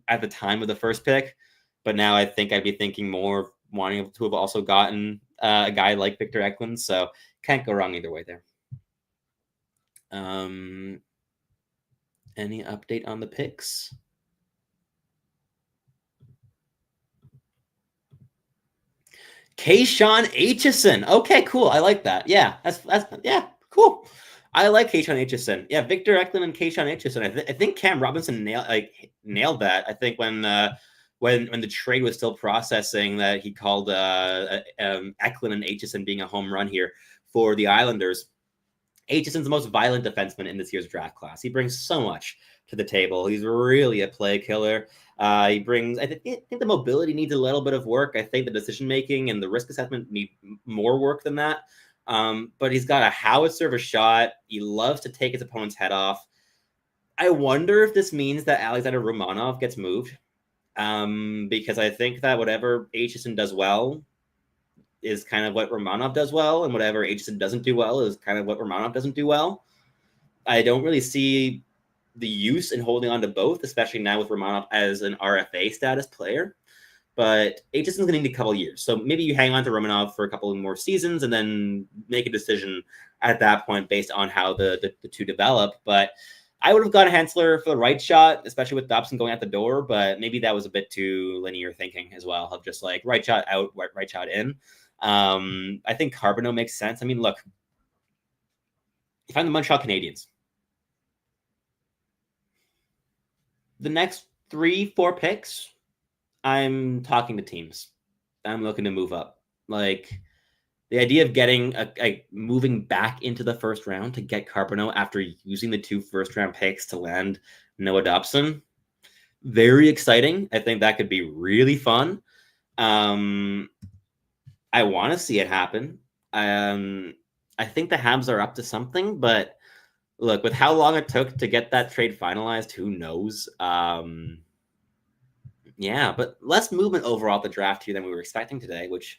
at the time of the first pick, but now I think I'd be thinking more wanting to have also gotten a guy like Victor Eklund. So can't go wrong either way there. Any update on the picks? Kayshawn Aitchison. Okay, cool. I like that. Yeah, that's yeah, cool. I like Kayshawn Aitchison. Yeah, Victor Eklund and Kayshawn Aitchison. I think Cam Robinson nailed that. I think when the trade was still processing, that he called Eklund and Aitchison being a home run here for the Islanders. Aitchison's the most violent defenseman in this year's draft class. He brings so much to the table. He's really a play killer. He brings, I think the mobility needs a little bit of work. I think the decision-making and the risk assessment need more work than that. But he's got a howitzer of a shot. He loves to take his opponent's head off. I wonder if this means that Alexander Romanov gets moved. Because I think that whatever Aitchison does well is kind of what Romanov does well, and whatever Aitchison doesn't do well is kind of what Romanov doesn't do well. I don't really see the use in holding on to both, especially now with Romanov as an RFA status player. But Aitchison's going to need a couple years. So maybe you hang on to Romanov for a couple more seasons and then make a decision at that point based on how the 2 develop. But I would have gone Hensler for the right shot, especially with Dobson going out the door. But maybe that was a bit too linear thinking as well, of just like right shot out, right shot in. I think Carbonneau makes sense. I mean, look, if I'm the Montreal Canadiens, the next 3-4 picks, I'm talking to teams. I'm looking to move up. Like the idea of getting moving back into the first round to get Carbono after using the 2 first-round picks to land Noah Dobson, very exciting. I think that could be really fun. I want to see it happen. I think the Habs are up to something, but look, with how long it took to get that trade finalized, who knows? Yeah, but less movement overall at the draft here than we were expecting today, which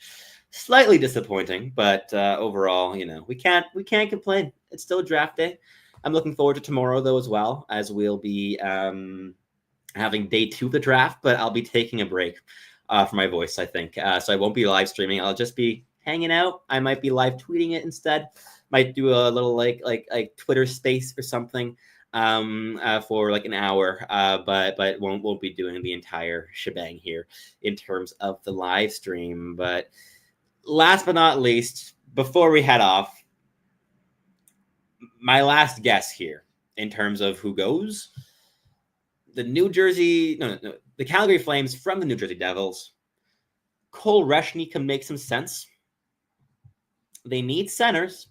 slightly disappointing. But overall, we can't complain. It's still draft day. I'm looking forward to tomorrow though as well, as we'll be having day 2 of the draft. But I'll be taking a break for my voice, I think. So I won't be live streaming. I'll just be hanging out. I might be live tweeting it instead. Might do a little like Twitter space or something for like an hour, but won't be doing the entire shebang here in terms of the live stream. But last but not least, before we head off, my last guess here in terms of who goes, the Calgary Flames from the New Jersey Devils. Cole Reshny can make some sense. They need centers,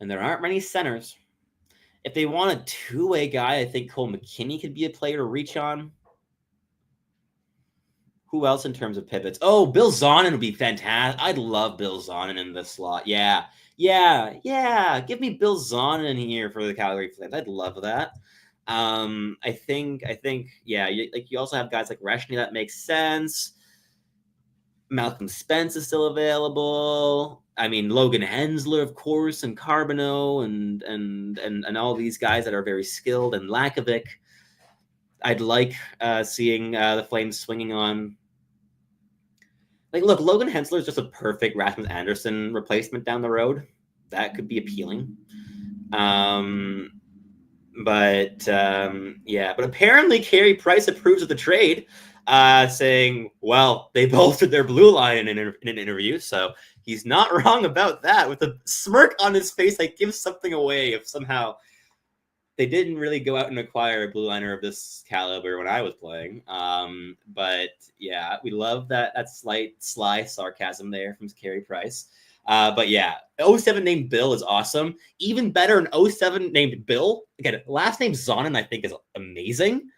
and there aren't many centers. If they want a two-way guy, I think Cole McKinney could be a player to reach on. Who else in terms of pivots? Oh, Bill Zonin would be fantastic. I'd love Bill Zonin in the slot. Yeah. Give me Bill Zonin in here for the Calgary Flames. I'd love that. I think, yeah. You also have guys like Reshny that makes sense. Malcolm Spence is still available. I mean, Logan Hensler, of course, and Carbono and all these guys that are very skilled, and Lakovic. I'd like seeing the Flames swinging on. Like, look, Logan Hensler is just a perfect Rasmus Anderson replacement down the road. That could be appealing. But apparently Carey Price approves of the trade, saying, well, they bolstered their blue line in an interview, so he's not wrong about that. With a smirk on his face, that gives something away if somehow they didn't really go out and acquire a blue liner of this caliber when I was playing. But yeah, we love that slight sly sarcasm there from Carey Price. But yeah, 07 named Bill is awesome. Even better, an 07 named Bill. Again, last name Zonin, I think, is amazing.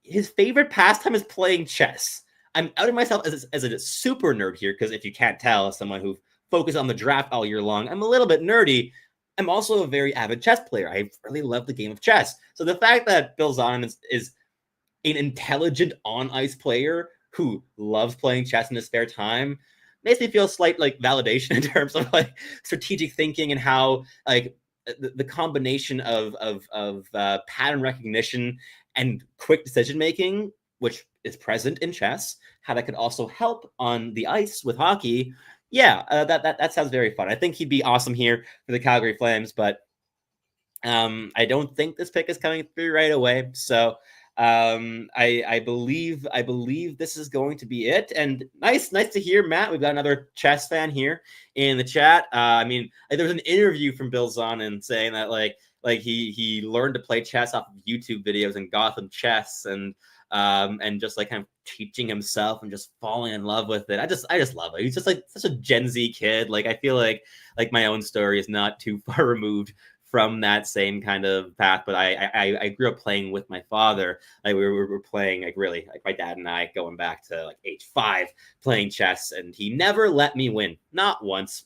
His favorite pastime is playing chess. I'm outing myself as a super nerd here, because if you can't tell, as someone who focused on the draft all year long, I'm a little bit nerdy. I'm also a very avid chess player. I really love the game of chess. So the fact that Bill Zonin is an intelligent on-ice player who loves playing chess in his spare time makes me feel slight validation in terms of strategic thinking and how the combination of pattern recognition and quick decision making, which is present in chess, how that could also help on the ice with hockey. Yeah, that sounds very fun. I think he'd be awesome here for the Calgary Flames, but I don't think this pick is coming through right away. So I believe this is going to be it. And nice to hear, Matt. We've got another chess fan here in the chat. I mean, there was an interview from Bill Zonin saying that he learned to play chess off of YouTube videos and Gotham Chess and just kind of teaching himself and just falling in love with it. I just love it. He's just such a Gen Z kid. I feel like my own story is not too far removed from that same kind of path, but I grew up playing with my father. We were playing really my dad and I going back to age 5 playing chess, and he never let me win, not once.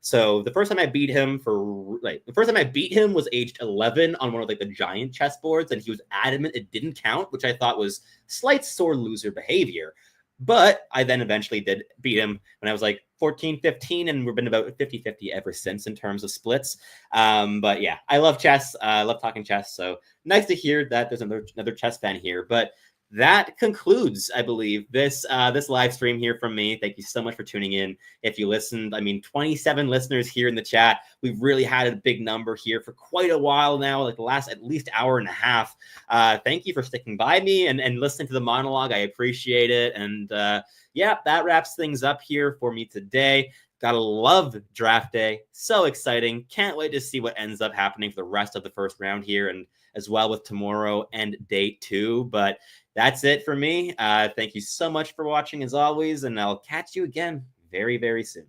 So the first time I beat him was aged 11 on one of the giant chess boards, and he was adamant it didn't count, which I thought was slight sore loser behavior. But I then eventually did beat him when I was 14, 15, and we've been about 50-50 ever since in terms of splits. But yeah, I love chess. I love talking chess. So nice to hear that there's another chess fan here. But that concludes, I believe, this live stream here from me. Thank you so much for tuning in. If you listened, 27 listeners here in the chat. We've really had a big number here for quite a while now, the last at least hour and a half. Thank you for sticking by me and listening to the monologue. I appreciate it. And yeah, that wraps things up here for me today. Gotta love draft day. So exciting. Can't wait to see what ends up happening for the rest of the first round here. And as well with tomorrow and day 2. But that's it for me. Thank you so much for watching as always, and I'll catch you again very, very soon.